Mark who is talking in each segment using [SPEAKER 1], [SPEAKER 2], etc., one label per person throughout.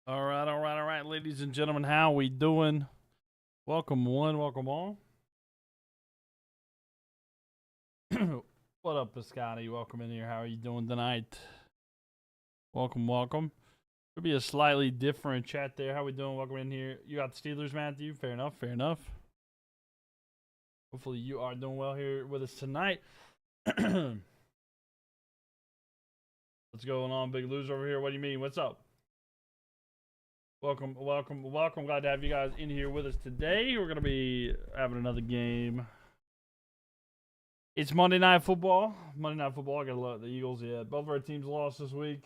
[SPEAKER 1] All right, ladies and gentlemen, how we doing? Welcome one, welcome all. What up, Piscotti? Welcome in here. How are you doing tonight? Welcome, welcome. Could be a slightly different chat there. How we doing? Welcome in here. You got the Steelers, Matthew. Fair enough, fair enough. Hopefully you are doing well here with us tonight. What's going on, Big Loser over here? What do you mean? What's up? Welcome, welcome, welcome. Glad to have you guys in here with us today. We're going to be having another game. It's Monday Night Football. Monday Night Football. I got to love the Eagles. Yeah, both of our teams lost this week.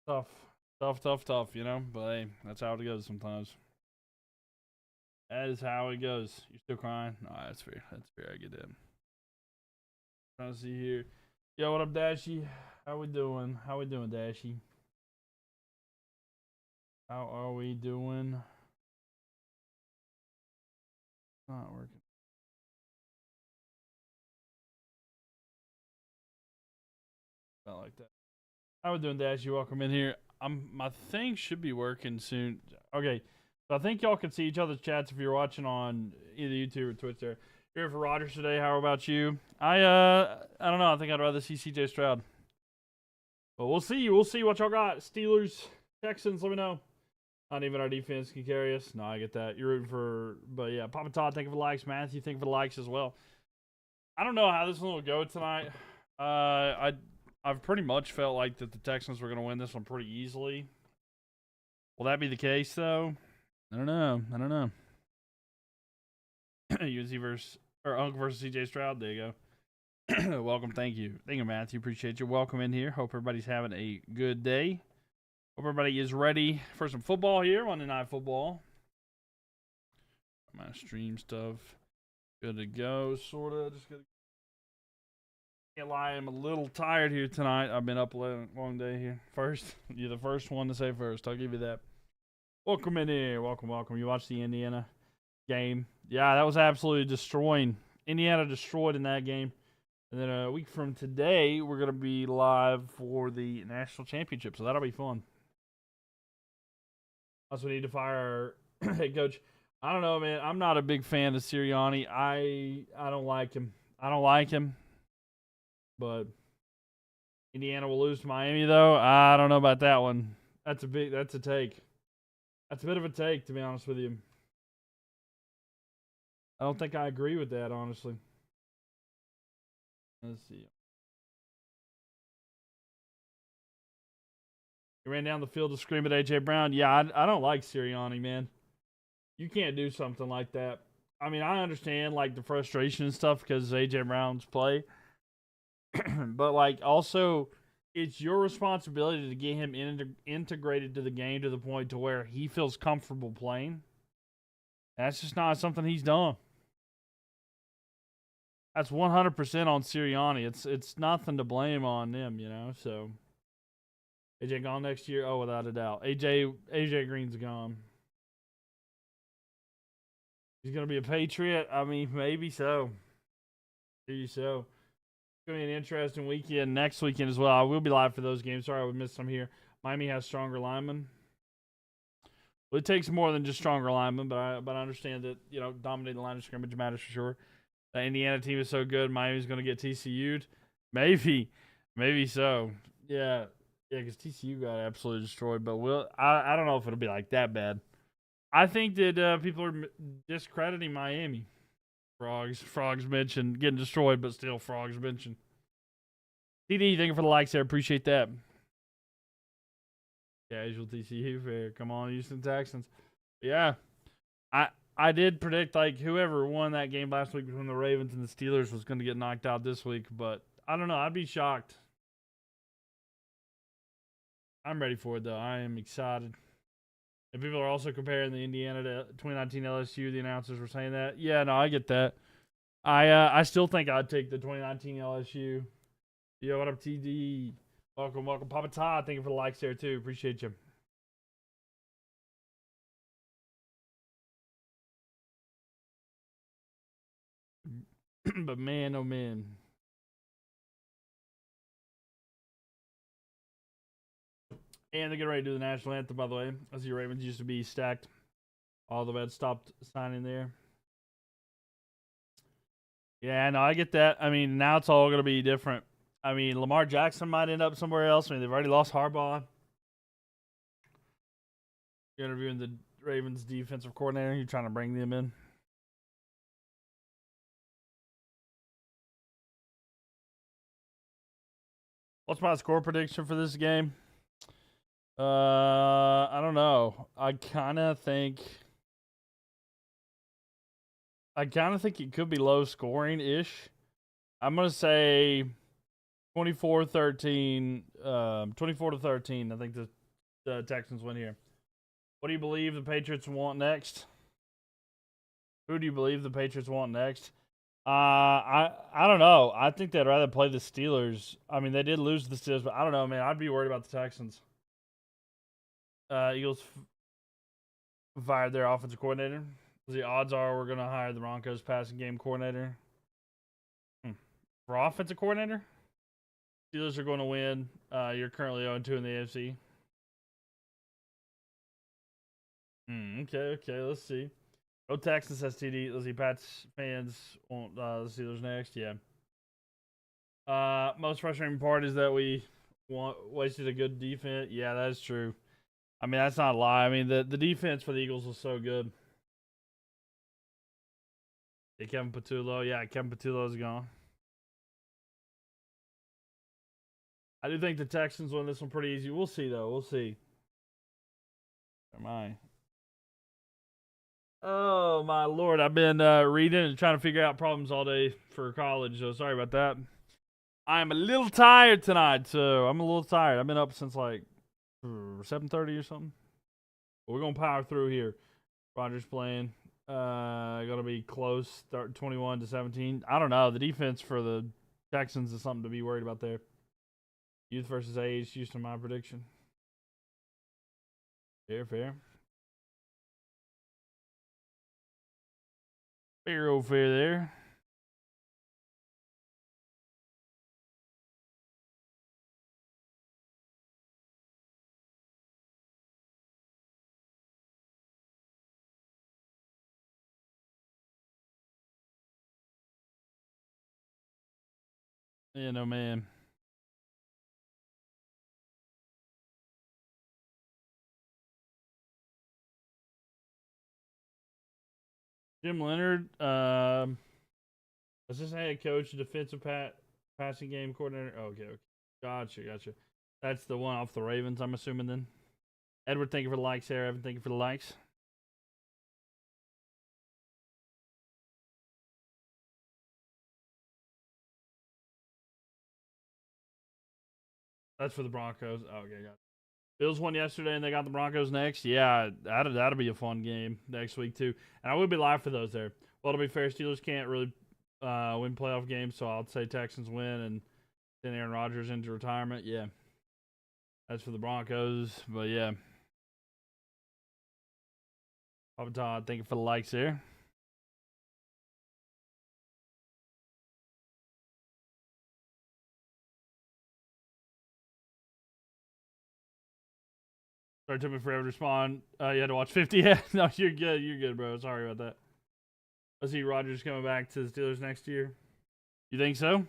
[SPEAKER 1] Tough, you know? But hey, that's how it goes sometimes. That is how it goes. You still crying? No, that's fair. That's fair. I get that. Trying to see here. Yo, what up, Dashy? How we doing? How we doing, Dashy? How are we doing? Not working. Not like that. How we doing, Dashy? Welcome in here. My thing should be working soon. Okay, so I think y'all can see each other's chats if you're watching on either YouTube or Twitch. There. Here for Rogers today. How about you? I don't know. I think I'd rather see CJ Stroud. But we'll see. We'll see what y'all got. Steelers, Texans. Let me know. Not even our defense can carry us. No, I get that. You're rooting for, but yeah, Papa Todd, thank you for the likes. Matthew, thank you for the likes as well. I don't know how this one will go tonight. I've pretty much felt like that the Texans were going to win this one pretty easily. Will that be the case though? I don't know. UNC versus Unk versus CJ Stroud. There you go. Welcome. Thank you, Matthew. Appreciate you. Welcome in here. Hope everybody's having a good day. Hope everybody is ready for some football here. Monday Night Football. My stream stuff. Good to go, sort of. Just gonna. Can't lie, I'm a little tired here tonight. I've been up a long day here. You're the first one to say first. I'll give you that. Welcome in here. Welcome. You watched the Indiana game. Yeah, that was absolutely destroying. Indiana destroyed in that game. And then a week from today, we're going to be live for the national championship. So that'll be fun. Also, we need to fire our head coach. I don't know, man. I'm not a big fan of Sirianni. I don't like him. But Indiana will lose to Miami, though. I don't know about that one. That's a take. That's a bit of a take, to be honest with you. I don't think I agree with that, honestly. Let's see. He ran down the field to scream at A.J. Brown. Yeah, I don't like Sirianni, man. You can't do something like that. I mean, I understand, like, the frustration and stuff because A.J. Brown's play. But, like, also, it's your responsibility to get him integrated to the game to the point to where he feels comfortable playing. That's just not something he's done. That's 100% on Sirianni. It's nothing to blame on them, you know. So AJ gone next year? Oh, without a doubt. AJ Green's gone. He's gonna be a Patriot. I mean, maybe so. Maybe so. It's gonna be an interesting weekend next weekend as well. I will be live for those games. Sorry, I would miss some here. Miami has stronger linemen. Well, it takes more than just stronger linemen, but I understand that, you know, dominating the line of scrimmage matters for sure. The Indiana team is so good, Miami's going to get TCU'd. Maybe so. Yeah, because TCU got absolutely destroyed. But I don't know if it'll be like that bad. I think that people are discrediting Miami. Frogs mentioned getting destroyed, but still Frogs mentioned. TD, thank you for the likes there. Appreciate that. Casual TCU fair. Come on, Houston Texans. Yeah, I did predict, like, whoever won that game last week between the Ravens and the Steelers was going to get knocked out this week, but I don't know. I'd be shocked. I'm ready for it, though. I am excited. And people are also comparing the Indiana to 2019 LSU. The announcers were saying that. Yeah, no, I get that. I still think I'd take the 2019 LSU. Yo, what up, TD? Welcome. Papa Todd, thank you for the likes there, too. Appreciate you. But man, oh man. And they're getting ready to do the national anthem, by the way. As your Ravens used to be stacked. All the Reds stopped signing there. Yeah, no, I get that. I mean, now it's all going to be different. I mean, Lamar Jackson might end up somewhere else. I mean, they've already lost Harbaugh. You're interviewing the Ravens defensive coordinator. You're trying to bring them in. What's my score prediction for this game? I don't know. I kind of think it could be low scoring ish. I'm gonna say 24-13. 24-13. I think the Texans win here. What do you believe the Patriots want next? Who do you believe the Patriots want next? I don't know. I think they'd rather play the Steelers. I mean, they did lose to the Steelers, but I don't know, man. I'd be worried about the Texans. Eagles fired their offensive coordinator. The odds are we're gonna hire the Broncos passing game coordinator. For offensive coordinator, Steelers are going to win. You're currently 0-2 in the AFC. Okay. Let's see. Go Texans, STD. Let's see. Pats fans want the Steelers next. Yeah. Most frustrating part is that we wasted a good defense. Yeah, that is true. I mean, that's not a lie. I mean, the defense for the Eagles was so good. Yeah, Kevin Patullo. Yeah, Kevin Patullo's gone. I do think the Texans win this one pretty easy. We'll see, though. We'll see. Am I? Oh, my Lord. I've been reading and trying to figure out problems all day for college, so sorry about that. I'm a little tired tonight, so I'm a little tired. I've been up since like 7:30 or something. But we're going to power through here. Rodgers playing. Going to be close, start 21-17. I don't know. The defense for the Texans is something to be worried about there. Youth versus age, Houston, my prediction. Fair. Fair old fair there. Yeah, no, man. Jim Leonard, assistant head coach, defensive passing game coordinator. Oh, okay. Gotcha. That's the one off the Ravens, I'm assuming then. Edward, thank you for the likes there. Evan, thank you for the likes. That's for the Broncos. Oh, okay, got it. Bills won yesterday and they got the Broncos next. Yeah, that'll be a fun game next week too. And I will be live for those there. Well, to be fair, Steelers can't really win playoff games, so I'll say Texans win and send Aaron Rodgers into retirement. Yeah, that's for the Broncos. But yeah, Papa Todd, thank you for the likes there. Sorry, it took me forever to respond. You had to watch 50. Yeah, no, you're good, bro. Sorry about that. Let's see Rodgers coming back to the Steelers next year. You think so?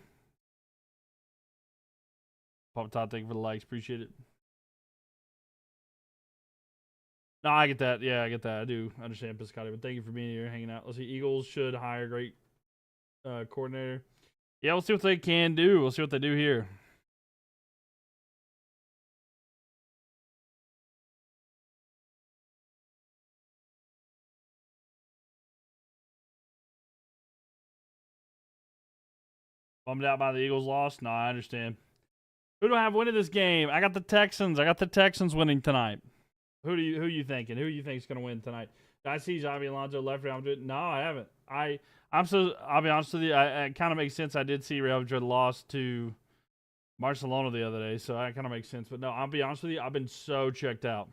[SPEAKER 1] Papa Todd, thank you for the likes. Appreciate it. No, I get that. Yeah, I get that. I do understand Piscotty, but thank you for being here, hanging out. Let's see. Eagles should hire a great coordinator. Yeah, we'll see what they can do. We'll see what they do here. Bummed out by the Eagles loss? No, I understand. Who do I have winning this game? I got the Texans. I got the Texans winning tonight. Who you thinking? Who you think's gonna win tonight? Did I see Xavi Alonso left Real Madrid? No, I haven't. I'll be honest with you. It kind of makes sense. I did see Real Madrid lost to Barcelona the other day, so that kind of makes sense. But no, I'll be honest with you. I've been so checked out.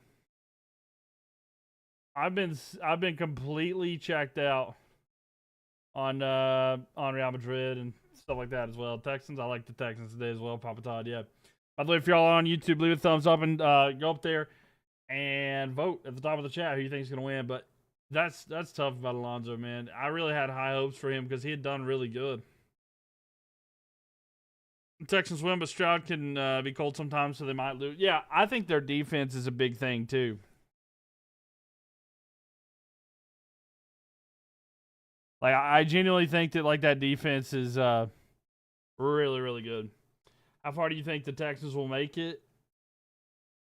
[SPEAKER 1] I've been completely checked out on Real Madrid and stuff like that as well. Texans, I like the Texans today as well. Papa Todd, yeah. By the way, if y'all are on YouTube, leave a thumbs up and go up there and vote at the top of the chat who you think is going to win. But that's tough about Alonzo, man. I really had high hopes for him because he had done really good. The Texans win, but Stroud can be cold sometimes, so they might lose. Yeah, I think their defense is a big thing, too. Like, I genuinely think that, like, that defense is really, really good. How far do you think the Texans will make it?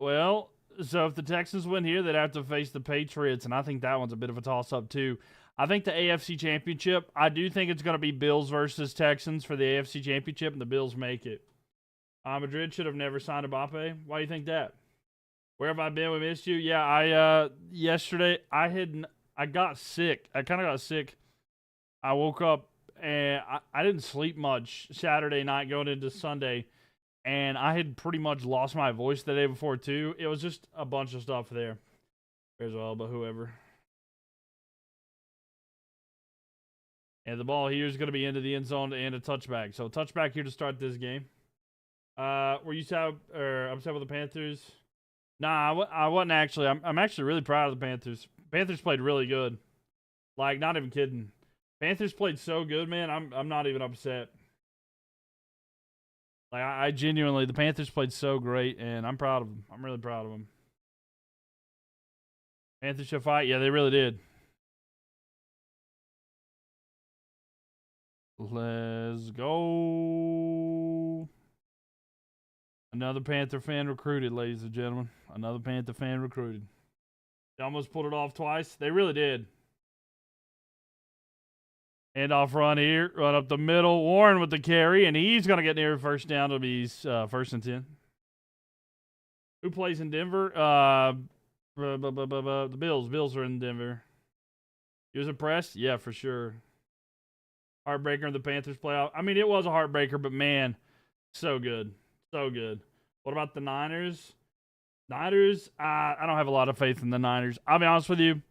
[SPEAKER 1] Well, so if the Texans win here, they'd have to face the Patriots, and I think that one's a bit of a toss-up, too. I think the AFC Championship, I do think it's going to be Bills versus Texans for the AFC Championship, and the Bills make it. Madrid should have never signed Mbappe. Why do you think that? Where have I been? We missed you. Yeah, yesterday I got sick. I kind of got sick. I woke up and I didn't sleep much Saturday night going into Sunday, and I had pretty much lost my voice the day before too. It was just a bunch of stuff there as well, but whoever. And the ball here is going to be into the end zone and a touchback. So touchback here to start this game. Were you upset with the Panthers? Nah, I wasn't actually. I'm actually really proud of the Panthers. Panthers played really good. Like, not even kidding. Panthers played so good, man. I'm not even upset. Like, I genuinely, the Panthers played so great, and I'm proud of them. I'm really proud of them. Panthers should fight. Yeah, they really did. Let's go. Another Panther fan recruited, ladies and gentlemen. Another Panther fan recruited. They almost pulled it off twice. They really did. Handoff run here. Run up the middle. Warren with the carry, and he's going to get near first down. It'll be first and 10. Who plays in Denver? The Bills. Bills are in Denver. He was impressed? Yeah, for sure. Heartbreaker in the Panthers playoff. I mean, it was a heartbreaker, but man, so good. So good. What about the Niners? Niners, I don't have a lot of faith in the Niners. I'll be honest with you.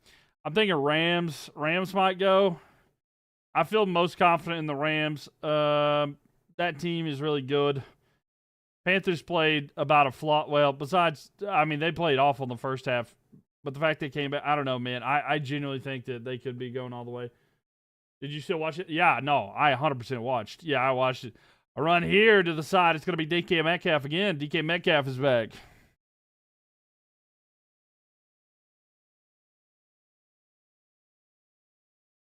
[SPEAKER 1] I'm thinking Rams. Rams might go. I feel most confident in the Rams. That team is really good. Panthers played about a flop. Well, besides, I mean, they played awful in the first half. But the fact they came back, I don't know, man. I genuinely think that they could be going all the way. Did you still watch it? Yeah, no, I 100% watched. Yeah, I watched it. A run here to the side. It's going to be DK Metcalf again. DK Metcalf is back.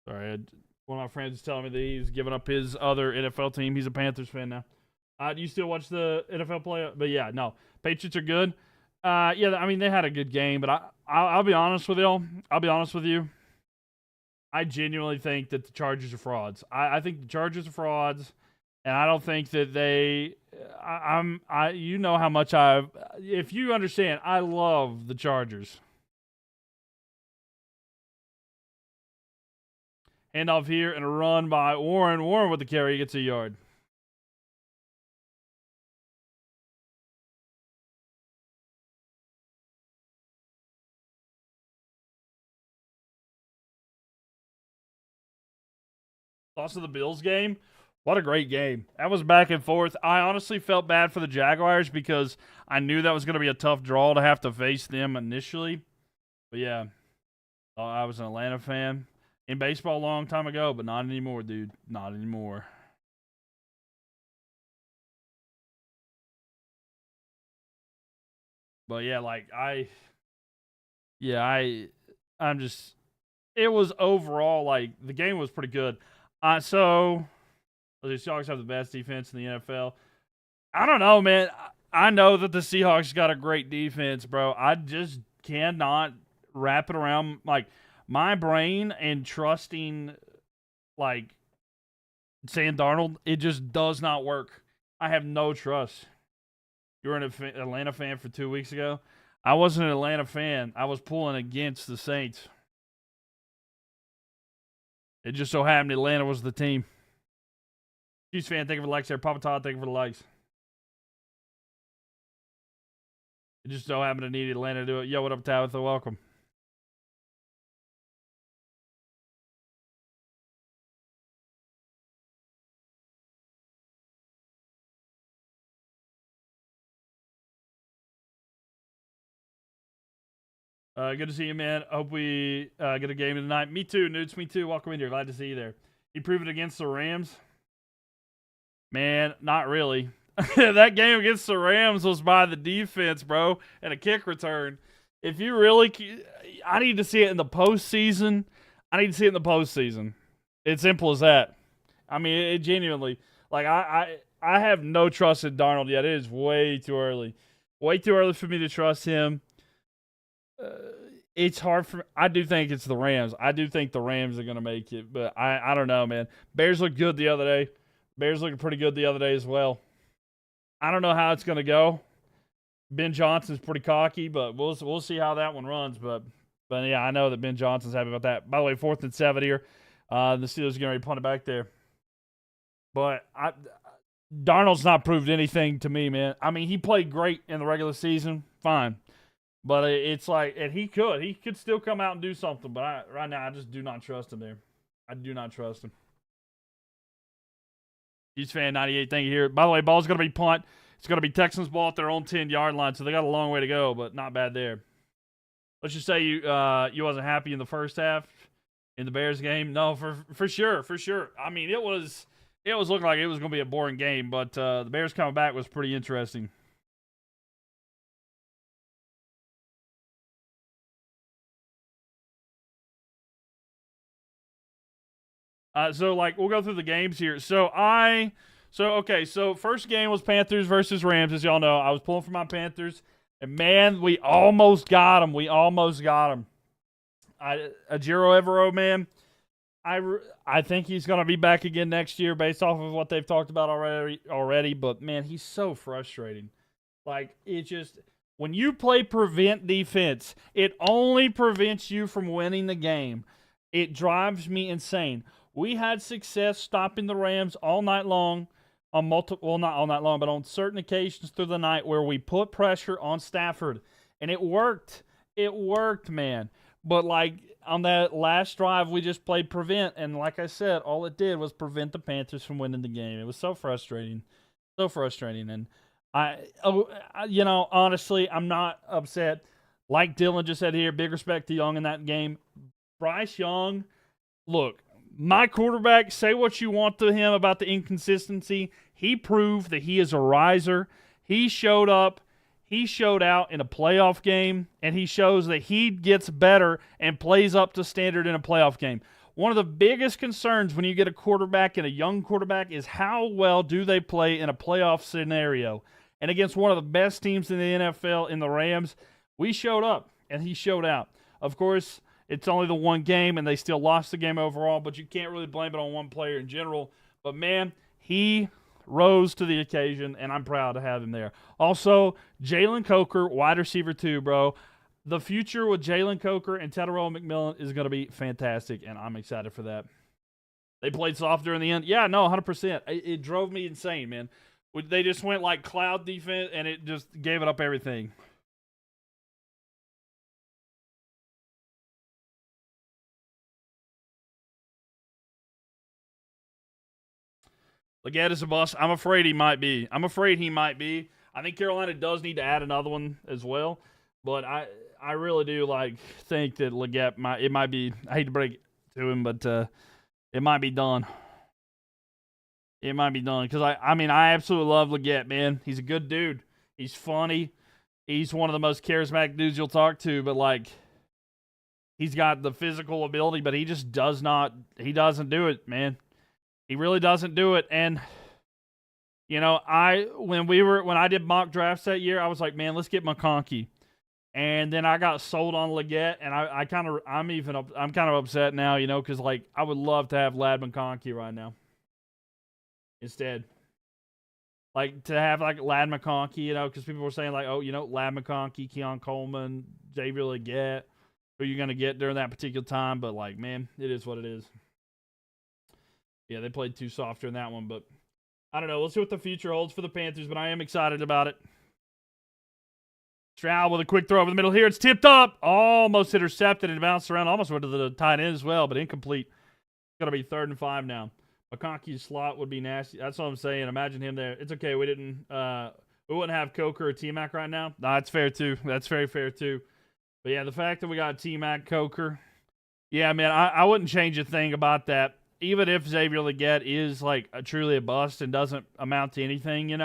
[SPEAKER 1] Sorry, one of my friends is telling me that he's giving up his other NFL team. He's a Panthers fan now. Do you still watch the NFL play? But yeah, no. Patriots are good. Yeah, I mean, they had a good game, but I'll be honest with y'all. I'll be honest with you. I genuinely think that the Chargers are frauds. I think the Chargers are frauds, and I don't think that they. You know how much if you understand, I love the Chargers. Handoff here and a run by Warren. Warren with the carry gets a yard. Loss of the Bills game. What a great game. That was back and forth. I honestly felt bad for the Jaguars because I knew that was going to be a tough draw to have to face them initially. But yeah, I was an Atlanta fan in baseball a long time ago, but not anymore, dude. Not anymore. But yeah, I'm just, it was overall, like, the game was pretty good. So the Seahawks have the best defense in the NFL. I don't know, man. I know that the Seahawks got a great defense, bro. I just cannot wrap it around, like, my brain and trusting, like, Sam Darnold. It just does not work. I have no trust. You were an Atlanta fan for 2 weeks ago. I wasn't an Atlanta fan. I was pulling against the Saints. It just so happened Atlanta was the team. Chiefs fan, thank you for the likes there. Papa Todd, thank you for the likes. It just so happened to need Atlanta to do it. Yo, what up, Tabitha? Welcome. Good to see you, man. Hope we get a game tonight. Me too, Newts. Me too. Welcome in here. Glad to see you there. He proved it against the Rams. Man, not really. That game against the Rams was by the defense, bro, and a kick return. If you really, I need to see it in the postseason. It's simple as that. I mean, it genuinely, like, I have no trust in Darnold yet. It is way too early. Way too early for me to trust him. It's hard for. I do think it's the Rams. I do think the Rams are going to make it, but I don't know, man. Bears looked good the other day. Bears looking pretty good the other day as well. I don't know how it's going to go. Ben Johnson's pretty cocky, but we'll see how that one runs. But yeah, I know that Ben Johnson's happy about that. By the way, 4th and 7 here. The Steelers are getting ready to punt it back there. But Darnold's not proved anything to me, man. I mean, he played great in the regular season, fine. But it's like, and he could still come out and do something. But right now, I just do not trust him there. I do not trust him. He's fan 98. Thank you here. By the way, ball's going to be punt. It's going to be Texans ball at their own 10-yard line, so they got a long way to go, but not bad there. Let's just say you wasn't happy in the first half in the Bears game. No, for sure. I mean, it was looking like it was going to be a boring game, but the Bears coming back was pretty interesting. So we'll go through the games here. So first game was Panthers versus Rams, as y'all know. I was pulling for my Panthers, and man, we almost got them. Ajiro Evero, man, I think he's going to be back again next year based off of what they've talked about already. But man, he's so frustrating. Like, it just, when you play prevent defense, it only prevents you from winning the game. It drives me insane. We had success stopping the Rams all night long on not all night long, but on certain occasions through the night where we put pressure on Stafford. And it worked. It worked, man. But like on that last drive, we just played prevent. And like I said, all it did was prevent the Panthers from winning the game. It was so frustrating. So frustrating. And honestly, I'm not upset. Like Dylan just said here, big respect to Young in that game. Bryce Young, look, my quarterback, say what you want to him about the inconsistency. He proved that he is a riser. He showed up. He showed out in a playoff game, and he shows that he gets better and plays up to standard in a playoff game. One of the biggest concerns when you get a quarterback and a young quarterback is how well do they play in a playoff scenario. And against one of the best teams in the NFL, in the Rams, we showed up, and he showed out. Of course, it's only the one game, and they still lost the game overall, but you can't really blame it on one player in general. But, man, he rose to the occasion, and I'm proud to have him there. Also, Jalen Coker, wide receiver too, bro. The future with Jalen Coker and Tedderell McMillan is going to be fantastic, and I'm excited for that. They played softer in the end. Yeah, no, 100%. It drove me insane, man. They just went like cloud defense, and it just gave it up everything. Leggett is a bust. I'm afraid he might be. I think Carolina does need to add another one as well. But I really do think that Leggett might be. I hate to break it to him, but it might be done. It might be done because I absolutely love Leggett, man. He's a good dude. He's funny. He's one of the most charismatic dudes you'll talk to. But he's got the physical ability, but he just does not. He doesn't do it, man. He really doesn't do it. And when I did mock drafts that year, I was like, man, let's get McConkey. And then I got sold on Leggett, and I'm kind of upset now, because I would love to have Lad McConkey right now instead. To have Lad McConkey, because people were saying Lad McConkey, Keon Coleman, Xavier Leggett, who you're gonna get during that particular time. But man, it is what it is. Yeah, they played too softer in that one, but I don't know. We'll see what the future holds for the Panthers, but I am excited about it. Stroud with a quick throw over the middle here. It's tipped up. Almost intercepted and bounced around. Almost went to the tight end as well, but incomplete. It's going to be 3rd and 5 now. McConkey's slot would be nasty. That's what I'm saying. Imagine him there. It's okay. We wouldn't have Coker or T-Mac right now. No, that's fair too. That's very fair too. But yeah, the fact that we got T-Mac Coker, yeah, man, I wouldn't change a thing about that. Even if Xavier Legette is like truly a bust and doesn't amount to anything,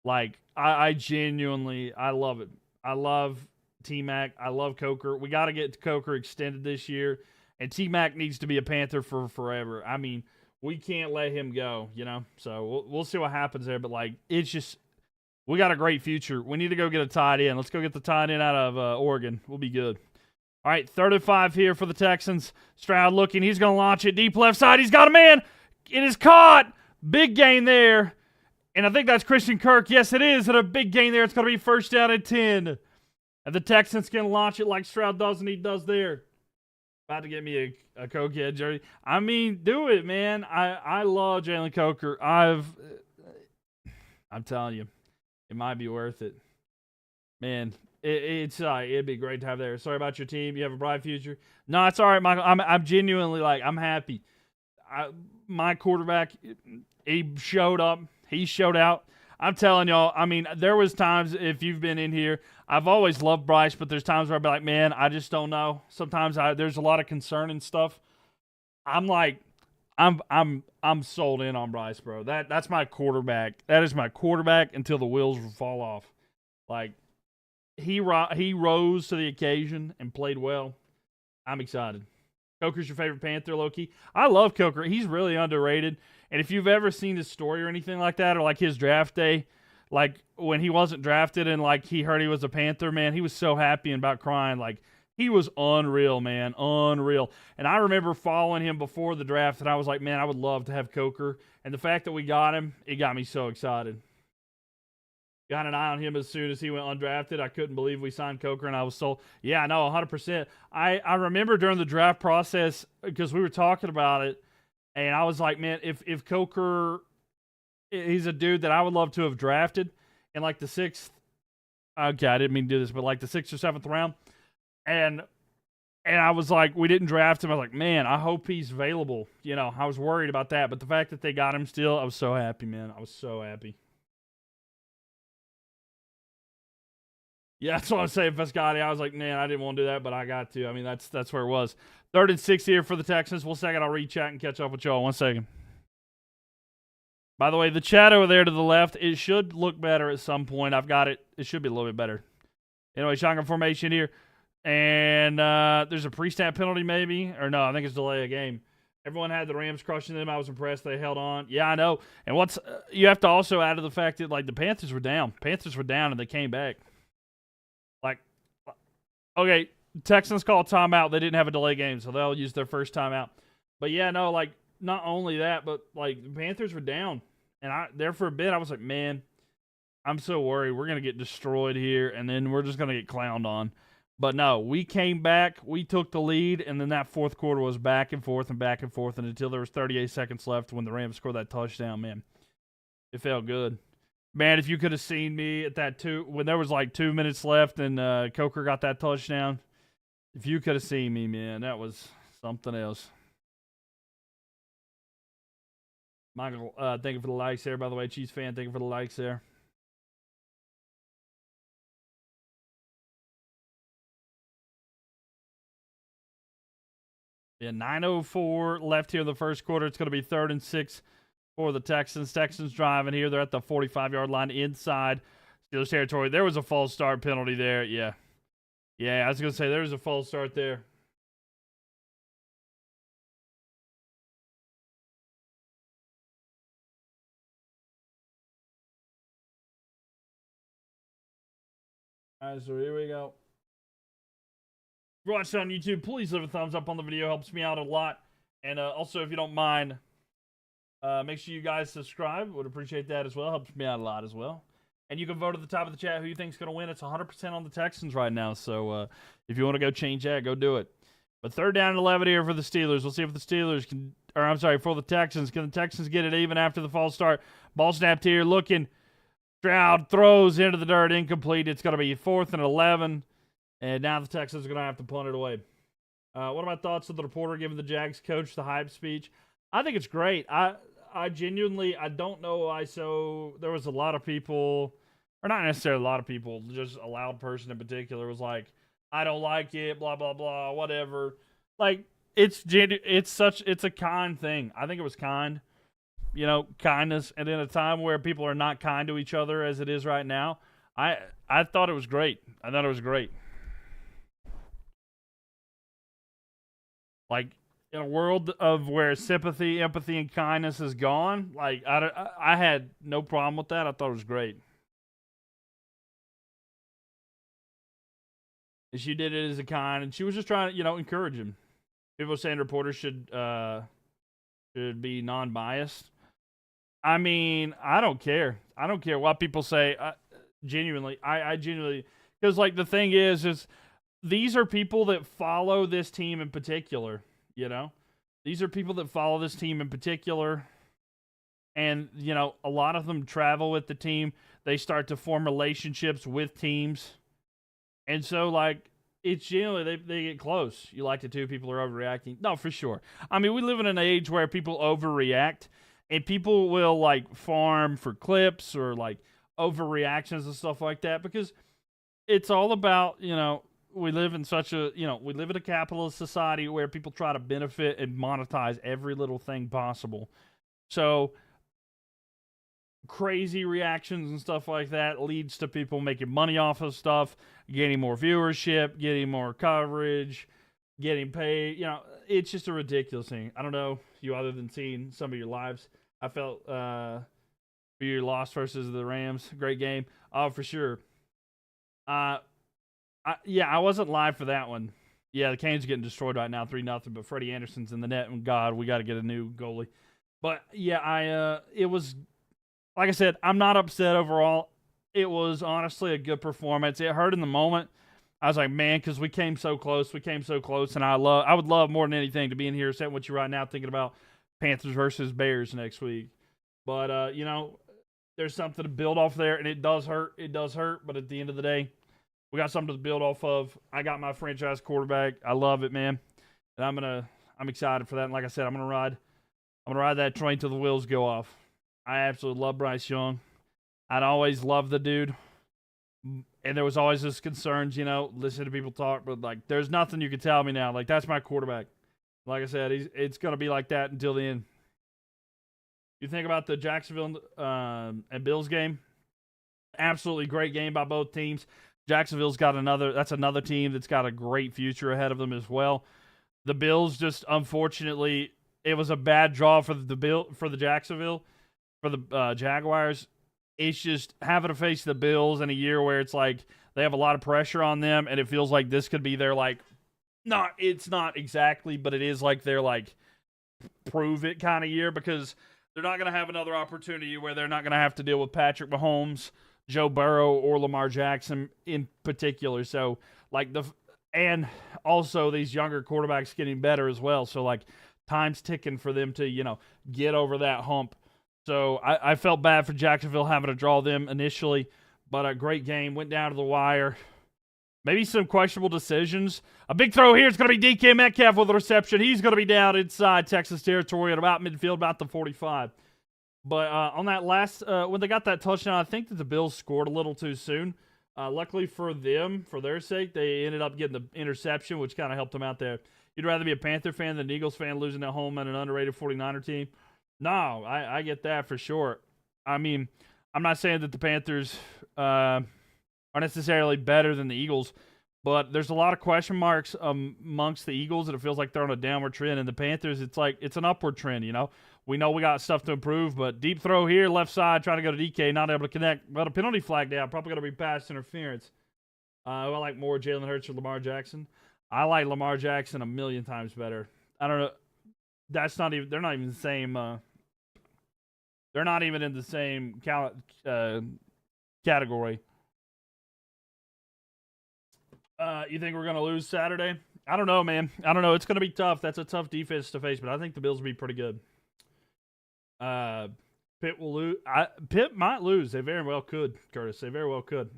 [SPEAKER 1] like I genuinely I love it. I love T-Mac. I love Coker. We got to get Coker extended this year, and T-Mac needs to be a Panther for forever. I mean, we can't let him go, So we'll see what happens there. But like, it's just we got a great future. We need to go get a tight end. Let's go get the tight end out of Oregon. We'll be good. All right, 35 here for the Texans. Stroud looking. He's going to launch it deep left side. He's got a man. It is caught. Big gain there. And I think that's Christian Kirk. Yes, it is. And a big gain there. It's going to be first down at 10. And the Texans can launch it like Stroud does, and he does there. About to get me a Cokehead jersey. I mean, do it, man. I love Jalen Coker. I'm telling you, it might be worth it. Man, it'd be great to have there. Sorry about your team. You have a bright future. No, it's all right, Michael. I'm genuinely I'm happy. My quarterback, he showed up. He showed out. I'm telling y'all, I mean, there was times, if you've been in here, I've always loved Bryce, but there's times where I'd be like, man, I just don't know. Sometimes there's a lot of concern and stuff. I'm like, I'm sold in on Bryce, bro. That's my quarterback. That is my quarterback until the wheels fall off. Like, he rose to the occasion and played well. I'm excited. Coker's your favorite Panther, low-key? I love Coker. He's really underrated. And if you've ever seen his story or anything like that, or like his draft day, like when he wasn't drafted and like he heard he was a Panther, man, he was so happy and about crying. Like, he was unreal, man, unreal. And I remember following him before the draft, and I was like, man, I would love to have Coker. And the fact that we got him, it got me so excited. Got an eye on him as soon as he went undrafted. I couldn't believe we signed Coker, and I was sold. Yeah, no, 100%. I remember during the draft process, because we were talking about it, and I was like, man, if Coker, he's a dude that I would love to have drafted in like the 6th, okay, I didn't mean to do this, but like the 6th or 7th round. And I was like, we didn't draft him. I was like, man, I hope he's available. I was worried about that. But the fact that they got him still, I was so happy, man. I was so happy. Yeah, that's what I'm saying, Pescati. I was like, man, I didn't want to do that, but I got to. I mean, that's where it was. 3rd and 6 here for the Texans. 1 second, I'll re-chat and catch up with y'all. 1 second. By the way, the chat over there to the left, it should look better at some point. I've got it. It should be a little bit better. Anyway, shotgun formation here. And there's a pre-snap penalty maybe. Or no, I think it's delay of game. Everyone had the Rams crushing them. I was impressed. They held on. Yeah, I know. And you have to also add to the fact that, like, the Panthers were down. Panthers were down, and they came back. Like, okay, Texans call timeout. They didn't have a delay game, so they'll use their first timeout. But, yeah, no, like, not only that, but, like, the Panthers were down. And there for a bit, I was like, man, I'm so worried. We're going to get destroyed here, and then we're just going to get clowned on. But, no, we came back. We took the lead, and then that fourth quarter was back and forth, and until there was 38 seconds left when the Rams scored that touchdown, man. It felt good. Man, if you could have seen me at that when there was like 2 minutes left and Coker got that touchdown, if you could have seen me, man, that was something else. Michael, thank you for the likes there, by the way. Chiefs fan, thank you for the likes there. Yeah, 9:04 left here in the first quarter. It's going to be 3rd and 6 for the Texans. Texans driving here. They're at the 45-yard line inside Steelers territory. There was a false start penalty there. Yeah. Yeah, I was going to say there was a false start there. All right, so here we go. If you're watching on YouTube, please leave a thumbs up on the video. Helps me out a lot. And also, if you don't mind, make sure you guys subscribe. Would appreciate that as well. Helps me out a lot as well. And you can vote at the top of the chat who you think's going to win. It's 100% on the Texans right now. So if you want to go change that, go do it. But 3rd down and 11 here for the Steelers. We'll see if the Steelers can, or I'm sorry, for the Texans. Can the Texans get it even after the false start? Ball snapped here, looking. Stroud throws into the dirt, incomplete. It's going to be 4th and 11. And now the Texans are going to have to punt it away. What are my thoughts of the reporter giving the Jags coach the hype speech? I think it's great. I genuinely, I don't know why there was a lot of people, or not necessarily a lot of people, just a loud person in particular was like, I don't like it, blah blah blah, whatever. Like it's it's a kind thing. I think it was kind, kindness, and in a time where people are not kind to each other as it is right now, I thought it was great. I thought it was great. Like in a world of where sympathy, empathy, and kindness is gone, like I had no problem with that. I thought it was great. And she did it as a kind, and she was just trying to, encourage him. People are saying reporters should be non-biased. I mean, I don't care. I don't care what people say. Genuinely, I genuinely, because like the thing is these are people that follow this team in particular. These are people that follow this team in particular, and a lot of them travel with the team. They start to form relationships with teams, and so like it's generally they get close. You like the two people are overreacting? No, for sure. I mean, we live in an age where people overreact, and people will like farm for clips or like overreactions and stuff like that because it's all about we live in we live in a capitalist society where people try to benefit and monetize every little thing possible. So crazy reactions and stuff like that leads to people making money off of stuff, getting more viewership, getting more coverage, getting paid. It's just a ridiculous thing. I don't know you other than seeing some of your lives. I felt for your loss versus the Rams, great game. Oh, for sure. I wasn't live for that one. Yeah, the Canes are getting destroyed right now, 3-0. But Freddie Anderson's in the net, and God, we got to get a new goalie. But yeah, it was. Like I said, I'm not upset overall. It was honestly a good performance. It hurt in the moment. I was like, man, because we came so close. And I would love more than anything to be in here sitting with you right now thinking about Panthers versus Bears next week. But, there's something to build off there, and it does hurt. But at the end of the day, we got something to build off of. I got my franchise quarterback. I love it, man. And I'm excited for that. And like I said, I'm gonna ride that train till the wheels go off. I absolutely love Bryce Young. I'd always loved the dude. And there was always this concerns, listening to people talk, but like there's nothing you can tell me now. Like that's my quarterback. Like I said, it's gonna be like that until the end. You think about the Jacksonville and Bills game. Absolutely great game by both teams. Jacksonville's got another team that's got a great future ahead of them as well. The Bills just unfortunately it was a bad draw for the Jacksonville. For the Jaguars, it's just having to face the Bills in a year where it's like they have a lot of pressure on them, and it feels like this could be their it's not exactly, but it is like their prove it kind of year because they're not going to have another opportunity where they're not going to have to deal with Patrick Mahomes, Joe Burrow, or Lamar Jackson in particular. So and also these younger quarterbacks getting better as well. So time's ticking for them to get over that hump. So I felt bad for Jacksonville having to draw them initially, but a great game. Went down to the wire. Maybe some questionable decisions. A big throw here. It's going to be DK Metcalf with a reception. He's going to be down inside Texas territory at about midfield, about the 45. But on that last, when they got that touchdown, I think that the Bills scored a little too soon. Luckily for them, for their sake, they ended up getting the interception, which kind of helped them out there. You'd rather be a Panther fan than an Eagles fan losing at home at an underrated 49er team? No, I get that for sure. I mean, I'm not saying that the Panthers are necessarily better than the Eagles, but there's a lot of question marks amongst the Eagles, and it feels like they're on a downward trend. And the Panthers, it's an upward trend, We know we got stuff to improve, but deep throw here, left side, trying to go to DK, not able to connect. But a penalty flag down, probably going to be pass interference. I like more Jalen Hurts or Lamar Jackson. I like Lamar Jackson a million times better. I don't know. They're not even the same. They're not even in the same category. You think we're going to lose Saturday? I don't know, man. I don't know. It's going to be tough. That's a tough defense to face, but I think the Bills will be pretty good. Pitt will lose. Pitt might lose. They very well could, Curtis. They very well could.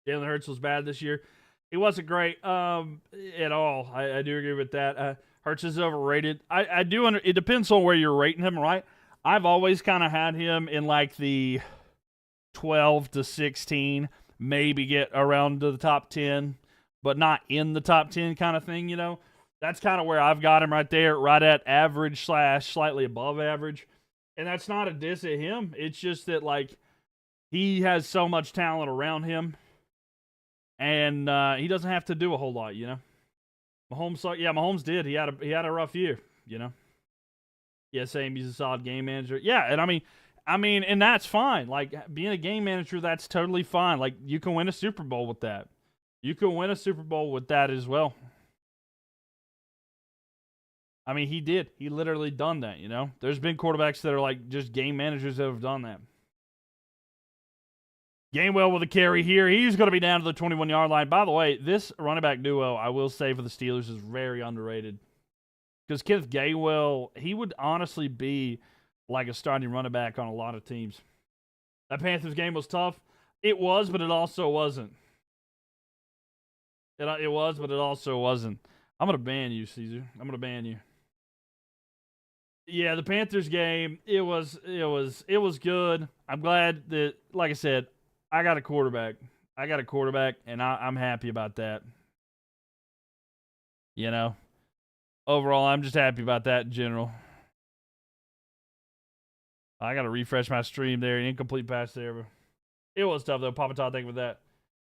[SPEAKER 1] Jalen Hurts was bad this year. He wasn't great at all. I do agree with that. Hurts is overrated. I do. It depends on where you're rating him, right? I've always kind of had him in the 12 to 16, maybe get around to the top 10. but not in the top 10 kind of thing, you know? That's kind of where I've got him right there, right at average / slightly above average. And that's not a diss at him. It's just that, like, he has so much talent around him, and he doesn't have to do a whole lot, you know? Mahomes did. He had a rough year, you know? Yeah, same. He's a solid game manager. Yeah, and I mean, and that's fine. Like, being a game manager, that's totally fine. Like, you can win a Super Bowl with that. You can win a Super Bowl with that as well. I mean, he did. He literally done that, you know? There's been quarterbacks that are like just game managers that have done that. Gainwell with a carry here. He's going to be down to the 21-yard line. By the way, this running back duo, I will say for the Steelers, is very underrated. Because Kenneth Gainwell, he would honestly be like a starting running back on a lot of teams. That Panthers game was tough. It was, but it also wasn't. It was, but it also wasn't. I'm going to ban you, Caesar. I'm going to ban you. Yeah, the Panthers game, it was good. I'm glad that, like I said, I got a quarterback. And I'm happy about that. You know? Overall, I'm just happy about that in general. I got to refresh my stream there. Incomplete pass there. It was tough, though. Papa Todd, thank you for that.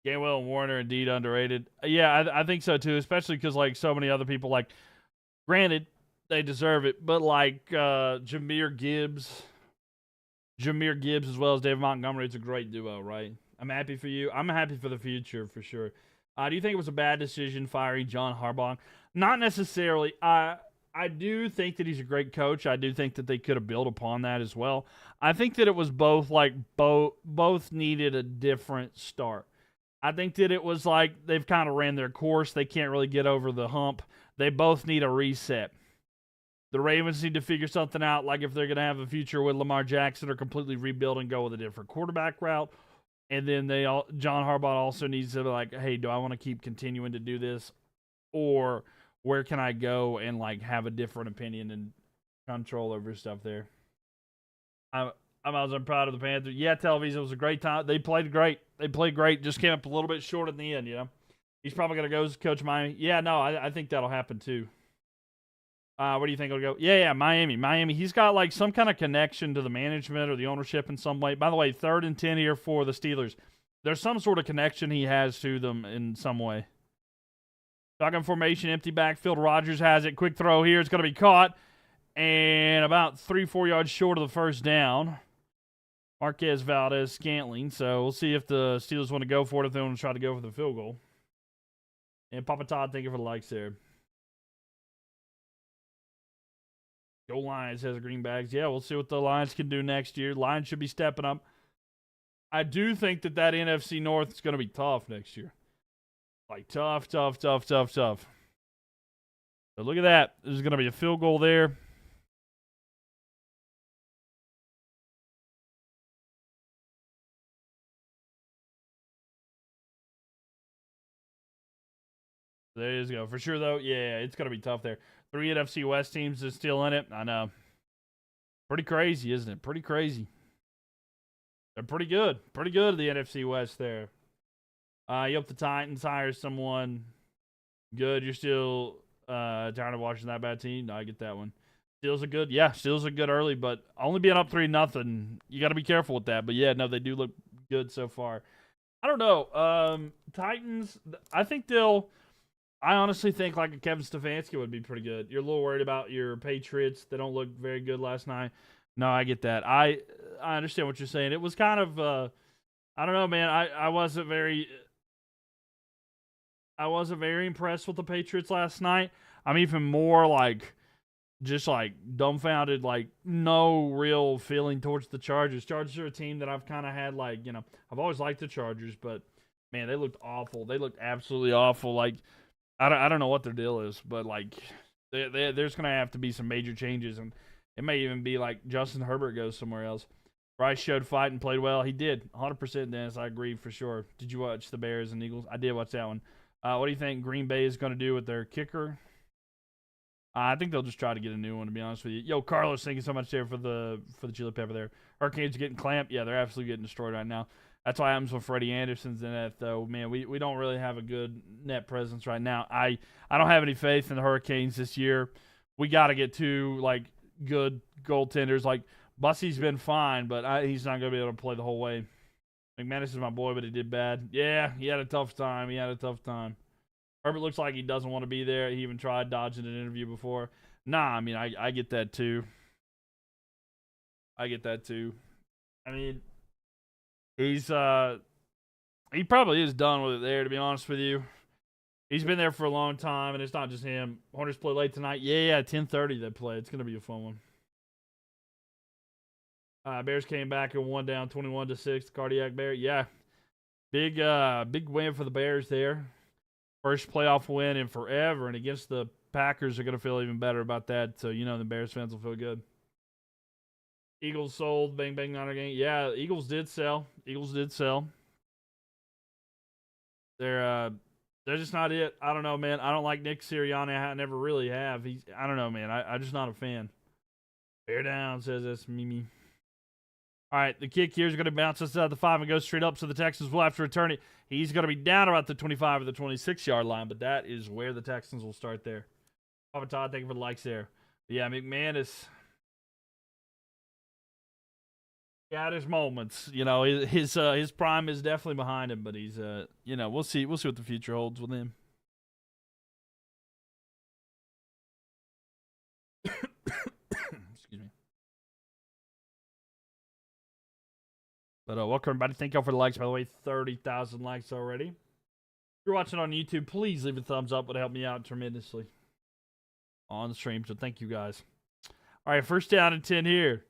[SPEAKER 1] Gainwell and Warner, indeed underrated. Yeah, I think so, too, especially because, like, so many other people, like, granted, they deserve it, but, like, Jahmyr Gibbs as well as David Montgomery, it's a great duo, right? I'm happy for you. I'm happy for the future, for sure. Do you think it was a bad decision firing John Harbaugh? Not necessarily. I do think that he's a great coach. I do think that they could have built upon that as well. I think that it was both, like, both needed a different start. I think that it was like they've kind of ran their course. They can't really get over the hump. They both need a reset. The Ravens need to figure something out, like if they're going to have a future with Lamar Jackson or completely rebuild and go with a different quarterback route. And then John Harbaugh also needs to be like, hey, do I want to keep continuing to do this? Or where can I go and, like, have a different opinion and control over stuff there? I'm proud of the Panthers. Yeah, television was a great time. They played great. Just came up a little bit short in the end, you know. He's probably going to go coach Miami. Yeah, no, I think that'll happen too. What do you think it'll go? Yeah, Miami. He's got, like, some kind of connection to the management or the ownership in some way. By the way, 3rd and 10 here for the Steelers. There's some sort of connection he has to them in some way. Shotgun formation, empty backfield. Rodgers has it. Quick throw here. It's going to be caught. And about 3-4 yards short of the first down. Marquez Valdez-Scantling. So we'll see if the Steelers want to go for it, if they want to try to go for the field goal. And Papa Todd, thank you for the likes there. Go Lions has green bags. Yeah, we'll see what the Lions can do next year. Lions should be stepping up. I do think that NFC North is going to be tough next year. Like, tough. So look at that. There's going to be a field goal there. There you go. For sure, though, yeah, it's going to be tough there. 3 NFC West teams are still in it. I know. Pretty crazy, isn't it? Pretty crazy. They're pretty good. Pretty good at the NFC West there. You hope the Titans hire someone good. You're still tired of watching that bad team? No, I get that one. Steelers are good. Yeah, Steelers are good early, but only being up 3-0. You got to be careful with that. But, yeah, no, they do look good so far. I don't know. Titans, I honestly think like a Kevin Stefanski would be pretty good. You're a little worried about your Patriots. They don't look very good last night. No, I get that. I understand what you're saying. It was kind of I don't know, man. I wasn't very impressed with the Patriots last night. I'm even more like just like dumbfounded, like no real feeling towards the Chargers. Chargers are a team that I've kind of had like, you know, I've always liked the Chargers, but man, they looked awful. They looked absolutely awful. Like I don't know what their deal is, but like there's going to have to be some major changes, and it may even be like Justin Herbert goes somewhere else. Bryce showed fight and played well. He did. 100%, Dennis. I agree for sure. Did you watch the Bears and Eagles? I did watch that one. What do you think Green Bay is going to do with their kicker? I think they'll just try to get a new one, to be honest with you. Yo, Carlos, thank you so much there for the chili pepper there. Hurricanes are getting clamped. Yeah, they're absolutely getting destroyed right now. That's what happens when Freddie Anderson's in it, though. Man, we don't really have a good net presence right now. I don't have any faith in the Hurricanes this year. We got to get two, like, good goaltenders. Like, Bussy's been fine, but he's not going to be able to play the whole way. McManus is my boy, but he did bad. Yeah, he had a tough time. Herbert looks like he doesn't want to be there. He even tried dodging an interview before. Nah, I mean, I get that too. I mean, he probably is done with it there, to be honest with you. He's been there for a long time, and it's not just him. Hornets play late tonight. Yeah, 10:30 they play. It's going to be a fun one. Bears came back and won down 21-6. Cardiac Bear. Yeah. Big win for the Bears there. First playoff win in forever, and against the Packers, they're going to feel even better about that. So, the Bears fans will feel good. Eagles sold. Bang, bang, Niner game. Yeah, Eagles did sell. They're just not it. I don't know, man. I don't like Nick Sirianni. I never really have. I don't know, man. I'm just not a fan. Bear down, says that's Mimi. All right, the kick here is going to bounce us out of the 5 and go straight up, so the Texans will have to return it. He's going to be down about the 25 or the 26-yard line, but that is where the Texans will start there. Papa Todd, thank you for the likes there. But yeah, McManus. Yeah, there's moments. His prime is definitely behind him, but he's we'll see what the future holds with him. Excuse me. But welcome everybody. Thank y'all for the likes. By the way, 30,000 likes already. If you're watching on YouTube, please leave a thumbs up. It would help me out tremendously on the stream. So thank you guys. All right, first down and 10 here.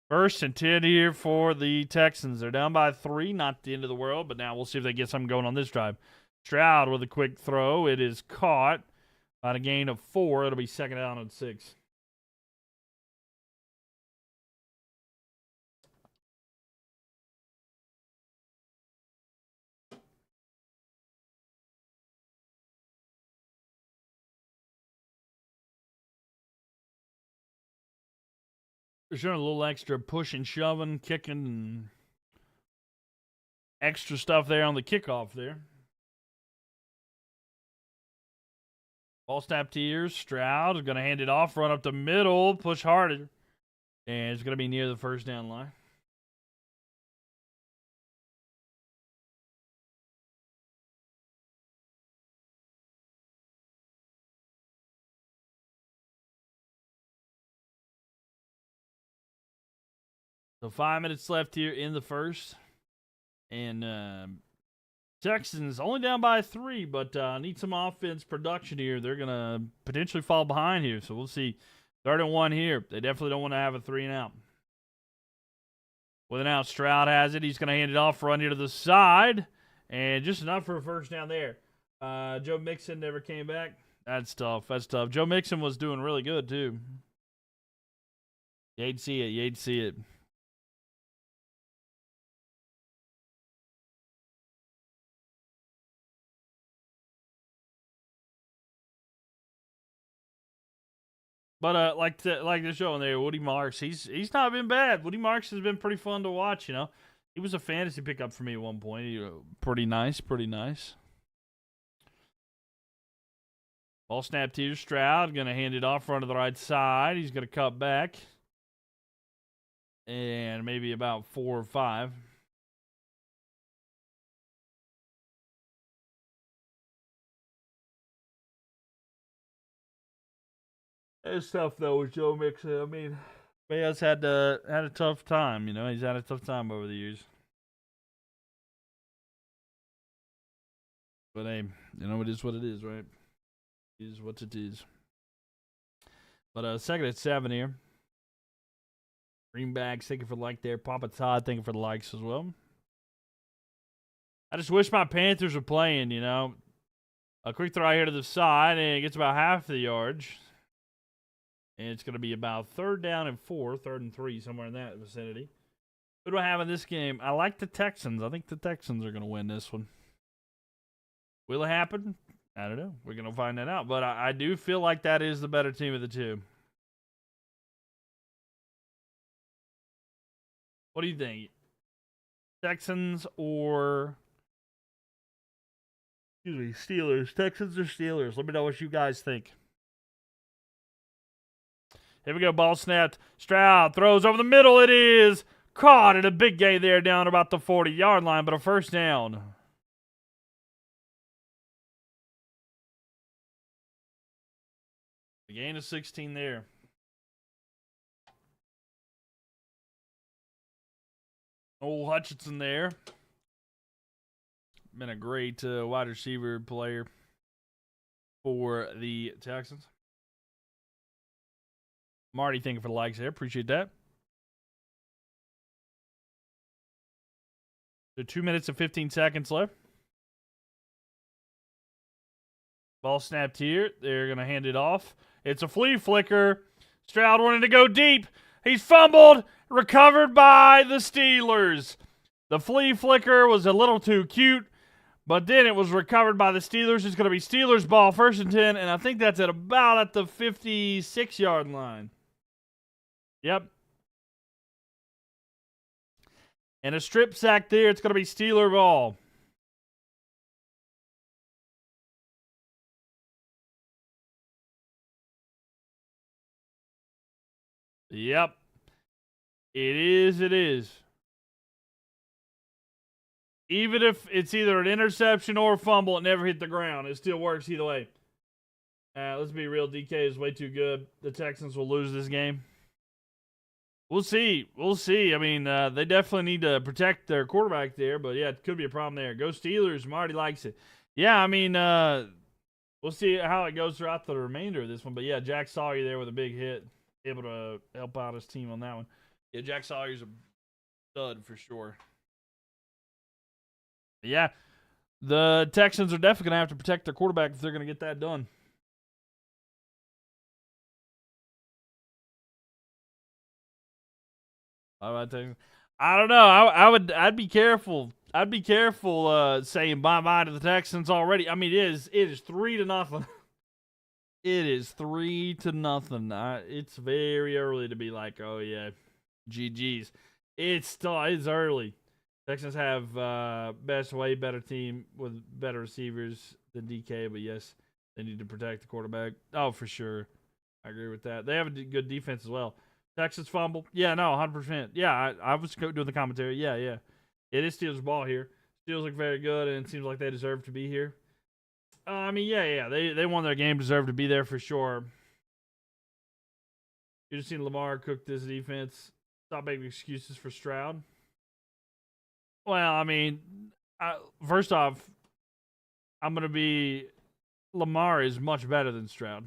[SPEAKER 1] First and 10 here for the Texans. They're down by 3, not the end of the world, but now we'll see if they get something going on this drive. Stroud with a quick throw. It is caught on a gain of 4. It'll be second down and 6. They're showing a little extra pushing, shoving, kicking, and extra stuff there on the kickoff there. Ball snap to ears. Stroud is going to hand it off, run up the middle, push harder. And it's going to be near the first down line. So 5 minutes left here in the first. And Texans only down by 3, but need some offense production here. They're going to potentially fall behind here. So we'll see. 3rd and 1 here. They definitely don't want to have a 3 and out. With an out, Stroud has it. He's going to hand it off, run here to the side. And just enough for a first down there. Joe Mixon never came back. That's tough. Joe Mixon was doing really good, too. You'd see it. But like the show in there, Woody Marks, he's not been bad. Woody Marks has been pretty fun to watch. He was a fantasy pickup for me at one point. Pretty nice. Ball snap to Stroud, gonna hand it off front of the right side. He's gonna cut back, and maybe about 4 or 5. It's tough though with Joe Mixon. I mean, man's had a tough time. He's had a tough time over the years. But hey, it is what it is, right? It is what it is. But second at 7 here. Greenbacks, thank you for the like there. Papa Todd, thank you for the likes as well. I just wish my Panthers were playing. A quick throw here to the side, and it gets about half the yards. And it's going to be about 3rd down and 4, 3rd and 3, somewhere in that vicinity. Who do I have in this game? I like the Texans. I think the Texans are going to win this one. Will it happen? I don't know. We're going to find that out. But I do feel like that is the better team of the two. What do you think? Texans or Steelers. Texans or Steelers. Let me know what you guys think. Here we go. Ball snapped. Stroud throws over the middle. It is caught in a big gain there down about the 40-yard line, but a first down. The gain of 16 there. Old Hutchinson there. Been a great wide receiver player for the Texans. Marty, thank you for the likes there. Appreciate that. So 2 minutes and 15 seconds left. Ball snapped here. They're going to hand it off. It's a flea flicker. Stroud wanted to go deep. He's fumbled. Recovered by the Steelers. The flea flicker was a little too cute, but then it was recovered by the Steelers. It's going to be Steelers ball, 1st and 10, and I think that's at about at the 56-yard line. Yep. And a strip sack there. It's going to be Steeler ball. Yep. It is. Even if it's either an interception or a fumble, it never hit the ground. It still works either way. Let's be real. DK is way too good. The Texans will lose this game. We'll see. I mean, they definitely need to protect their quarterback there, but yeah, it could be a problem there. Go Steelers. Marty likes it. Yeah, I mean, we'll see how it goes throughout the remainder of this one. But yeah, Jack Sawyer there with a big hit, able to help out his team on that one. Yeah, Jack Sawyer's a stud for sure. Yeah, the Texans are definitely going to have to protect their quarterback if they're going to get that done. I don't know. I'd be careful. I'd be careful saying bye-bye to the Texans already. I mean, it is 3-0. It is 3-0. It's very early to be like, oh yeah, GG's. It's early. Texans have way better team with better receivers than DK, but yes, they need to protect the quarterback. Oh, for sure. I agree with that. They have a good defense as well. Texans fumble. Yeah, no, 100%. Yeah, I was doing the commentary. Yeah. It is Steelers ball here. Steelers look very good, and it seems like they deserve to be here. I mean, yeah. They won their game, deserve to be there for sure. You just seen Lamar cook this defense. Stop making excuses for Stroud. Well, I mean, first off, I'm going to be Lamar is much better than Stroud.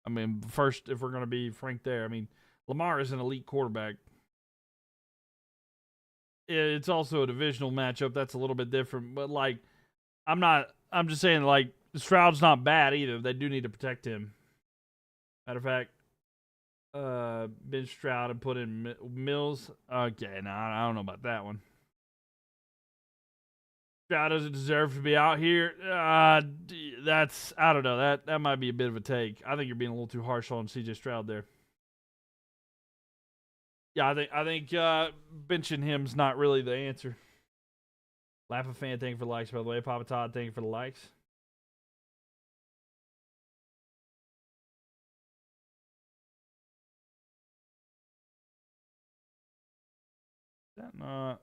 [SPEAKER 1] I mean, first, if we're going to be frank there, I mean, Lamar is an elite quarterback. It's also a divisional matchup. That's a little bit different. But, like, I'm just saying, like, Stroud's not bad either. They do need to protect him. Matter of fact, bench Stroud and put in Mills. Okay, no, I don't know about that one. Stroud doesn't deserve to be out here. I don't know. That might be a bit of a take. I think you're being a little too harsh on CJ Stroud there. Yeah, I think benching him's not really the answer. Laughing fan, thank you for the likes, by the way. Papa Todd, thank you for the likes.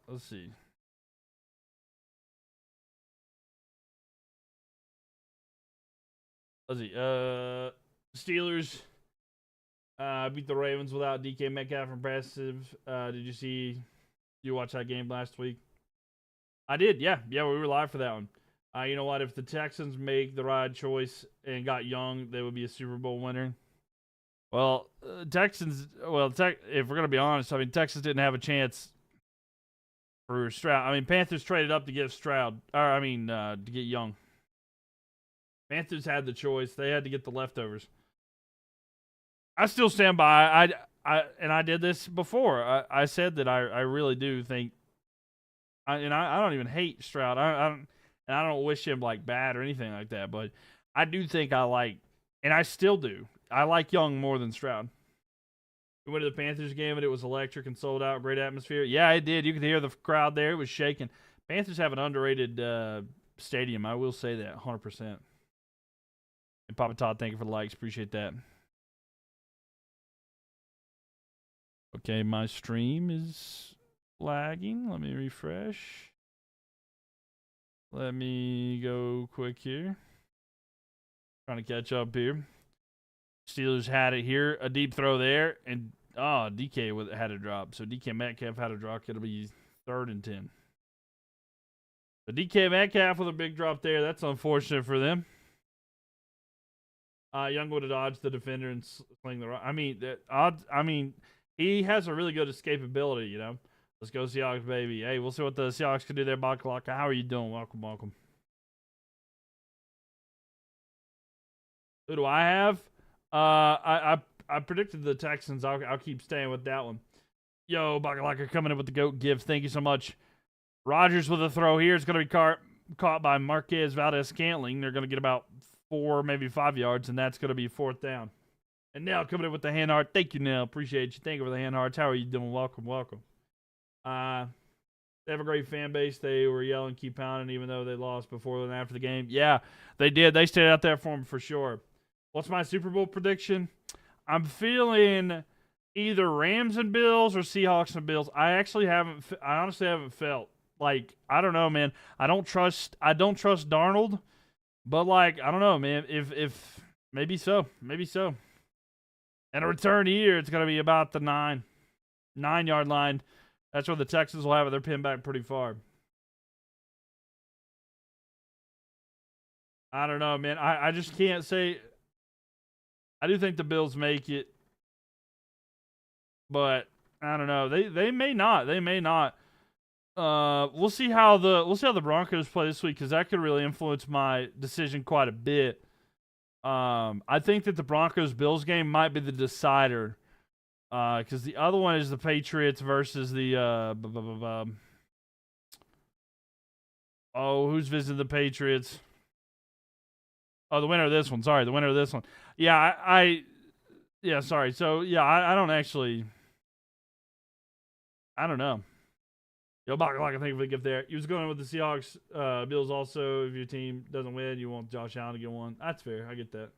[SPEAKER 1] Let's see. Let's see. Steelers beat the Ravens without DK Metcalf. Impressive. Did you watch that game last week? I did, yeah. Yeah, we were live for that one. You know what? If the Texans make the right choice and got Young, they would be a Super Bowl winner. Well, Texans, if we're going to be honest, I mean, Texans didn't have a chance for Stroud. I mean, Panthers traded up to get to get Young. Panthers had the choice. They had to get the leftovers. I still stand by. I did this before. I said that I really do think, I don't even hate Stroud. I don't wish him like bad or anything like that. But I do think and I still do. I like Young more than Stroud. We went to the Panthers game and it was electric and sold out. Great atmosphere. Yeah, it did. You could hear the crowd there. It was shaking. Panthers have an underrated stadium. I will say that 100%. And Papa Todd, thank you for the likes. Appreciate that. Okay, my stream is lagging. Let me refresh. Let me go quick here. Trying to catch up here. Steelers had it here. A deep throw there. And, DK had a drop. So DK Metcalf had a drop. It'll be 3rd and 10. But DK Metcalf with a big drop there. That's unfortunate for them. Young would have dodged the defender and sling the rock. I mean, he has a really good escapability, you know. Let's go Seahawks, baby. Hey, we'll see what the Seahawks can do there, Bakalaka. How are you doing? Welcome, welcome. Who do I have? I predicted the Texans. I'll keep staying with that one. Yo, Bakalaka coming in with the GOAT gift. Thank you so much. Rodgers with a throw here. It's going to be caught by Marquez Valdez-Scantling. They're going to get about 4, maybe 5 yards, and that's going to be 4th down. And Nell coming in with the hand heart. Thank you, Nell. Appreciate you. Thank you for the hand hearts. How are you doing? Welcome, welcome. They have a great fan base. They were yelling, keep pounding, even though they lost before and after the game. Yeah, they did. They stayed out there for them for sure. What's my Super Bowl prediction? I'm feeling either Rams and Bills or Seahawks and Bills. I honestly haven't felt. Like, I don't know, man. I don't trust Darnold, but like, I don't know, man. If maybe so. And a return here, it's gonna be about the 9-yard line. That's where the Texans will have it. They're pinned back pretty far. I don't know, man. I just can't say. I do think the Bills make it, but I don't know. They may not. They may not. We'll see how the Broncos play this week, because that could really influence my decision quite a bit. I think that the Broncos-Bills game might be the decider, because the other one is the Patriots versus the who's visiting the Patriots? Oh, the winner of this one. Sorry, the winner of this one. Yeah, sorry. So yeah, I don't actually. I don't know. Yo, Bakalaka, thank you for the gift there. You was going with the Seahawks, Bills also. If your team doesn't win, you want Josh Allen to get one. That's fair. I get that.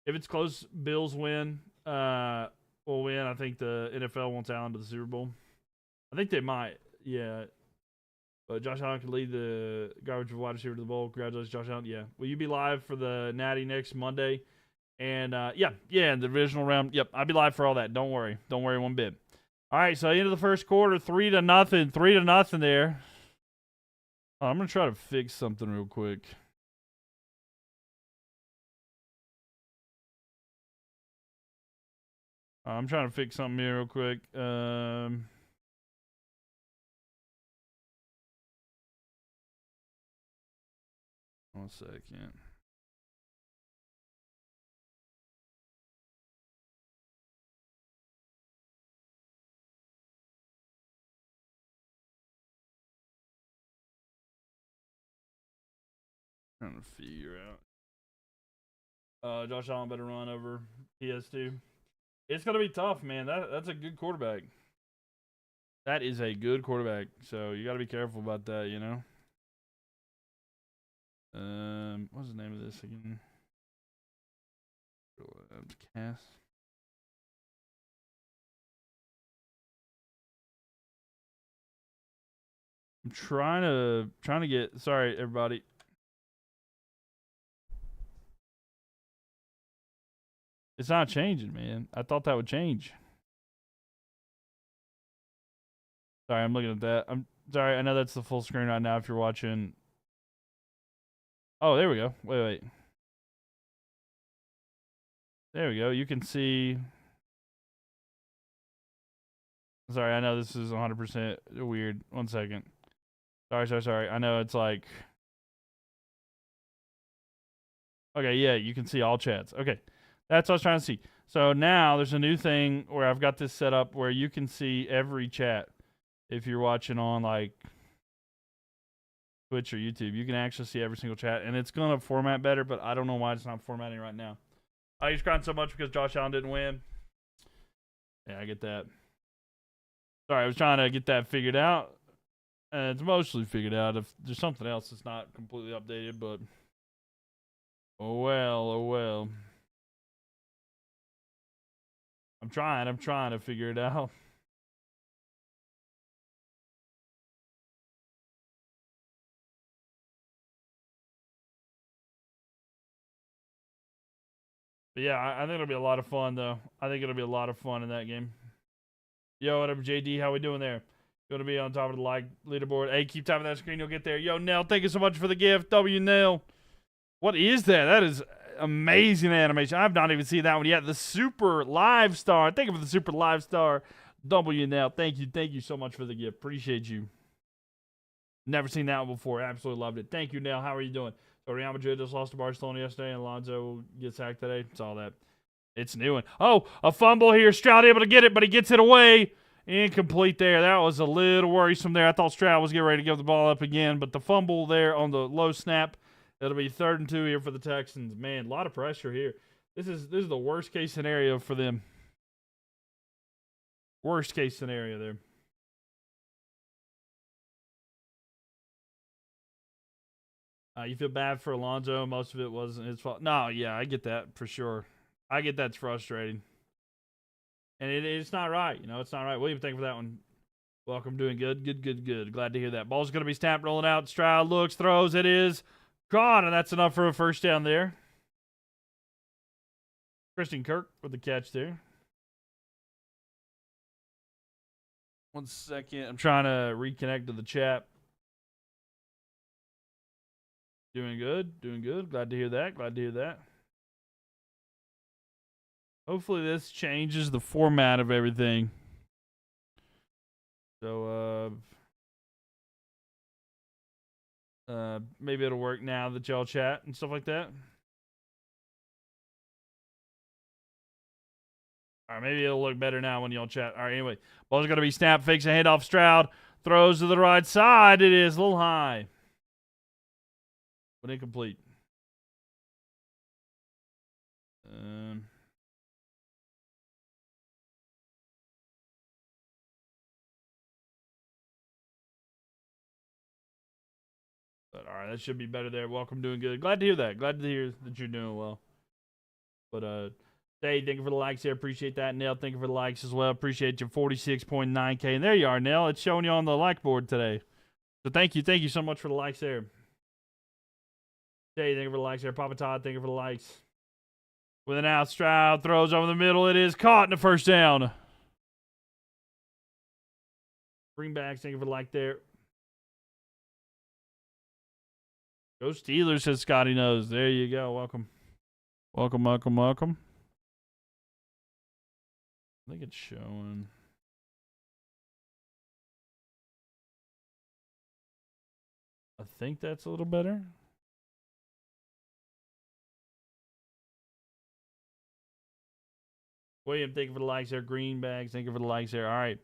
[SPEAKER 1] If it's close, Bills win. Will win. I think the NFL wants Allen to the Super Bowl. I think they might. Yeah. But Josh Allen can lead the garbage wide receiver to the bowl. Congratulations, Josh Allen. Yeah. Will you be live for the Natty next Monday? And in the divisional round. Yep, I'll be live for all that. Don't worry one bit. All right, so into the first quarter, 3-0, 3-0 there. Oh, I'm gonna try to fix something real quick. I'm trying to fix something here real quick. 1 second. Trying to figure out. Josh Allen better run over PS2. It's gonna be tough, man. That's a good quarterback. That is a good quarterback. So you got to be careful about that, you know. What's the name of this again? Cast. I'm trying to get. Sorry, everybody. It's not changing, man. I thought that would change. Sorry, I'm looking at that. I'm sorry. I know that's the full screen right now if you're watching. Oh, there we go. Wait. There we go. You can see. Sorry, I know this is 100% weird. 1 second. Sorry. I know it's like. Okay, yeah, you can see all chats. Okay. That's what I was trying to see. So now there's a new thing where I've got this set up where you can see every chat. If you're watching on like Twitch or YouTube, you can actually see every single chat, and it's gonna format better. But I don't know why it's not formatting right now. He's crying so much because Josh Allen didn't win. Yeah, I get that. Sorry, I was trying to get that figured out. It's mostly figured out. If there's something else that's not completely updated, but oh well, oh well. I'm trying to figure it out. But yeah, I think it'll be a lot of fun though. I think it'll be a lot of fun in that game. Yo, what up, JD? How we doing there? Going to be on top of the like leaderboard. Hey, keep tapping that screen. You'll get there. Yo, Nell, thank you so much for the gift. W Nell. What is that? That is amazing animation. I've not even seen that one yet. The Super Live Star. Thank you for the Super Live Star. W Nell. Thank you. Thank you so much for the gift. Appreciate you. Never seen that one before. Absolutely loved it. Thank you, Nell. How are you doing? So Real Madrid just lost to Barcelona yesterday, and Alonso gets hacked today. Saw that. It's new one. Oh, a fumble here. Stroud able to get it, but he gets it away. Incomplete there. That was a little worrisome there. I thought Stroud was getting ready to give the ball up again, but the fumble there on the low snap. It'll be 3rd and 2 here for the Texans. Man, a lot of pressure here. This is the worst case scenario for them. Worst case scenario there. You feel bad for Alonso. Most of it wasn't his fault. No, yeah, I get that for sure. I get that's frustrating. And it's not right. You know, it's not right. William, thank you for that one. Welcome, doing good. Good. Glad to hear that. Ball's going to be snapped, rolling out. Stroud looks, throws. It is gone, and that's enough for a first down there. Christian Kirk with the catch there. 1 second. I'm trying to reconnect to the chat. Doing good. Glad to hear that. Hopefully this changes the format of everything. So, maybe it'll work now that y'all chat and stuff like that. All right, maybe it'll look better now when y'all chat. All right, anyway. Ball's going to be snapped, fakes a handoff. Stroud throws to the right side. It is a little high, but incomplete. But all right, that should be better there. Welcome, doing good. Glad to hear that. Glad to hear that you're doing well. But Dave, thank you for the likes there. Appreciate that. Nell, thank you for the likes as well. Appreciate your 46.9K. And there you are, Nell. It's showing you on the like board today. So thank you so much for the likes there. Dave, thank you for the likes there. Papa Todd, thank you for the likes. With an out, Stroud throws over the middle. It is caught in the first down. Greenbacks, thank you for the like there. Go Steelers, says Scotty Knows. There you go. Welcome. I think it's showing. I think that's a little better. William, thank you for the likes there. Greenbacks, thank you for the likes there. All right.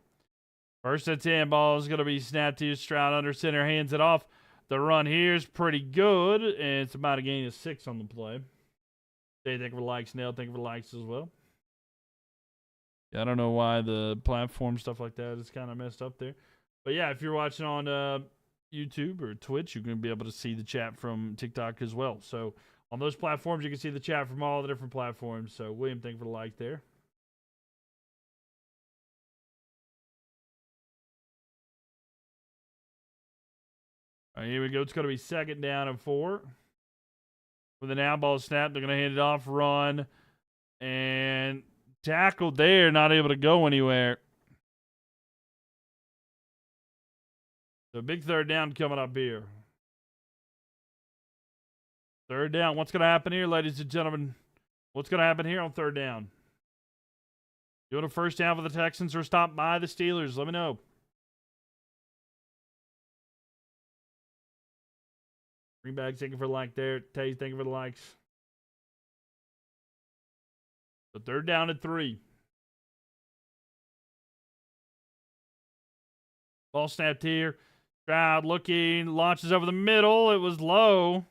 [SPEAKER 1] 1st and 10. Ball is going to be snapped to Stroud under center. Hands it off. The run here is pretty good, and it's about a gain of 6 on the play. Thank you for the likes, Nell. Thank you for the likes as well. Yeah, I don't know why the platform stuff like that is kind of messed up there. But yeah, if you're watching on YouTube or Twitch, you're going to be able to see the chat from TikTok as well. So on those platforms, you can see the chat from all the different platforms. So William, thank you for the like there. All right, here we go. It's going to be 2nd down and 4. With an out ball snap, they're going to hand it off, run, and tackled there, not able to go anywhere. So big 3rd down coming up here. 3rd down. What's going to happen here, ladies and gentlemen? What's going to happen here on 3rd down? Doing a 1st down for the Texans or stopped by the Steelers? Let me know. Greenback, thank you for the like there. Tay, thank you for the likes. So 3rd down and 3. Ball snapped here. Stroud looking, launches over the middle. It was low.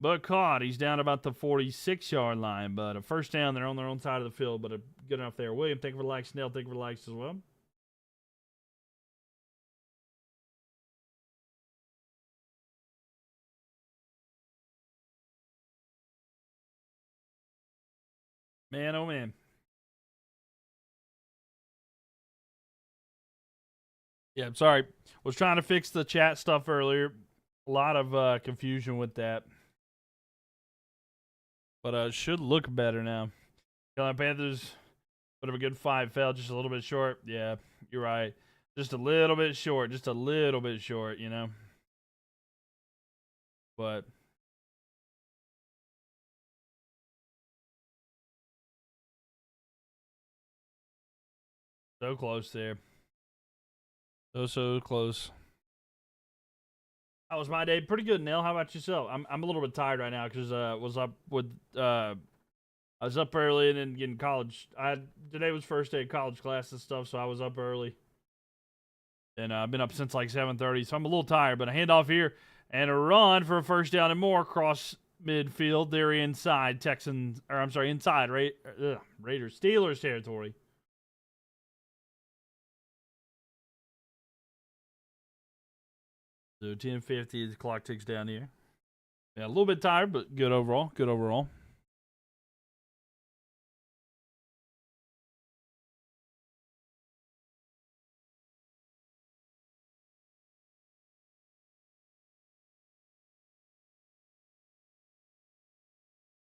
[SPEAKER 1] but caught. He's down about the 46-yard line, but a first down. They're on their own side of the field, but a good enough there. William, thank you for the likes. Snell, thank you for the likes as well. Man, oh man. Yeah, I'm sorry. Was trying to fix the chat stuff earlier. A lot of confusion with that. But it should look better now. Carolina Panthers, bit of a good fight. Fell just a little bit short. Yeah, you're right. Just a little bit short. Just a little bit short, you know. But so close there. So close. How was my day? Pretty good, Nell. How about yourself? I'm a little bit tired right now because I was up early and then getting college. Today was first day of college class and stuff, so I was up early. And I've been up since like 7:30, so I'm a little tired. But a handoff here and a run for a first down and more across midfield. They're inside Texans, or I'm sorry, inside Raiders Steelers territory. So 10:50, the clock ticks down here. Yeah, a little bit tired, but good overall. Good overall.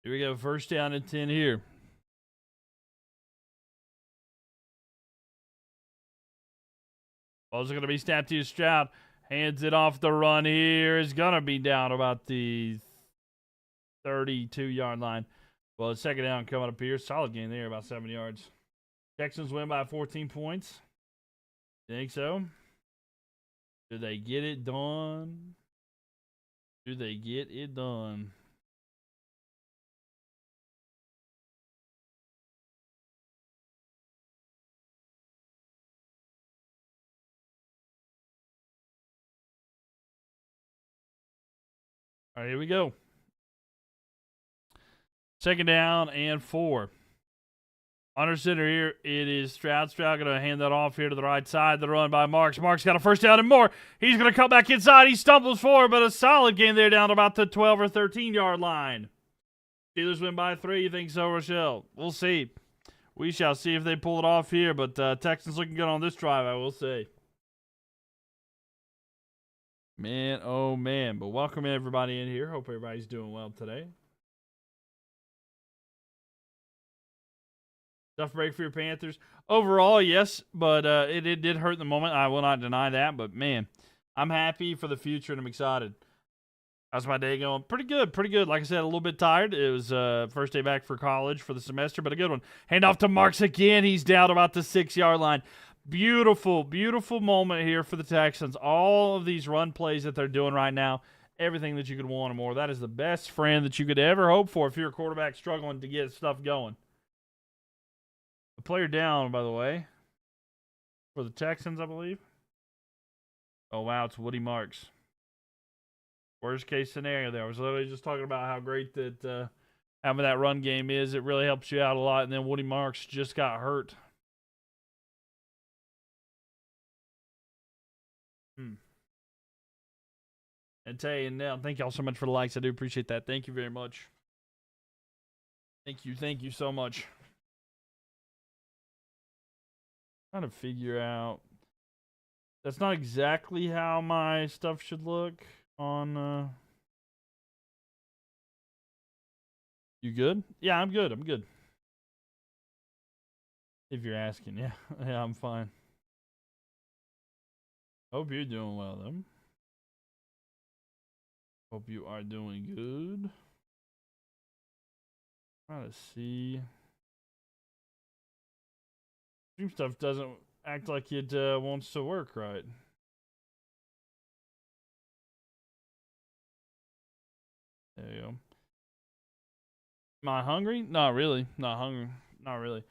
[SPEAKER 1] Here we go. First down and 10 here. Ball's going to be snapped to Stroud. Hands it off the run here. Is going to be down about the 32-yard line. Well, the second down coming up here. Solid gain there, about 7 yards. Texans win by 14 points. Think so? Do they get it done? Do they get it done? All right, here we go. Second down and 4. Under center here, it is Stroud. Stroud going to hand that off here to the right side. The run by Marks. Marks got a first down and more. He's going to come back inside. He stumbles forward, but a solid gain there down to about the 12 or 13-yard line. Steelers win by 3. You think so, Rochelle? We'll see. We shall see if they pull it off here, but Texans looking good on this drive, I will say. Man, oh man. But welcome everybody in here. Hope everybody's doing well today. Tough break for your Panthers. Overall, yes, but it did hurt in the moment. I will not deny that, but man, I'm happy for the future and I'm excited. How's my day going? Pretty good, pretty good. Like I said, a little bit tired. It was first day back for college for the semester, but a good one. Hand off to Marks again. He's down about the 6-yard line. Beautiful, beautiful moment here for the Texans. All of these run plays that they're doing right now, everything that you could want and more. That is the best friend that you could ever hope for if you're a quarterback struggling to get stuff going. A player down, by the way, for the Texans, I believe. Oh, wow, it's Woody Marks. Worst case scenario there. I was literally just talking about how great that having that run game is. It really helps you out a lot. And then Woody Marks just got hurt. And Tay and Nell, thank y'all so much for the likes. I do appreciate that. Thank you very much. Thank you so much. Trying to figure out. That's not exactly how my stuff should look on. You good? Yeah, I'm good. I'm good. If you're asking, yeah. Yeah, I'm fine. Hope you're doing well, then. Hope you are doing good. Trying to see. Stream stuff doesn't act like it wants to work right. There you go. Am I hungry? Not really. Not hungry. Not really.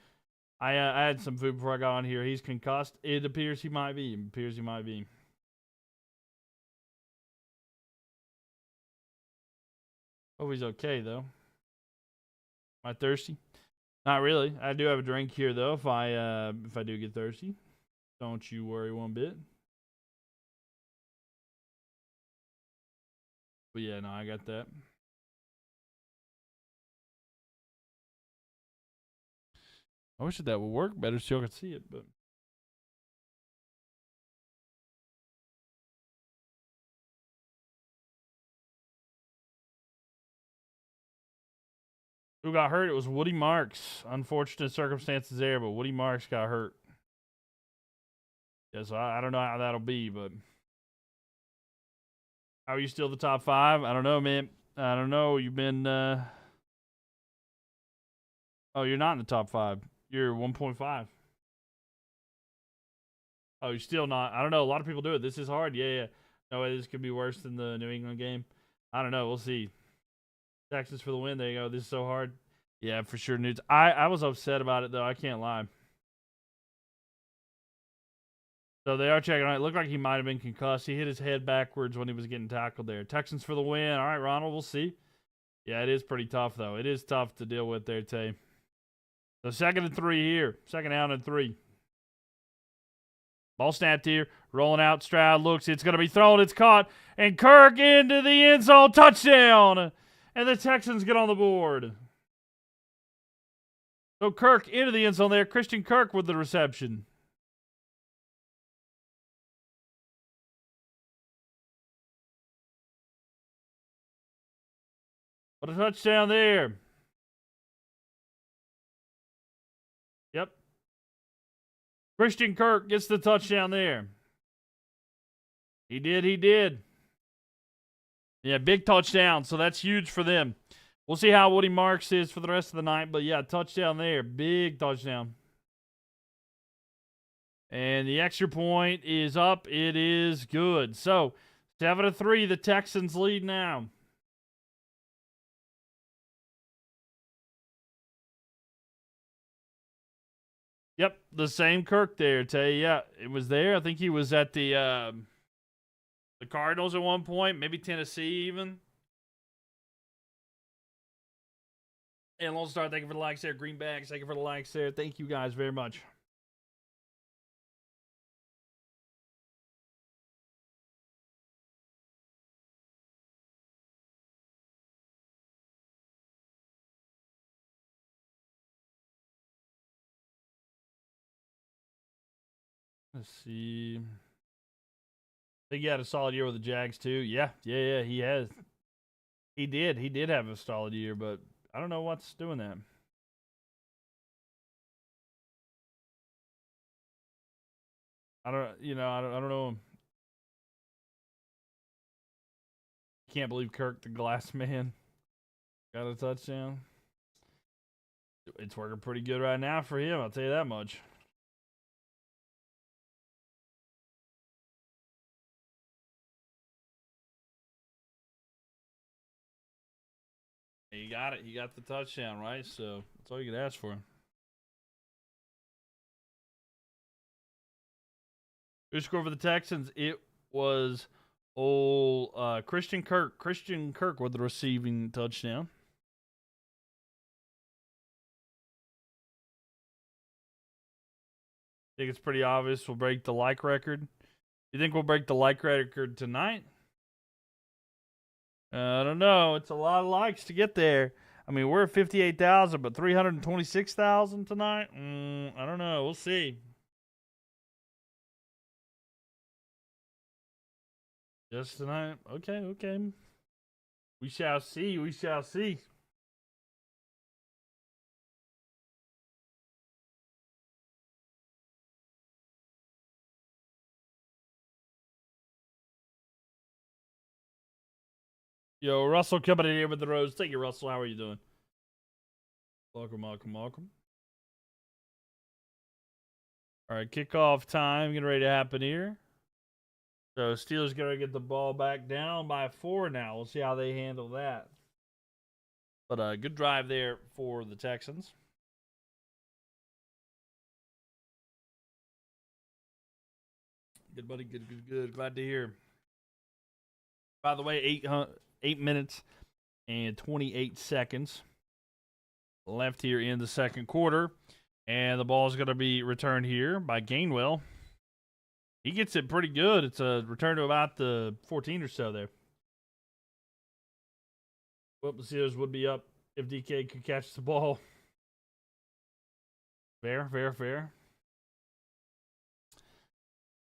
[SPEAKER 1] I had some food before I got on here. He's concussed. It appears he might be. It appears he might be. Hope he's okay though. Am I thirsty? Not really. I do have a drink here though. If I do get thirsty, don't you worry one bit. But yeah, no, I got that. I wish that would work better so y'all could see it, but. Who got hurt? It was Woody Marks. Unfortunate circumstances there, but Woody Marks got hurt. Yeah, so I don't know how that'll be, but. How are you still the top 5? I don't know, man. I don't know. You've been. Oh, you're not in the top 5. You're 1.5. Oh, you're still not. I don't know. A lot of people do it. This is hard. Yeah. No, this could be worse than the New England game. I don't know. We'll see. Texans for the win. There you go. This is so hard. Yeah, for sure, Nudes. I was upset about it, though. I can't lie. So they are checking on it. It looked like he might have been concussed. He hit his head backwards when he was getting tackled there. Texans for the win. All right, Ronald, we'll see. Yeah, it is pretty tough, though. It is tough to deal with there, Tay. So 2nd and 3 here. 2nd down and 3. Ball snapped here. Rolling out. Stroud looks. It's going to be thrown. It's caught. And Kirk into the end zone. Touchdown. And the Texans get on the board. So Kirk into the end zone there. Christian Kirk with the reception. What a touchdown there. Yep. Christian Kirk gets the touchdown there. He did. Yeah, big touchdown. So that's huge for them. We'll see how Woody Marks is for the rest of the night. But yeah, touchdown there. Big touchdown. And the extra point is up. It is good. So 7-3, the Texans lead now. Yep, the same Kirk there, Tay. Yeah, it was there. I think he was at the Cardinals at one point, maybe Tennessee even. And Lone Star, thank you for the likes there. Greenbacks, thank you for the likes there. Thank you guys very much. Let's see. I think he had a solid year with the Jags too. Yeah, he has. He did have a solid year, but I don't know what's doing that. I don't know. Can't believe Kirk the Glass Man got a touchdown. It's working pretty good right now for him, I'll tell you that much. He got it. He got the touchdown, right? So that's all you could ask for. Who scored for the Texans? It was Christian Kirk. Christian Kirk with the receiving touchdown. I think it's pretty obvious we'll break the like record. You think we'll break the like record tonight? I don't know. It's a lot of likes to get there. I mean, we're at 58,000, but 326,000 tonight? I don't know. We'll see. Just tonight? Okay. We shall see. Yo, Russell coming in here with the rose. Thank you, Russell. How are you doing? Welcome. All right, kickoff time. Getting ready to happen here. So Steelers going to get the ball back down by 4 now. We'll see how they handle that. But good drive there for the Texans. Good, buddy. Good. Glad to hear. By the way, 8 minutes and 28 seconds left here in the second quarter. And the ball is going to be returned here by Gainwell. He gets it pretty good. It's a return to about the 14 or so there. Well, the Steelers would be up if DK could catch the ball. Fair.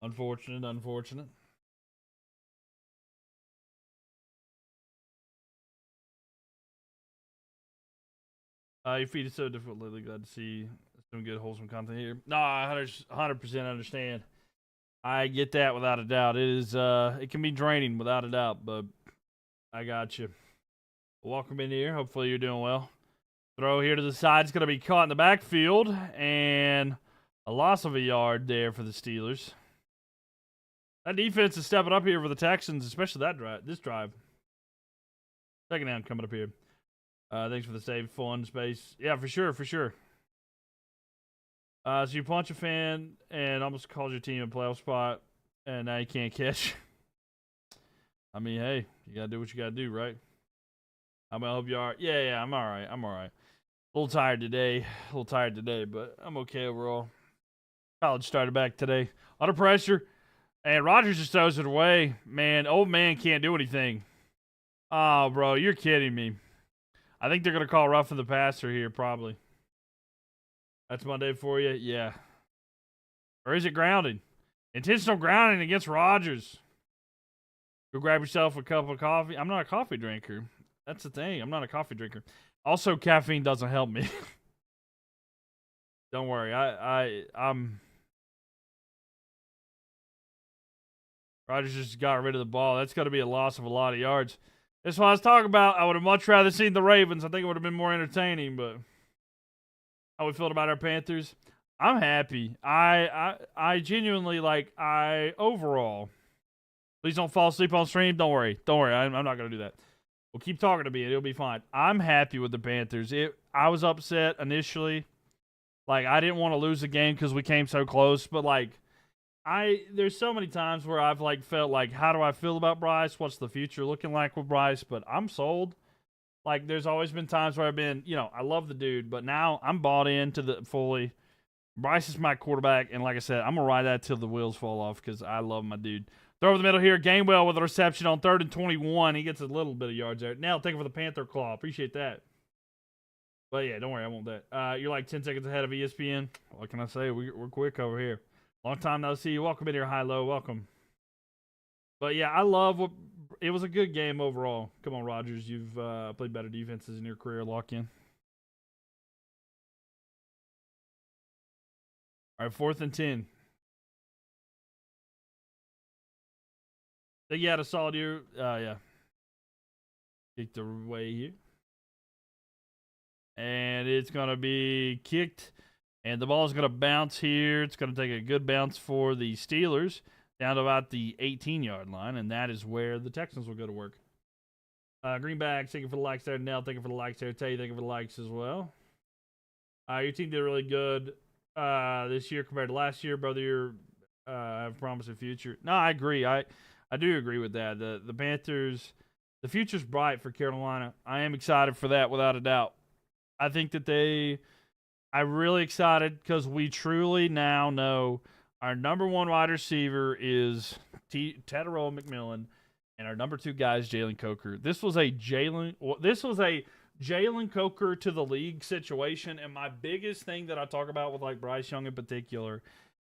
[SPEAKER 1] Unfortunate. Your feed is so difficult lately. Glad to see some good, wholesome content here. No, I 100% understand. I get that without a doubt. It is, it can be draining without a doubt, but I got you. Welcome in here. Hopefully you're doing well. Throw here to the side. It's going to be caught in the backfield, and a loss of a yard there for the Steelers. That defense is stepping up here for the Texans, especially this drive. Second down coming up here. Thanks for the save, fun space. Yeah, for sure. So you punch a fan and almost calls your team a playoff spot, and now you can't catch. I mean, hey, you gotta do what you gotta do, right? I hope you are. Yeah, I'm all right. A little tired today, but I'm okay overall. College started back today. A lot of pressure, and Rodgers just throws it away. Man, old man can't do anything. Oh, bro, you're kidding me. I think they're gonna call roughing the passer here, probably. That's Monday for you? Yeah. Or is it grounding? Intentional grounding against Rodgers. Go grab yourself a cup of coffee. I'm not a coffee drinker. That's the thing. I'm not a coffee drinker. Also, caffeine doesn't help me. Don't worry. I'm... Rodgers just got rid of the ball. That's going to be a loss of a lot of yards. That's what I was talking about. I would have much rather seen the Ravens. I think it would have been more entertaining, but... How we feel about our Panthers? I'm happy. I genuinely overall. Please don't fall asleep on stream. Don't worry. I'm not gonna do that. We'll keep talking to me. It'll be fine. I'm happy with the Panthers. I was upset initially. I didn't want to lose the game because we came so close. But there's so many times where I've felt how do I feel about Bryce? What's the future looking like with Bryce? But I'm sold. There's always been times where I've been, I love the dude, but now I'm bought into the fully. Bryce is my quarterback, and like I said, I'm going to ride that till the wheels fall off because I love my dude. Throw over the middle here. Gainwell with a reception on 3rd and 21. He gets a little bit of yards there. Now take it for the Panther Claw. Appreciate that. But yeah, don't worry, I won't that. You're 10 seconds ahead of ESPN. What can I say? We're quick over here. Long time no see you. Welcome in here, high-low. Welcome. But yeah, I love what... It was a good game overall. Come on, Rodgers. You've played better defenses in your career. Lock in. All right, 4th and 10. Think you had a solid year. Yeah. Kicked away here. And it's going to be kicked. And the ball is going to bounce here. It's going to take a good bounce for the Steelers. Down to about the 18-yard line, and that is where the Texans will go to work. Greenback, thank you for the likes there. Nell, thank you for the likes there. Tay, thank you for the likes as well. Your team did really good this year compared to last year, brother. You have a promising future. No, I agree. I do agree with that. The Panthers, the future's bright for Carolina. I am excited for that without a doubt. I think that I'm really excited because we truly now know our number one wide receiver is Tedero McMillan, and our number 2 guy is Jalen Coker. This was a Jalen Coker to the league situation, and my biggest thing that I talk about with Bryce Young in particular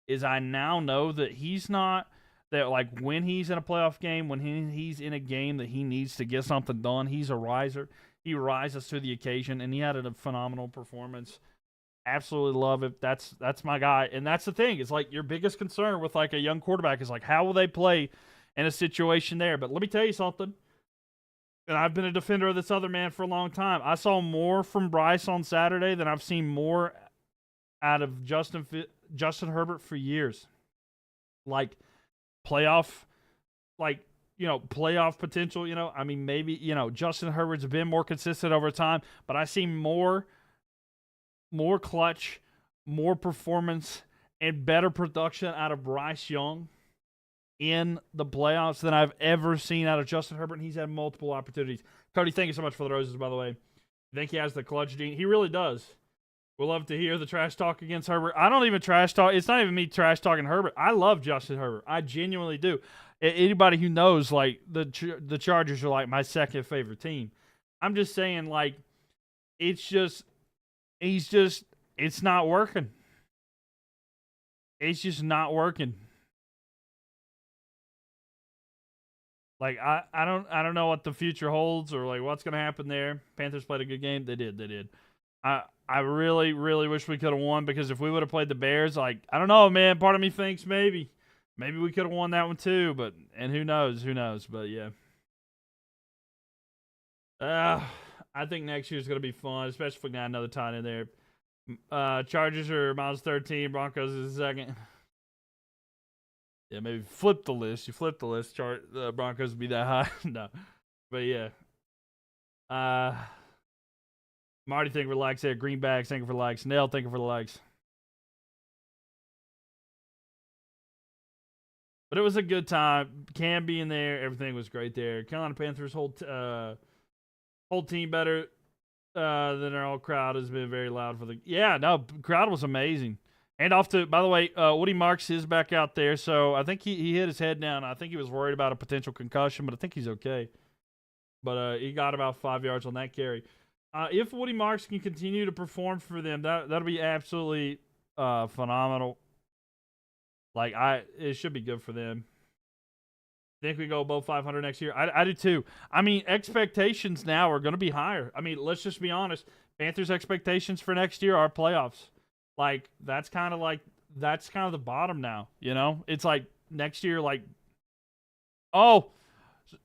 [SPEAKER 1] is I now know that he's not that when he's in a playoff game, when he's in a game that he needs to get something done, he's a riser. He rises to the occasion, and he had a phenomenal performance. Absolutely love it. That's my guy. And that's the thing. It's your biggest concern with a young quarterback is how will they play in a situation there? But let me tell you something. And I've been a defender of this other man for a long time. I saw more from Bryce on Saturday than I've seen more out of Justin Herbert for years. Playoff playoff potential, I mean, maybe, Justin Herbert's been more consistent over time, but I see more clutch, more performance, and better production out of Bryce Young in the playoffs than I've ever seen out of Justin Herbert, and he's had multiple opportunities. Cody, thank you so much for the roses, by the way. I think he has the clutch gene. He really does. We'll love to hear the trash talk against Herbert. I don't even trash talk. It's not even me trash talking Herbert. I love Justin Herbert. I genuinely do. Anybody who knows, like, the Chargers are like my second favorite team. I'm just saying, like, it's not working. It's just not working. Like, I don't know what the future holds or like what's gonna happen there. Panthers played a good game. They did. I really, really wish we could have won, because if we would have played the Bears, like, I don't know, man. Part of me thinks maybe we could have won that one too. And who knows? But yeah. I think next year's gonna be fun, especially if we got another tight end there. Chargers are Miles 13, Broncos is second. Yeah, maybe flip the list. You flip the list, Broncos would be that high. No. But yeah. Marty, thank you for the likes there. Greenbacks, thank you for the likes. Nell, thank you for the likes. But it was a good time. Cam being there, everything was great there. Carolina Panthers whole team better than our whole crowd has been very loud for the. Yeah, no, crowd was amazing. And off to, by the way, Woody Marks is back out there, so I think he hit his head down. I think he was worried about a potential concussion, but I think he's okay. But he got about 5 yards on that carry. If Woody Marks can continue to perform for them, that'll be absolutely phenomenal. Like, it should be good for them. Think we go above 500 next year? I do too. I mean, expectations now are going to be higher. I mean, let's just be honest. Panthers' expectations for next year are playoffs. Like, that's kind of the bottom now, you know? It's like next year, like, ball's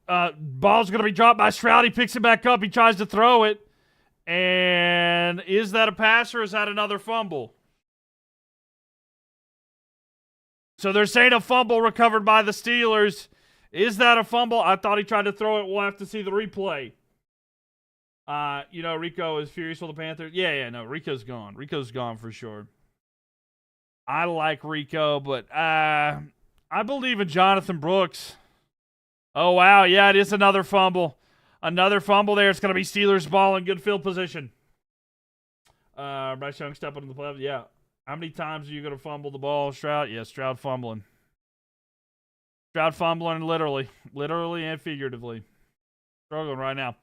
[SPEAKER 1] going to be dropped by Stroud. He picks it back up. He tries to throw it. And is that a pass or is that another fumble? So they're saying a fumble recovered by the Steelers. Is that a fumble? I thought he tried to throw it. We'll have to see the replay. Rico is furious with the Panthers. Yeah, no, Rico's gone. Rico's gone for sure. I like Rico, but I believe in Jonathan Brooks. Oh, wow. Yeah, it is another fumble. Another fumble there. It's going to be Steelers ball in good field position. Bryce Young stepping in the playoffs. Yeah. How many times are you going to fumble the ball, Stroud? Yeah, Stroud fumbling. Stroud fumbling literally and figuratively. Struggling right now.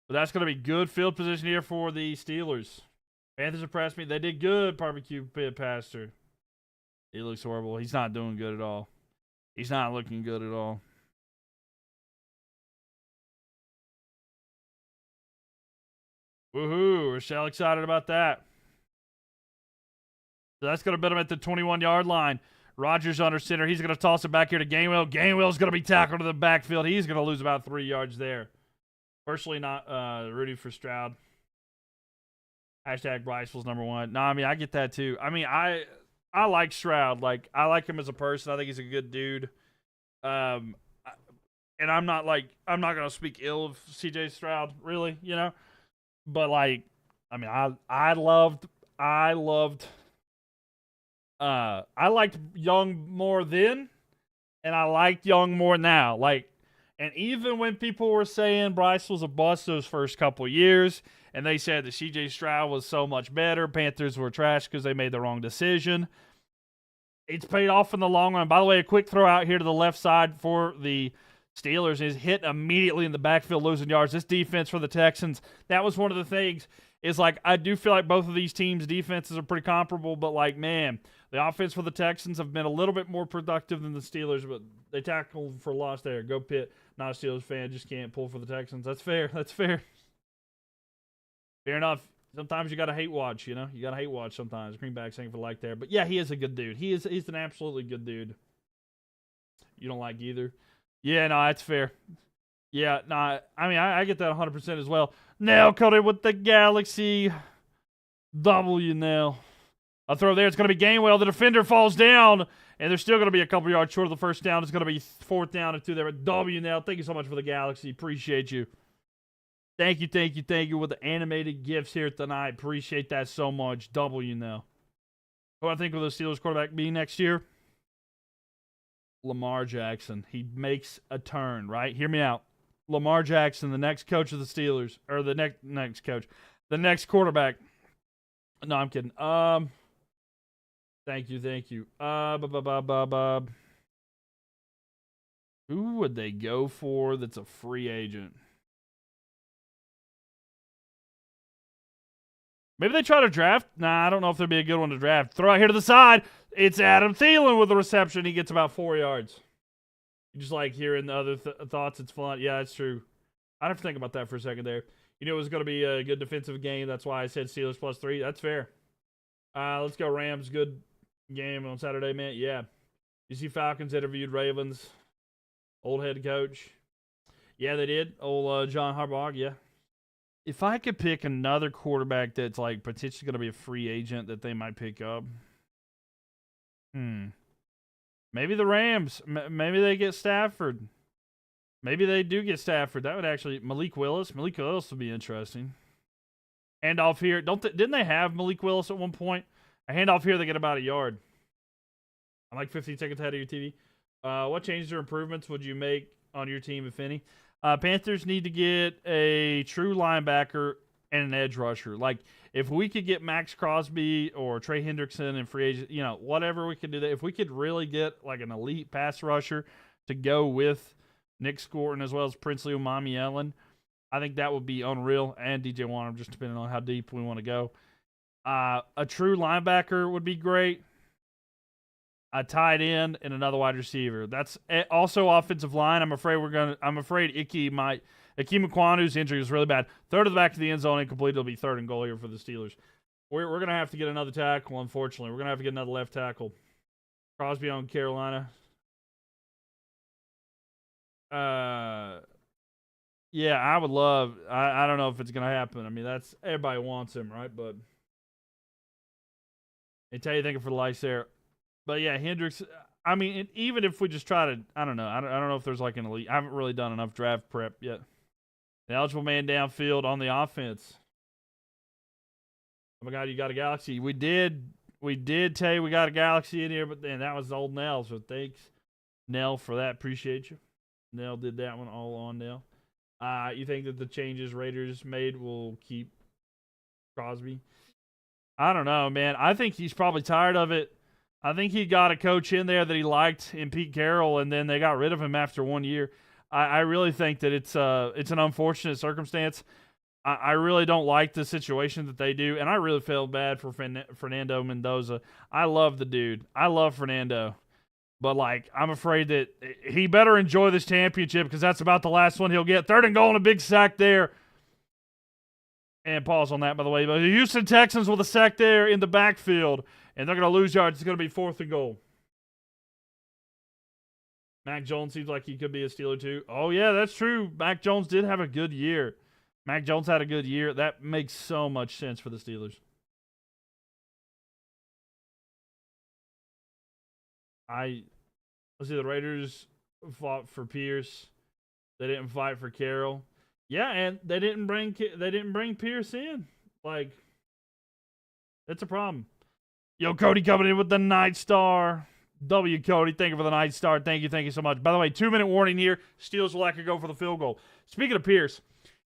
[SPEAKER 1] But that's going to be good field position here for the Steelers. Panthers impressed me. They did good, barbecue pit pastor. He looks horrible. He's not doing good at all. He's not looking good at all. Woohoo. Rochelle excited about that. So that's going to put him at the 21-yard line. Rodgers under center. He's going to toss it back here to Gainwell. Gainwell's going to be tackled to the backfield. He's going to lose about 3 yards there. Personally, not rooting for Stroud. Hashtag Bryce was number one. No, I mean, I get that too. I mean, I like Stroud. Like, I like him as a person. I think he's a good dude. And I'm not going to speak ill of CJ Stroud, really, you know? But, like, I mean, I liked Young more then, and I liked Young more now. Like, and even when people were saying Bryce was a bust those first couple years, and they said that CJ Stroud was so much better, Panthers were trash because they made the wrong decision. It's paid off in the long run. By the way, a quick throw out here to the left side for the Steelers is hit immediately in the backfield, losing yards. This defense for the Texans, that was one of the things. Is like, I do feel like both of these teams' defenses are pretty comparable, but like, man, the offense for the Texans have been a little bit more productive than the Steelers, but they tackled for loss there. Go Pitt. Not a Steelers fan, just can't pull for the Texans. That's fair. Fair enough. Sometimes you got to hate watch, you know? You got to hate watch sometimes. Greenback saying for like there. But yeah, he is a good dude. He's an absolutely good dude. You don't like either? Yeah, no, that's fair. Yeah, no, I mean, I get that 100% as well. Nail Cody with the Galaxy W nail. A throw there. It's going to be Gainwell. The defender falls down, and they're still going to be a couple yards short of the first down. It's going to be 4th down and 2 there. W nail. Thank you so much for the Galaxy. Appreciate you. Thank you with the animated gifts here tonight. Appreciate that so much. W nail. What do I think of the Steelers quarterback being next year? Lamar Jackson. He makes a turn, right? Hear me out. Lamar Jackson, the next coach of the Steelers, or the next coach, the next quarterback. No, I'm kidding. Thank you. Who would they go for that's a free agent? Maybe they try to draft. Nah, I don't know if there'd be a good one to draft. Throw it here to the side. It's Adam Thielen with the reception. He gets about 4 yards. You just like hearing the other thoughts. It's fun. Yeah, it's true. I'd have to think about that for a second there. You knew it was going to be a good defensive game. That's why I said Steelers +3. That's fair. Let's go Rams. Good game on Saturday, man. Yeah. You see Falcons interviewed Ravens. Old head coach. Yeah, they did. Old John Harbaugh, yeah. If I could pick another quarterback that's like potentially going to be a free agent that they might pick up. Maybe the Rams. Maybe they get Stafford. Maybe they do get Stafford. That would actually Malik Willis. Malik Willis would be interesting. Handoff here. Didn't they have Malik Willis at one point? A handoff here, they get about a yard. I'm like 15 seconds ahead of your TV. What changes or improvements would you make on your team, if any? Panthers need to get a true linebacker and an edge rusher. Like, if we could get Max Crosby or Trey Hendrickson and free agent, whatever we could do that. If we could really get like an elite pass rusher to go with Nick Scorton as well as Princely Umami-Ellen, I think that would be unreal. And DJ Warner, just depending on how deep we want to go. A true linebacker would be great. A tight end and another wide receiver. That's also offensive line. I'm afraid Ikem Ekwonu's injury was really bad. Throw to the back of the end zone, incomplete. It'll be 3rd and goal here for the Steelers. We're going to have to get another tackle, unfortunately. We're going to have to get another left tackle. Crosby on Carolina. Yeah, I would love. I don't know if it's going to happen. I mean, that's everybody wants him, right? But they tell you thinking for the lights there. But yeah, Hendricks. I mean, even if we just try to, I don't know. I don't know if there's like an elite. I haven't really done enough draft prep yet. The eligible man downfield on the offense. Oh my God, you got a Galaxy. We did tell you we got a Galaxy in here, but then that was old Nell. So thanks, Nell, for that. Appreciate you. Nell did that one all on Nell. You think that the changes Raiders made will keep Crosby? I don't know, man. I think he's probably tired of it. I think he got a coach in there that he liked in Pete Carroll, and then they got rid of him after 1 year. I really think that it's an unfortunate circumstance. I really don't like the situation that they do, and I really feel bad for Fernando Mendoza. I love the dude. I love Fernando. But, like, I'm afraid that he better enjoy this championship because that's about the last one he'll get. 3rd and goal and a big sack there. And pause on that, by the way. But the Houston Texans with a sack there in the backfield. And they're going to lose yards. It's going to be 4th and goal. Mac Jones seems like he could be a Steeler too. Oh, yeah, that's true. Mac Jones did have a good year. Mac Jones had a good year. That makes so much sense for the Steelers. Let's see, the Raiders fought for Pierce. They didn't fight for Carroll. Yeah, and they didn't bring Pierce in. Like, that's a problem. Yo, Cody coming in with the Night Star. W, Cody. Thank you for the Night Star. Thank you so much. By the way, 2-minute warning here. Steelers will likely go for the field goal. Speaking of Pierce,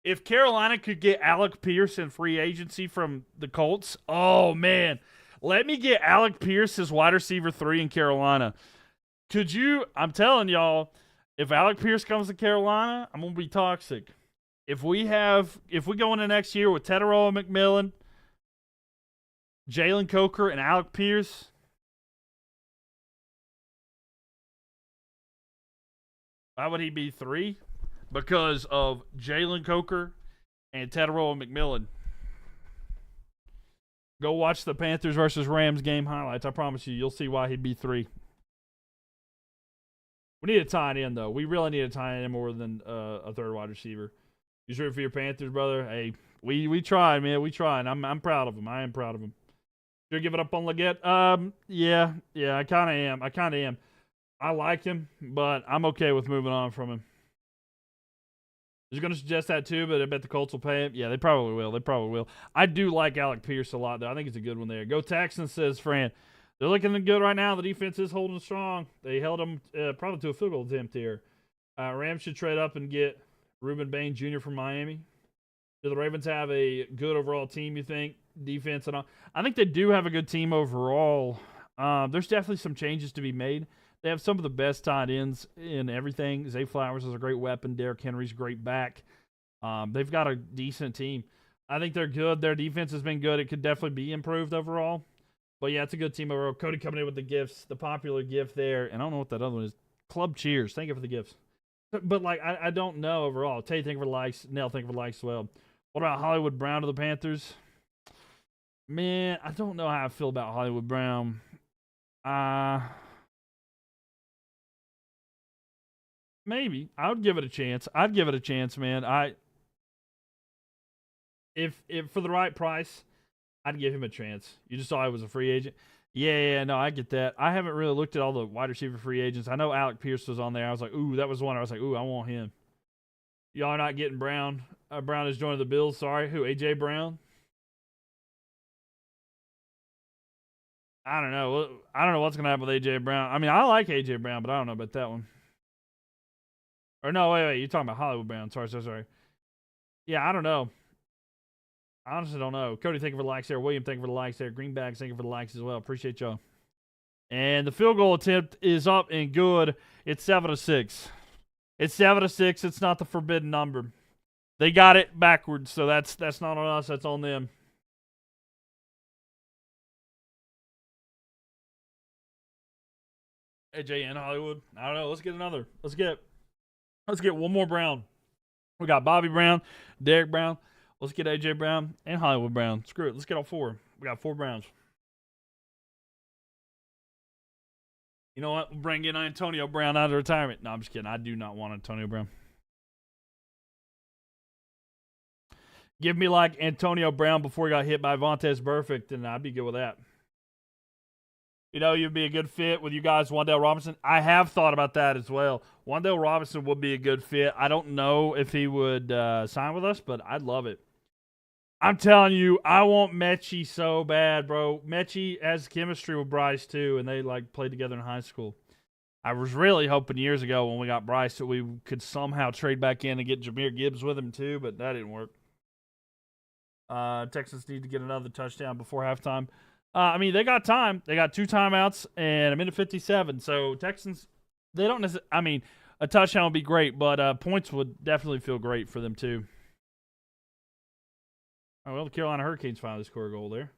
[SPEAKER 1] if Carolina could get Alec Pierce in free agency from the Colts, oh, man. Let me get Alec Pierce as wide receiver 3 in Carolina. Could you? I'm telling y'all, if Alec Pierce comes to Carolina, I'm going to be toxic. If we go into next year with Tetairoa McMillan, Jalen Coker, and Alec Pierce, why would he be 3? Because of Jalen Coker and Tetairoa McMillan. Go watch the Panthers versus Rams game highlights. I promise you'll see why he'd be 3. We need a tight end, though. We really need a tight end more than a 3rd wide receiver. You sure for your Panthers, brother? Hey, we tried, man. We tried. I'm proud of him. I am proud of him. You're giving up on Leggett? Yeah, I kind of am. I like him, but I'm okay with moving on from him. I was going to suggest that too, but I bet the Colts will pay him. Yeah, they probably will. I do like Alec Pierce a lot, though. I think it's a good one there. Go Texans, says Fran. They're looking good right now. The defense is holding strong. They held them probably to a field goal attempt here. Rams should trade up and get Reuben Bain Jr. from Miami. Do the Ravens have a good overall team, you think? Defense and all? I think they do have a good team overall. There's definitely some changes to be made. They have some of the best tight ends in everything. Zay Flowers is a great weapon. Derrick Henry's a great back. They've got a decent team. I think they're good. Their defense has been good. It could definitely be improved overall. But, yeah, it's a good team overall. Cody coming in with the gifts, the popular gift there. And I don't know what that other one is. Club Cheers. Thank you for the gifts. But, like, I don't know overall. Tay, thank you for the likes. Nell, thank you for the likes as well. What about Hollywood Brown to the Panthers? Man, I don't know how I feel about Hollywood Brown. Maybe. I would give it a chance. I'd give it a chance, man. If for the right price, I'd give him a chance. You just saw I was a free agent. Yeah, no, I get that. I haven't really looked at all the wide receiver free agents. I know Alec Pierce was on there. I was like, ooh, that was one. I was like, ooh, I want him. Y'all are not getting Brown. Brown is joining the Bills. Sorry. Who, A.J. Brown? I don't know. I don't know what's going to happen with A.J. Brown. I mean, I like A.J. Brown, but I don't know about that one. Or no, wait. You're talking about Hollywood Brown. Sorry. Yeah, I don't know. I honestly don't know. Cody, thank you for the likes there. William, thank you for the likes there. Greenbacks, thank you for the likes as well. Appreciate y'all. And the field goal attempt is up and good. It's 7-6. It's 7-6. It's not the forbidden number. They got it backwards, so that's not on us. That's on them. AJ and Hollywood. I don't know. Let's get another. Let's get one more Brown. We got Bobby Brown, Derek Brown. Let's get AJ Brown and Hollywood Brown. Screw it. Let's get all four. We got 4 Browns. You know what? We'll bring in Antonio Brown out of retirement. No, I'm just kidding. I do not want Antonio Brown. Give me like Antonio Brown before he got hit by Vontaze Burfict, and I'd be good with that. You know, you'd be a good fit with you guys, Wan'Dale Robinson. I have thought about that as well. Wan'Dale Robinson would be a good fit. I don't know if he would sign with us, but I'd love it. I'm telling you, I want Mechie so bad, bro. Mechie has chemistry with Bryce, too, and they, like, played together in high school. I was really hoping years ago when we got Bryce that we could somehow trade back in and get Jahmyr Gibbs with him, too, but that didn't work. Texans need to get another touchdown before halftime. I mean, they got time. They got 2 timeouts and a minute 57. So, Texans, they don't necessarily – I mean, a touchdown would be great, but points would definitely feel great for them, too. Oh, well, the Carolina Hurricanes finally scored a goal there.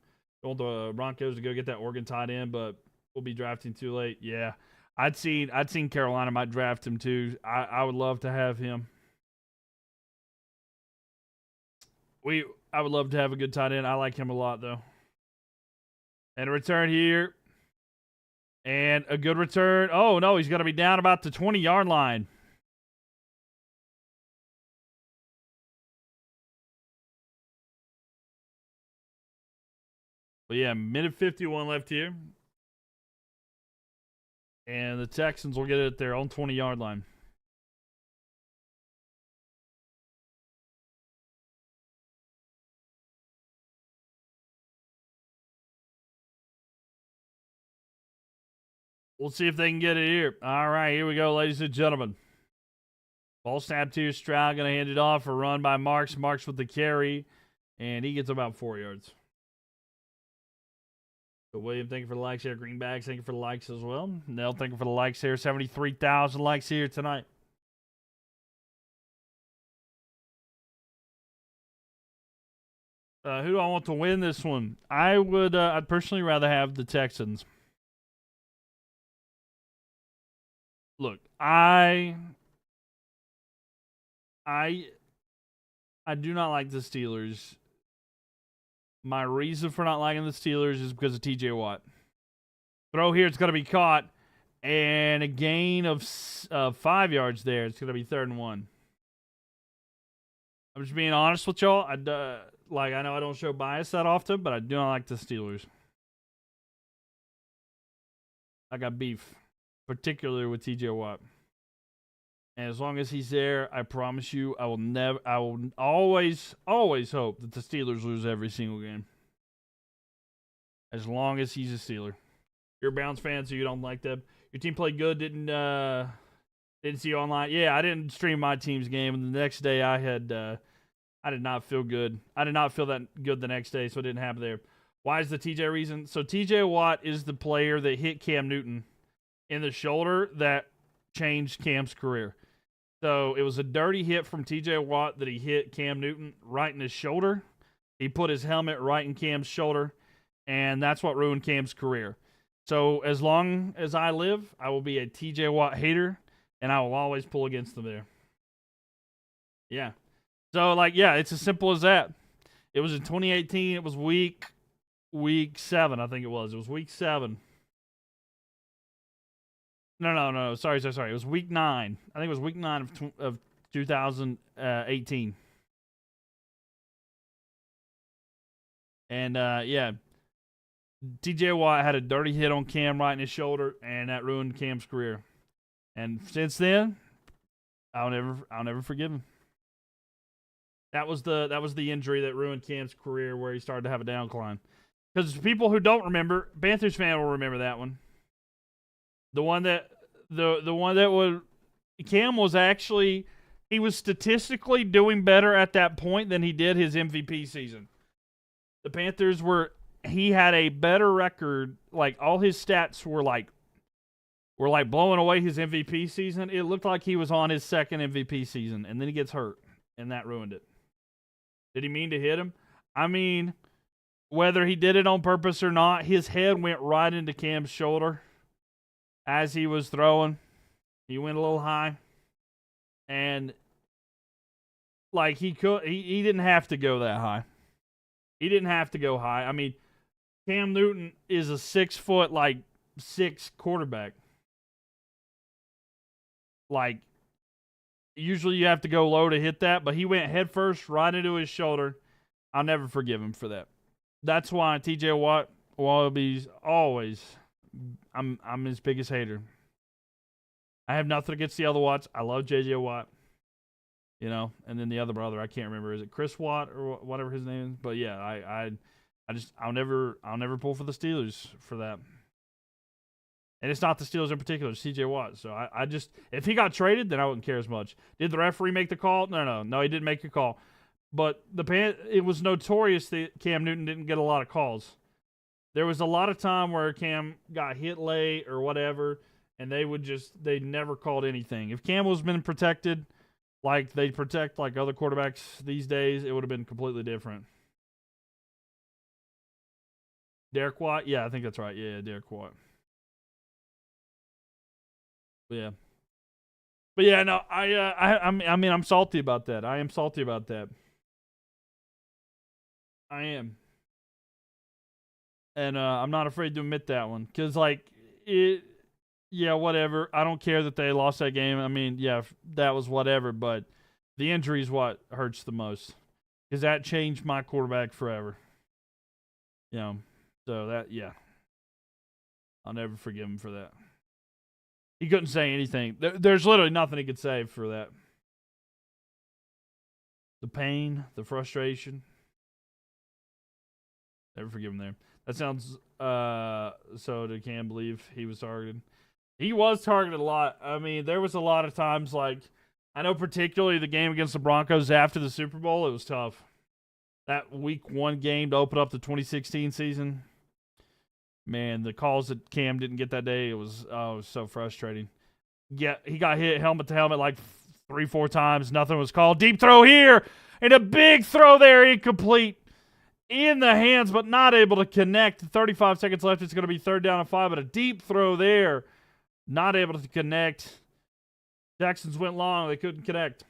[SPEAKER 1] Told the Broncos to go get that Oregon tight end, but we'll be drafting too late. Yeah, I'd seen Carolina might draft him, too. I would love to have him. I would love to have a good tight end. I like him a lot, though. And a return here. And a good return. Oh, no, he's going to be down about the 20-yard line. But, yeah, minute 51 left here. And the Texans will get it at their own 20-yard line. We'll see if they can get it here. All right, here we go, ladies and gentlemen. Ball snap to Stroud. Going to hand it off. A run by Marks. Marks with the carry. And he gets about 4 yards. So William, thank you for the likes here. Greenbacks, thank you for the likes as well. Nell, thank you for the likes here. 73,000 likes here tonight. Who do I want to win this one? I'd personally rather have the Texans. Look, I do not like the Steelers. My reason for not liking the Steelers is because of TJ Watt. Throw here, it's going to be caught. And a gain of 5 yards there. It's going to be 3rd and 1. I'm just being honest with y'all. I know I don't show bias that often, but I do not like the Steelers. I got beef, particularly with TJ Watt. And as long as he's there, I promise you, I will always hope that the Steelers lose every single game. As long as he's a Steeler. You're a Browns fan, so you don't like them. Your team played good. Didn't see you online. Yeah, I didn't stream my team's game, and the next day I did not feel good. I did not feel that good the next day, so it didn't happen there. Why is the TJ reason? So TJ Watt is the player that hit Cam Newton in the shoulder that changed Cam's career. So it was a dirty hit from TJ Watt that he hit Cam Newton right in his shoulder. He put his helmet right in Cam's shoulder, and that's what ruined Cam's career. So as long as I live, I will be a TJ Watt hater, and I will always pull against them there. Yeah. So, it's as simple as that. It was in 2018. It was week 7, I think it was. It was week 7. No. Sorry. It was week 9. I think it was week 9 of 2018. And, TJ Watt had a dirty hit on Cam right in his shoulder, and that ruined Cam's career. And since then, I'll never forgive him. That was the injury that ruined Cam's career, where he started to have a downcline. Because people who don't remember, Panthers fan will remember that one. The one that Cam was actually, he was statistically doing better at that point than he did his MVP season. The Panthers he had a better record. Like, all his stats were blowing away his MVP season. It looked like he was on his second MVP season, and then he gets hurt, and that ruined it. Did he mean to hit him? I mean, whether he did it on purpose or not, his head went right into Cam's shoulder as he was throwing. He went a little high, and he didn't have to go that high. He didn't have to go high. I mean, Cam Newton is a 6'6" quarterback. Usually you have to go low to hit that, but he went head first right into his shoulder. I'll never forgive him for that. That's why TJ Watt will be always, I'm his biggest hater. I have nothing against the other Watts. I love JJ Watt. And then the other brother, I can't remember. Is it Chris Watt or whatever his name is? But yeah, I'll never pull for the Steelers for that. And it's not the Steelers in particular, it's TJ Watt. So I just, if he got traded, then I wouldn't care as much. Did the referee make the call? No, he didn't make a call. But it was notorious that Cam Newton didn't get a lot of calls. There was a lot of time where Cam got hit late or whatever, and they never called anything. If Cam was been protected like they protect like other quarterbacks these days, it would have been completely different. Derek Watt? Yeah, I think that's right. Yeah, Derek Watt. Yeah. But yeah, no, I mean, I'm salty about that. I am salty about that. I am. And I'm not afraid to admit that one. Because, yeah, whatever. I don't care that they lost that game. I mean, yeah, that was whatever. But the injury is what hurts the most. Because that changed my quarterback forever. So that, yeah. I'll never forgive him for that. He couldn't say anything. There's literally nothing he could say for that. The pain, the frustration. Never forgive him there. That sounds so they can't believe he was targeted. He was targeted a lot. I mean, there was a lot of times, I know particularly the game against the Broncos after the Super Bowl, it was tough. That week 1 game to open up the 2016 season. Man, the calls that Cam didn't get that day, it was so frustrating. Yeah, he got hit helmet to helmet 3-4 times. Nothing was called. Deep throw here, and a big throw there, incomplete. In the hands, but not able to connect. 35 seconds left. It's going to be 3rd down and 5, but a deep throw there. Not able to connect. Texans went long. They couldn't connect.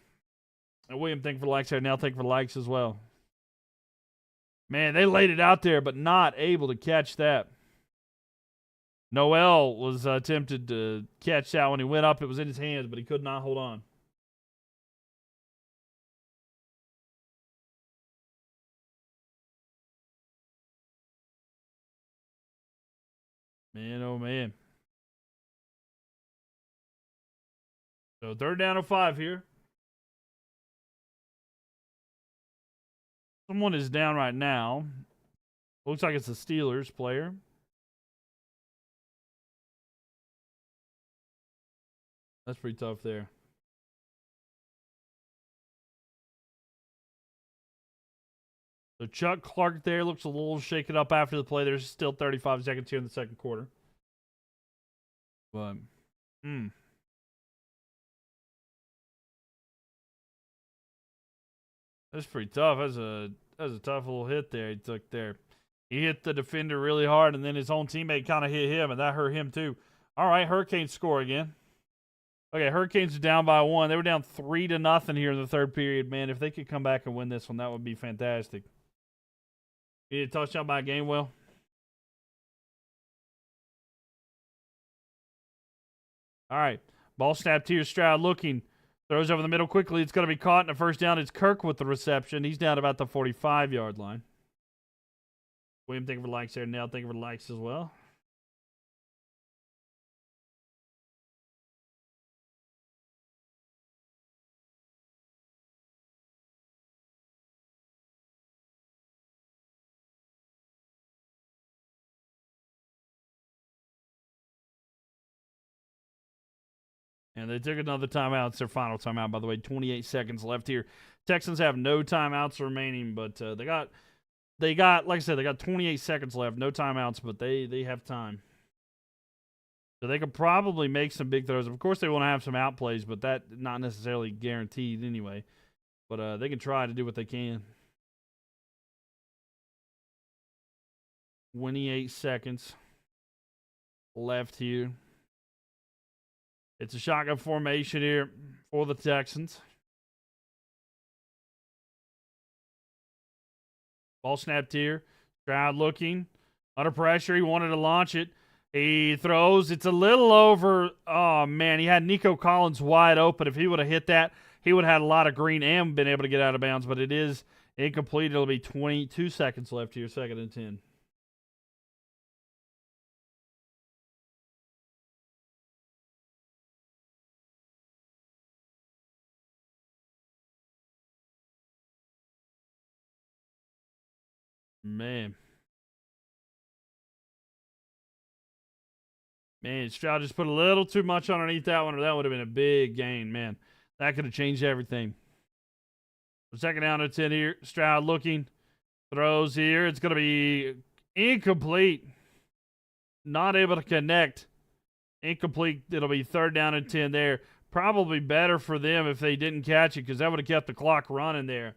[SPEAKER 1] And William, thank you for the likes there. Now thank you for the likes as well. Man, they laid it out there, but not able to catch that. Noel was tempted to catch that when he went up. It was in his hands, but he could not hold on. Man, oh man. So 3rd down and 5 here. Someone is down right now. Looks like it's a Steelers player. That's pretty tough there. So Chuck Clark there looks a little shaken up after the play. There's still 35 seconds here in the second quarter. But, that's pretty tough. That's a tough little hit there he took there. He hit the defender really hard, and then his own teammate kind of hit him, and that hurt him too. All right, Hurricanes score again. Okay, Hurricanes are down by 1. They were down 3-0 here in the third period. Man, if they could come back and win this one, that would be fantastic. You need a touchdown by Gainwell. All right, ball snapped here. Stroud looking. Throws over the middle quickly. It's going to be caught, and a first down. It's Kirk with the reception. He's down about the 45-yard line. William, thank you for the likes there. Nell, thank you for the likes as well. And they took another timeout. It's their final timeout, by the way. 28 seconds left here. Texans have no timeouts remaining, but they got, like I said, they got 28 seconds left. No timeouts, but they have time. So they could probably make some big throws. Of course, they want to have some outplays, but that not necessarily guaranteed anyway. But they can try to do what they can. 28 seconds left here. It's a shotgun formation here for the Texans. Ball snapped here. Stroud looking. Under pressure. He wanted to launch it. He throws. It's a little over. Oh, man. He had Nico Collins wide open. If he would have hit that, he would have had a lot of green and been able to get out of bounds. But it is incomplete. It'll be 22 seconds left here. 2nd and 10. Man, Stroud just put a little too much underneath that one, or that would have been a big gain, man. That could have changed everything. 2nd down and 10 here. Stroud looking. Throws here. It's going to be incomplete. Not able to connect. Incomplete. It'll be 3rd down and 10 there. Probably better for them if they didn't catch it, because that would have kept the clock running there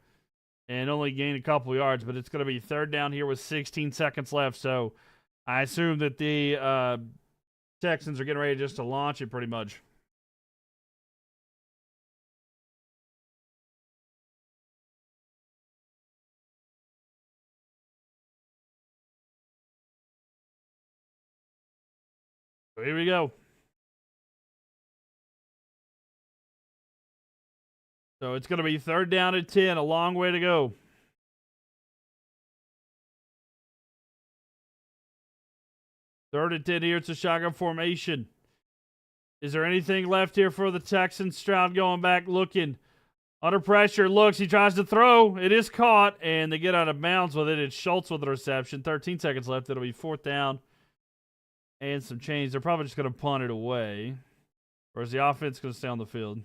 [SPEAKER 1] and only gained a couple yards. But it's going to be 3rd down here with 16 seconds left. So I assume that the Texans are getting ready just to launch it pretty much. So here we go. So it's going to be 3rd down and 10. A long way to go. Third and 10 here. It's a shotgun formation. Is there anything left here for the Texans? Stroud going back, looking. Under pressure, looks. He tries to throw. It is caught, and they get out of bounds with it. It's Schultz with the reception. 13 seconds left. It'll be 4th down and some change. They're probably just going to punt it away. Or is the offense going to stay on the field?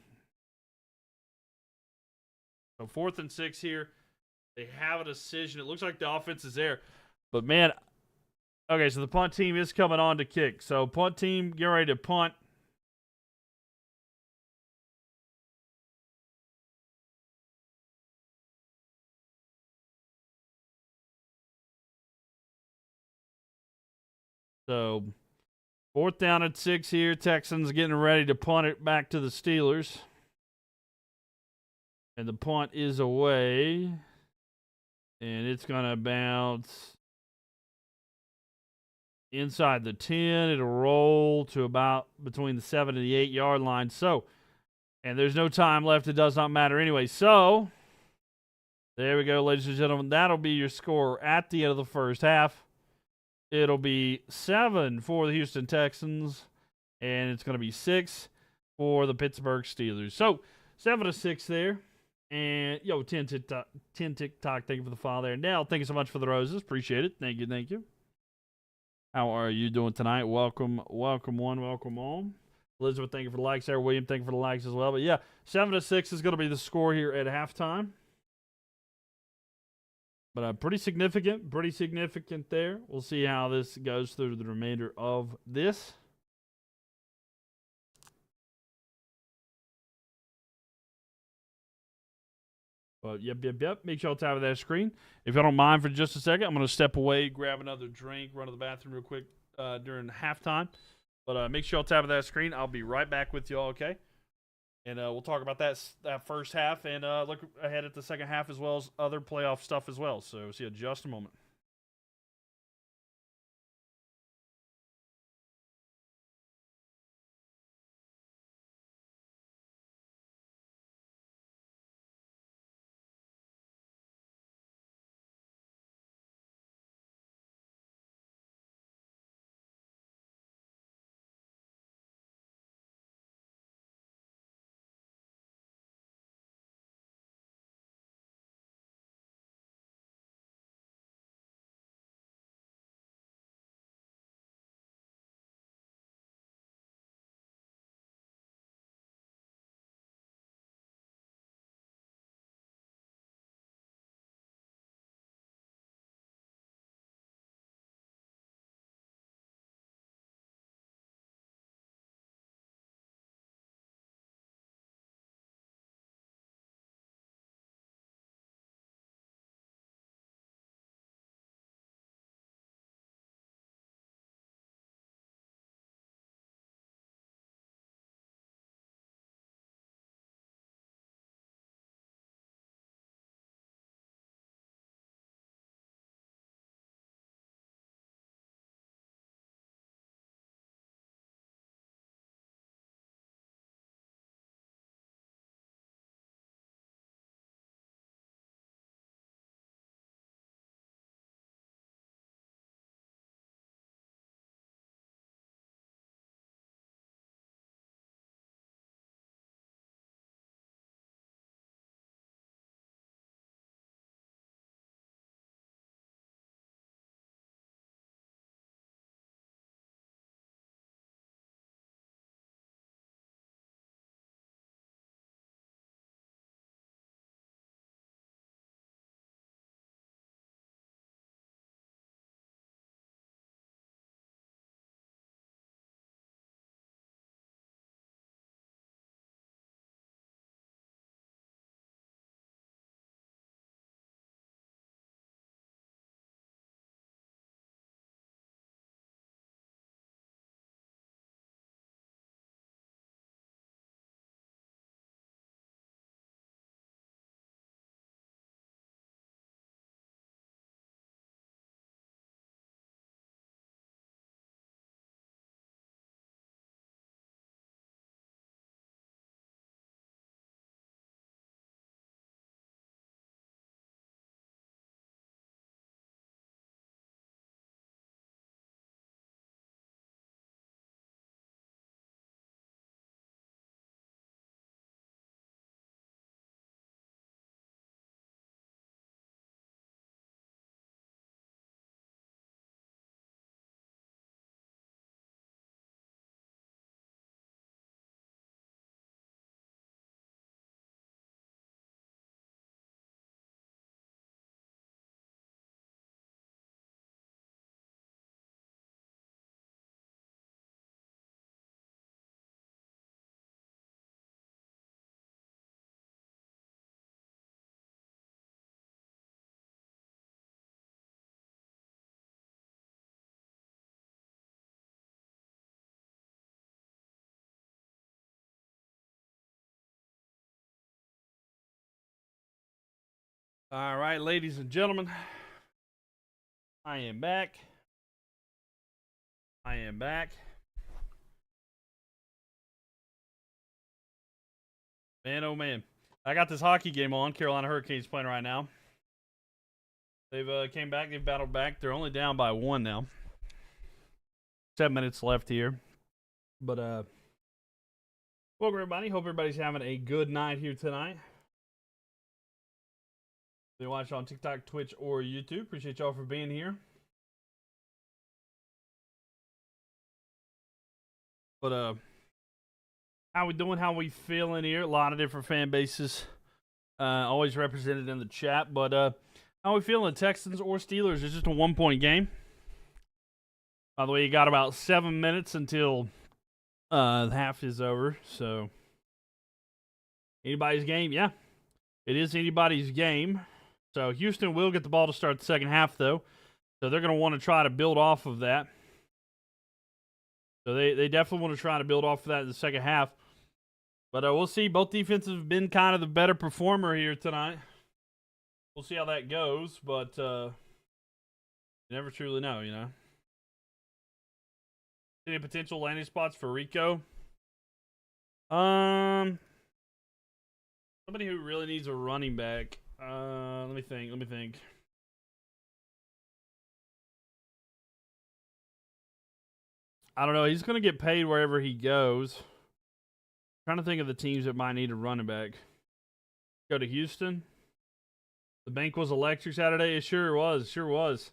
[SPEAKER 1] So 4th and 6 here. They have a decision. It looks like the offense is there. But, man, okay, so the punt team is coming on to kick. So punt team getting ready to punt. So 4th down and 6 here. Texans getting ready to punt it back to the Steelers. And the punt is away. And it's going to bounce inside the 10. It'll roll to about between the 7 and the 8-yard line. So, and there's no time left. It does not matter anyway. So, there we go, ladies and gentlemen. That'll be your score at the end of the first half. It'll be 7 for the Houston Texans, and it's going to be 6 for the Pittsburgh Steelers. So, 7-6 there. And, 10 TikTok. Thank you for the follow there. Nell, thank you so much for the roses. Appreciate it. Thank you. How are you doing tonight? Welcome one, welcome on. Elizabeth, thank you for the likes there. William, thank you for the likes as well. But yeah, 7-6 is going to be the score here at halftime. But pretty significant there. We'll see how this goes through the remainder of this. But yep. Make sure y'all tap that screen. If y'all don't mind for just a second, I'm going to step away, grab another drink, run to the bathroom real quick during halftime. But make sure y'all tap that screen. I'll be right back with y'all, okay? And we'll talk about that first half and look ahead at the second half as well as other playoff stuff as well. So see you in just a moment. All right, ladies and gentlemen, I am back. Man, oh man. I got this hockey game on. Carolina Hurricanes playing right now. They've came back. They've battled back. They're only down by 1 now. 7 minutes left here. But, welcome everybody. Hope everybody's having a good night here tonight. If you watch on TikTok, Twitch, or YouTube, appreciate y'all for being here. But How we doing? How we feeling here? A lot of different fan bases, always represented in the chat. But how we feeling? Texans or Steelers? It's just a 1-point game. By the way, you got about 7 minutes until the half is over. So anybody's game? Yeah, it is anybody's game. So Houston will get the ball to start the second half, though. So they're going to want to try to build off of that. So they definitely want to try to build off of that in the second half. But we'll see. Both defenses have been kind of the better performer here tonight. We'll see how that goes, but you never truly know, you know. Any potential landing spots for Rico? Somebody who really needs a running back. Let me think. I don't know. He's going to get paid wherever he goes. Trying to think of the teams that might need a running back. Go to Houston. The bank was electric Saturday. It sure was.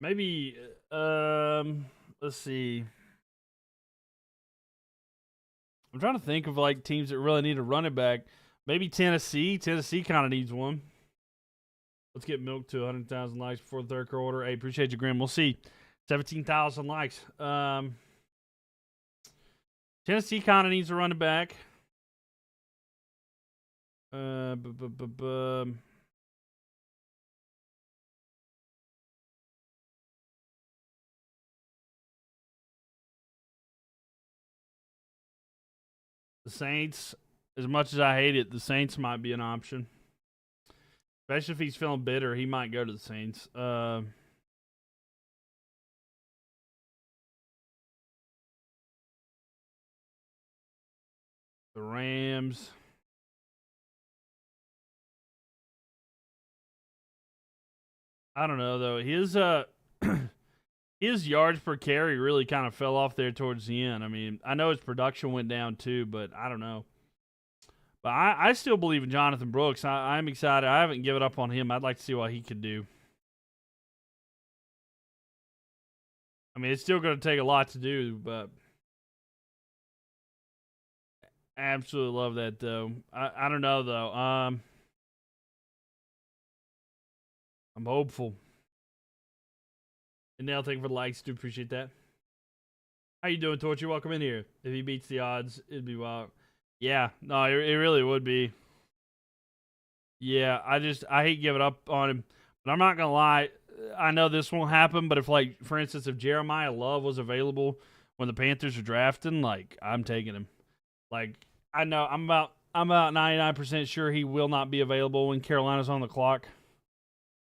[SPEAKER 1] Maybe, let's see. I'm trying to think of like teams that really need a running back. Maybe Tennessee. Tennessee kind of needs one. Let's get Mylk to 100,000 likes before the third quarter. Hey, appreciate you, Grim. We'll see. 17,000 likes. Tennessee kind of needs a running back. The Saints, as much as I hate it, the Saints might be an option. Especially if he's feeling bitter, he might go to the Saints. The Rams. I don't know though. His yards per carry really kind of fell off there towards the end. I mean, I know his production went down too, but I don't know. But I still believe in Jonathan Brooks. I'm excited. I haven't given up on him. I'd like to see what he could do. I mean, it's still going to take a lot to do, but absolutely love that though. I don't know though. I'm hopeful. And now thank you for the likes. Do appreciate that. How you doing, Torchy? Welcome in here. If he beats the odds, it'd be wild. Yeah, no, it really would be. Yeah, I hate giving up on him. But I'm not going to lie. I know this won't happen, but if, like, for instance, if Jeremiah Love was available when the Panthers are drafting, like, I'm taking him. Like, I know I'm about 99% sure he will not be available when Carolina's on the clock.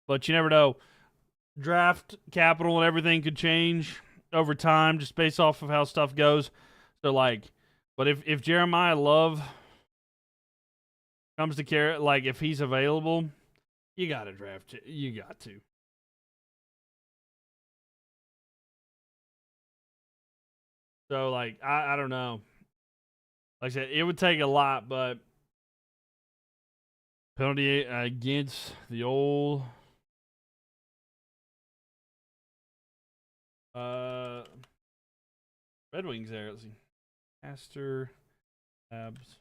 [SPEAKER 1] But you never know. Draft capital and everything could change over time just based off of how stuff goes. So, like, but if Jeremiah Love comes to like, if he's available, you got to draft it. You got to. So, like, I don't know. Like I said, it would take a lot, but penalty against the old Red Wings there. Let's see. Master Abs.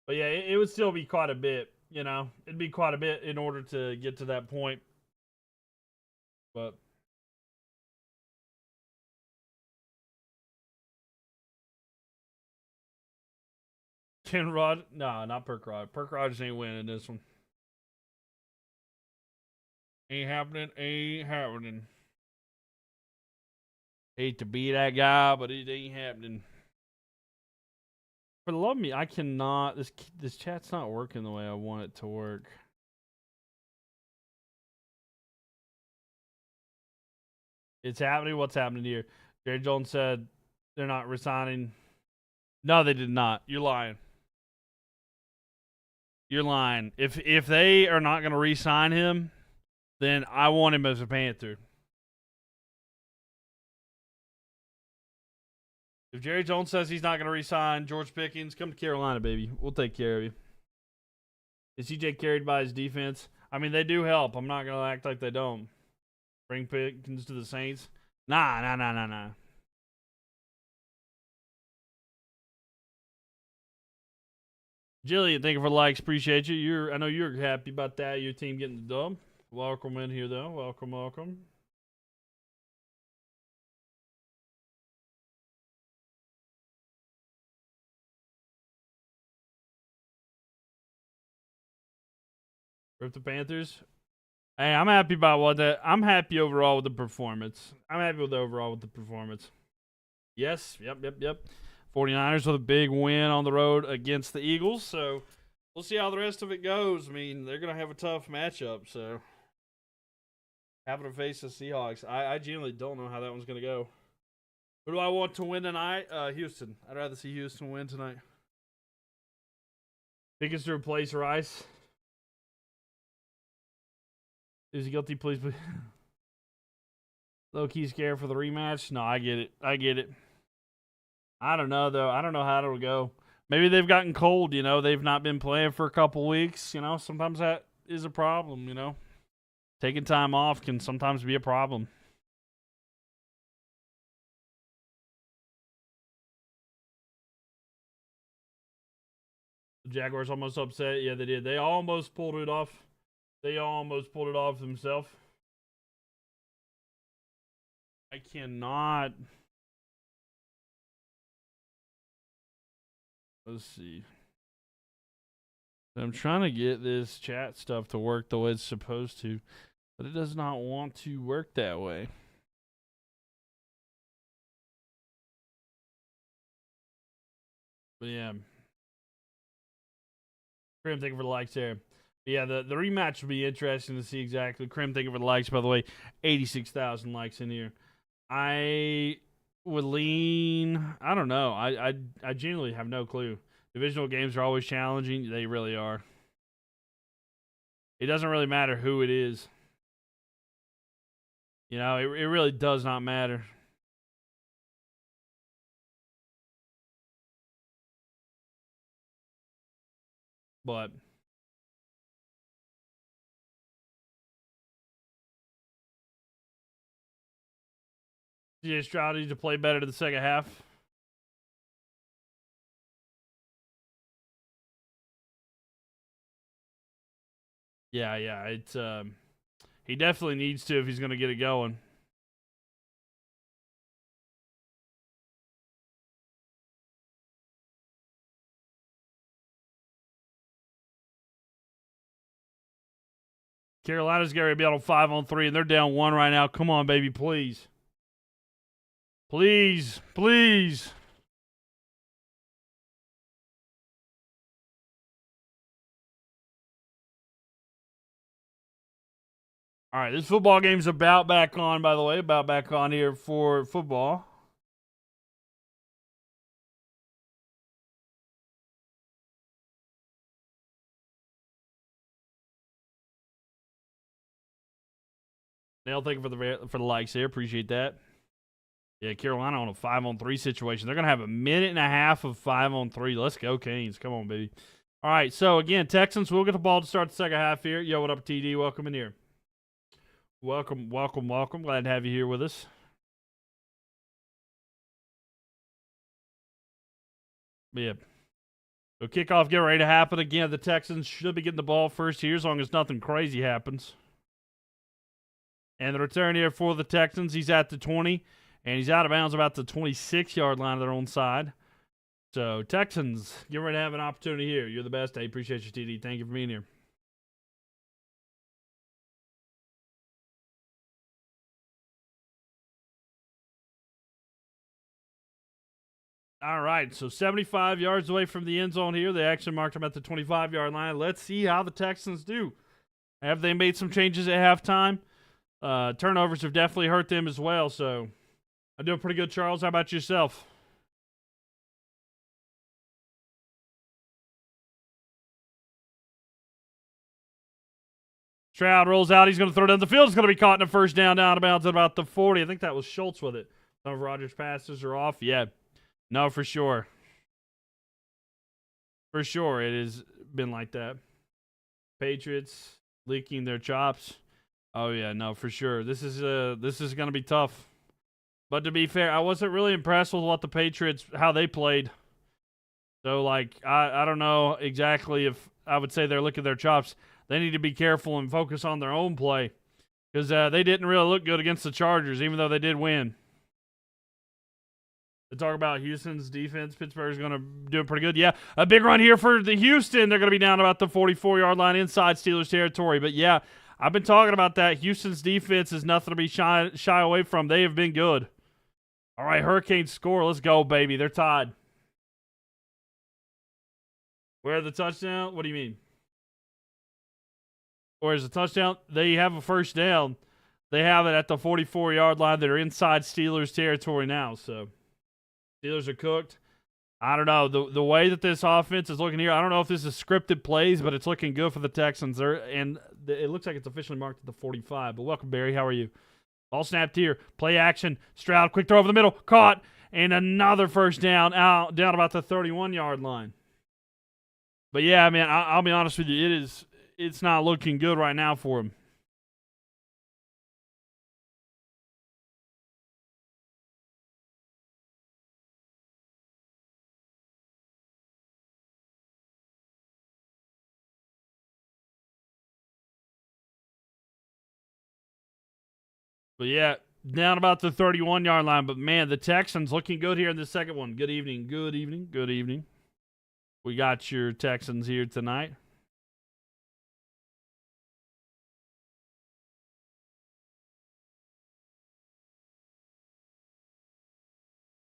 [SPEAKER 1] But yeah, it would still be quite a bit, you know. It'd be quite a bit in order to get to that point. But Ken Rod, no, not Perk Rod. Perk Rogers ain't winning this one. Ain't happening. Hate to be that guy, but it ain't happening. For the love of me, I cannot. This chat's not working the way I want it to work. It's happening. What's happening here? Jerry Jones said they're not resigning. No, they did not. You're lying. You're lying. If they are not going to re-sign him, then I want him as a Panther. If Jerry Jones says he's not going to re-sign George Pickens, come to Carolina, baby. We'll take care of you. Is CJ carried by his defense? I mean, they do help. I'm not going to act like they don't. Bring Pickens to the Saints. Nah. Jillian, thank you for the likes. Appreciate you. I know you're happy about that. Your team getting the dub. Welcome in here, though. Welcome. Rip the Panthers. Hey, I'm happy about I'm happy overall with the performance. Yes. Yep. 49ers with a big win on the road against the Eagles. So we'll see how the rest of it goes. I mean, they're going to have a tough matchup. So having to face the Seahawks, I genuinely don't know how that one's going to go. Who do I want to win tonight? Houston. I'd rather see Houston win tonight. Pickens to replace Rice. Is he guilty? Please. Low-key scared for the rematch? No, I get it. I don't know, though. I don't know how it'll go. Maybe they've gotten cold, you know. They've not been playing for a couple weeks, you know. Sometimes that is a problem, you know. Taking time off can sometimes be a problem. The Jaguars almost upset. Yeah, they did. They almost pulled it off. Themselves. I cannot. Let's see. I'm trying to get this chat stuff to work the way it's supposed to, but it does not want to work that way. But yeah. Crim, thank you for the likes there. But yeah, the rematch will be interesting to see exactly. Crim, thank you for the likes, by the way. 86,000 likes in here. I would lean. I don't know. I genuinely have no clue. Divisional games are always challenging. They really are. It doesn't really matter who it is. You know, it really does not matter. But CJ Stroud needs to play better to the second half. Yeah. It's he definitely needs to if he's going to get it going. Carolina's going to be on 5-on-3, and they're down 1 right now. Come on, baby, please. Please. All right, this football game's about back on, by the way. About back on here for football. Nail, thank you for the likes here. Appreciate that. Yeah, Carolina on a 5-on-3 situation. They're going to have a minute and a half of 5-on-3. Let's go, Canes. Come on, baby. All right, so again, Texans will get the ball to start the second half here. Yo, what up, TD? Welcome in here. Welcome. Glad to have you here with us. But yeah. So kickoff get ready to happen. Again, the Texans should be getting the ball first here as long as nothing crazy happens. And the return here for the Texans, he's at the 20. And he's out of bounds about the 26-yard line of their own side. So, Texans, get ready to have an opportunity here. You're the best. I appreciate you, TD. Thank you for being here. All right, so 75 yards away from the end zone here. They actually marked him at the 25-yard line. Let's see how the Texans do. Have they made some changes at halftime? Turnovers have definitely hurt them as well, so I'm doing pretty good, Charles. How about yourself? Stroud rolls out. He's going to throw down the field. It's going to be caught in a first down out of bounds at about the 40. I think that was Schultz with it. Some of Rodgers' passes are off. Yeah. No, for sure. For sure, it has been like that. Patriots leaking their chops. Oh yeah, no, for sure. This is going to be tough. But to be fair, I wasn't really impressed with what the Patriots how they played. So like I don't know exactly if I would say they're licking their chops. They need to be careful and focus on their own play because they didn't really look good against the Chargers, even though they did win. To talk about Houston's defense, Pittsburgh's going to do it pretty good. Yeah, a big run here for the Houston. They're going to be down about the 44-yard line inside Steelers territory. But yeah, I've been talking about that. Houston's defense is nothing to be shy away from. They have been good. All right, Hurricanes score. Let's go, baby. They're tied. Where's the touchdown? What do you mean? Where's the touchdown? They have a first down. They have it at the 44-yard line. They're inside Steelers territory now, so Steelers are cooked. I don't know. The way that this offense is looking here, I don't know if this is scripted plays, but it's looking good for the Texans. It looks like it's officially marked at the 45. But welcome, Barry. How are you? Ball snapped here. Play action. Stroud, quick throw over the middle. Caught. And another first down down about the 31-yard line. But yeah, man, I'll be honest with you. It's not looking good right now for him. But yeah, down about the 31-yard line. But man, the Texans looking good here in the second one. Good evening. Good evening. Good evening. We got your Texans here tonight.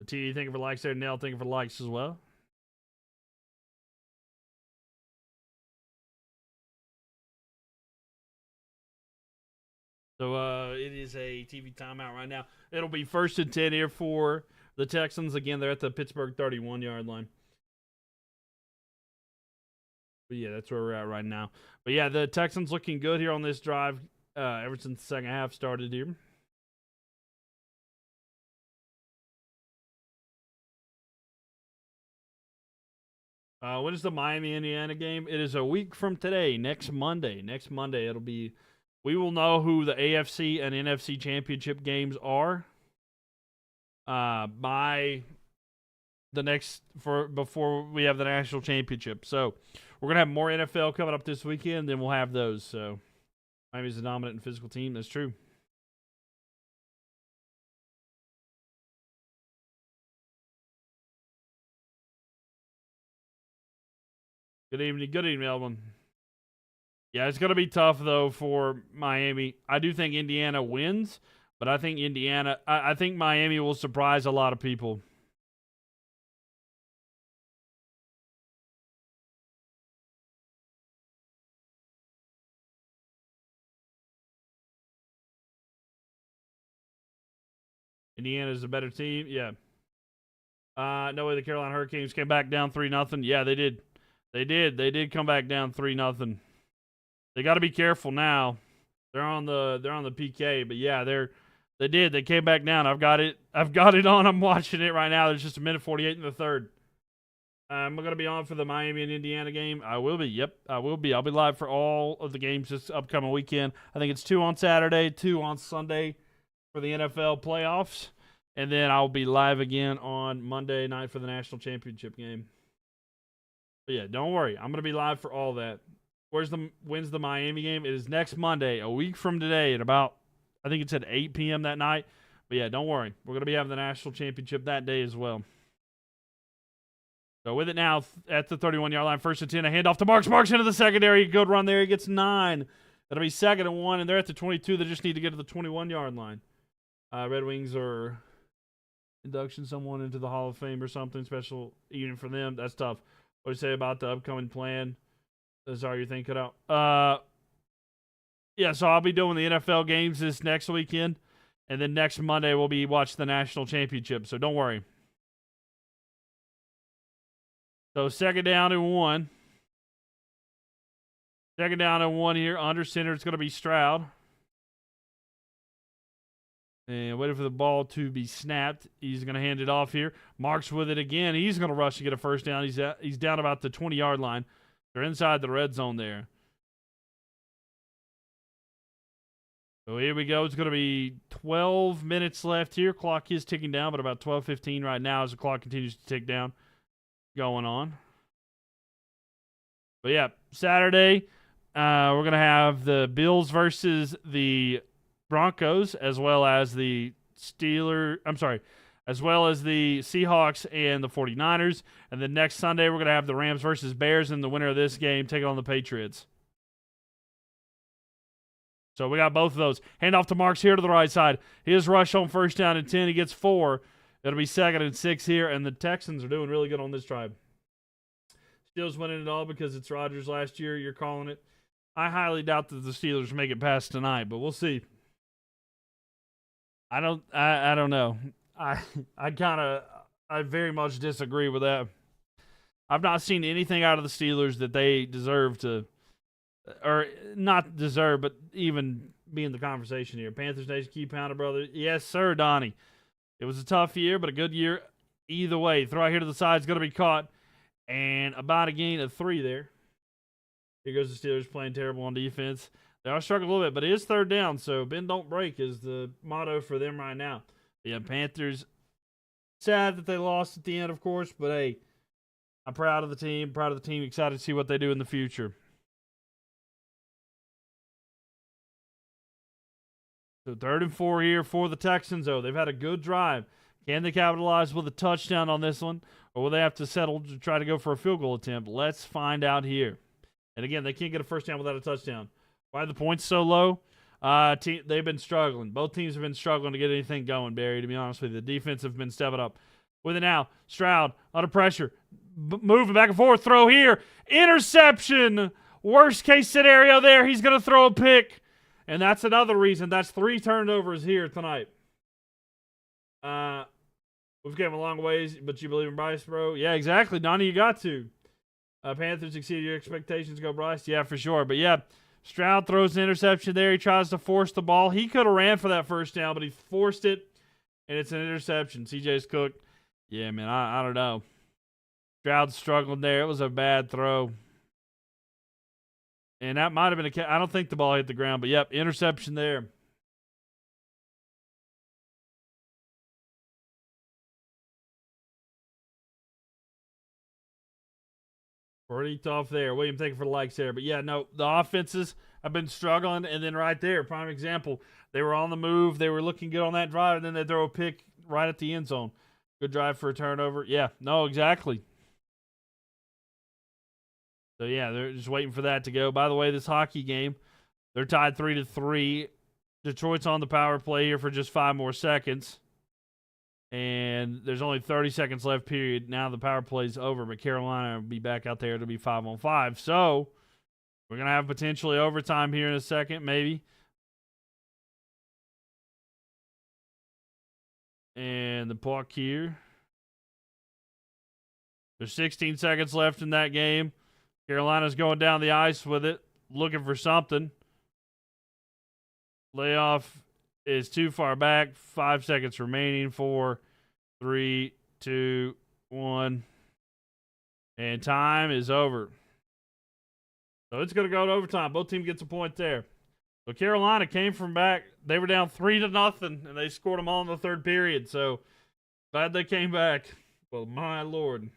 [SPEAKER 1] T, thank you for likes there. Nell, thank you for likes as well. So it is a TV timeout right now. It'll be 1st and 10 here for the Texans. Again, they're at the Pittsburgh 31-yard line. But yeah, that's where we're at right now. But yeah, the Texans looking good here on this drive ever since the second half started here. When is the Miami-Indiana game? It is a week from today, next Monday. Next Monday, it'll be. We will know who the AFC and NFC championship games are by the next before we have the national championship. So we're gonna have more NFL coming up this weekend. Then we'll have those. So Miami's a dominant and physical team. That's true. Good evening, Melvin. Yeah, it's going to be tough, though, for Miami. I do think Indiana wins, but I think I think Miami will surprise a lot of people. Indiana's a better team, yeah. No way the Carolina Hurricanes came back down 3-0. Yeah, they did. They did come back down 3-0. They got to be careful now. They're on the PK, but yeah, they did. They came back down. I've got it on. I'm watching it right now. There's just a minute 48 in the third. I'm going to be on for the Miami and Indiana game. I will be. Yep, I will be. I'll be live for all of the games this upcoming weekend. I think it's 2 on Saturday, 2 on Sunday for the NFL playoffs. And then I'll be live again on Monday night for the national championship game. But yeah, don't worry. I'm going to be live for all that. When's the Miami game? It is next Monday, a week from today at about, I think it's at 8 p.m. that night. But yeah, don't worry. We're going to be having the national championship that day as well. So with it now at the 31-yard line, 1st and 10, a handoff to Marks. Marks into the secondary. Good run there. He gets 9. That'll be 2nd and 1, and they're at the 22. They just need to get to the 21-yard line. Red Wings are induction someone into the Hall of Fame or something special even for them. That's tough. What do you say about the upcoming plan? Sorry, you think it out. Yeah, so I'll be doing the NFL games this next weekend, and then next Monday we'll be watching the national championship. So don't worry. So 2nd down and 1. 2nd down and 1 here. Under center, it's going to be Stroud. And waiting for the ball to be snapped. He's going to hand it off here. Marks with it again. He's going to rush to get a first down. He's down about the 20-yard line. They're inside the red zone there. So here we go. It's going to be 12 minutes left here. Clock is ticking down, but about 12:15 right now as the clock continues to tick down. Going on. But yeah, Saturday, we're going to have the Bills versus the Broncos, as well as the as well as the Seahawks and the 49ers. And then next Sunday, we're going to have the Rams versus Bears, and the winner of this game taking on the Patriots. So we got both of those. Hand off to Marks here to the right side. His rush on first down and 10. He gets 4. It'll be 2nd and 6 here, and the Texans are doing really good on this drive. Steelers winning it all because it's Rodgers last year. You're calling it. I highly doubt that the Steelers make it past tonight, but we'll see. I don't know. I very much disagree with that. I've not seen anything out of the Steelers that they deserve to, or not deserve, but even be in the conversation here. Panthers Nation, keep pounding, brother. Yes, sir, Donnie. It was a tough year, but a good year either way. Throw out here to the side is going to be caught, and about a gain of 3 there. Here goes the Steelers playing terrible on defense. They are struggling a little bit, but it is 3rd down, so bend don't break is the motto for them right now. Yeah, Panthers, sad that they lost at the end, of course, but hey, I'm proud of the team, excited to see what they do in the future. So 3rd and 4 here for the Texans, though. They've had a good drive. Can they capitalize with a touchdown on this one, or will they have to settle to try to go for a field goal attempt? Let's find out here. And again, they can't get a first down without a touchdown. Why are the points so low? They've been struggling. Both teams have been struggling to get anything going, Barry, to be honest with you. The defense have been stepping up. With it now, Stroud under pressure. Moving back and forth. Throw here. Interception. Worst case scenario there. He's going to throw a pick. And that's another reason. That's 3 turnovers here tonight. We've come a long ways, but you believe in Bryce, bro? Yeah, exactly. Donnie, you got to. Panthers exceeded your expectations. Go, Bryce. Yeah, for sure. But yeah, Stroud throws an interception there. He tries to force the ball. He could have ran for that first down, but he forced it, and it's an interception. CJ's cooked. Yeah, man, I don't know. Stroud struggling there. It was a bad throw. And that might have been I don't think the ball hit the ground, but yep, interception there. Pretty tough there. William, thank you for the likes there. But yeah, no, the offenses have been struggling. And then right there, prime example, they were on the move. They were looking good on that drive, and then they throw a pick right at the end zone. Good drive for a turnover. Yeah, no, exactly. So yeah, they're just waiting for that to go. By the way, this hockey game, they're tied 3-3. Detroit's on the power play here for just 5 more seconds. And there's only 30 seconds left, period. Now the power play's over, but Carolina will be back out there to be 5-on-5. So we're going to have potentially overtime here in a second, maybe. And the puck here. There's 16 seconds left in that game. Carolina's going down the ice with it, looking for something. Layoff is too far back. 5 seconds remaining. 4, 3, 2, 1. And time is over. So it's going to go to overtime. Both teams gets a point there. So Carolina came from back. They were down 3-0, and they scored them all in the 3rd period. So glad they came back. Well, my Lord.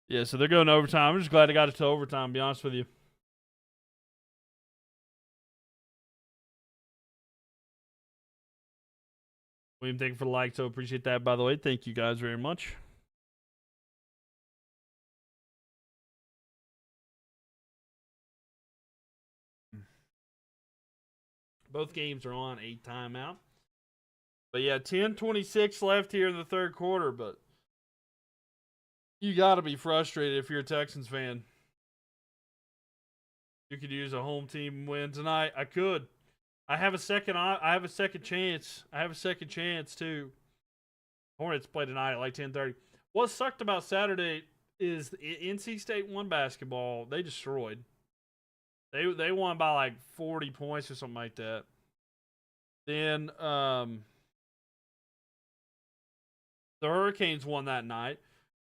[SPEAKER 1] Yeah, so they're going to overtime. I'm just glad they got it to overtime, to be honest with you. William, thank you for the like, so appreciate that, by the way. Thank you guys very much. Both games are on a timeout. But yeah, 10:26 left here in the 3rd quarter, but you got to be frustrated if you're a Texans fan. You could use a home team win tonight. I could. I have a second chance. I have a second chance too. Hornets play tonight at like 10:30. What sucked about Saturday is NC State won basketball. They destroyed. They won by like 40 points or something like that. Then The Hurricanes won that night.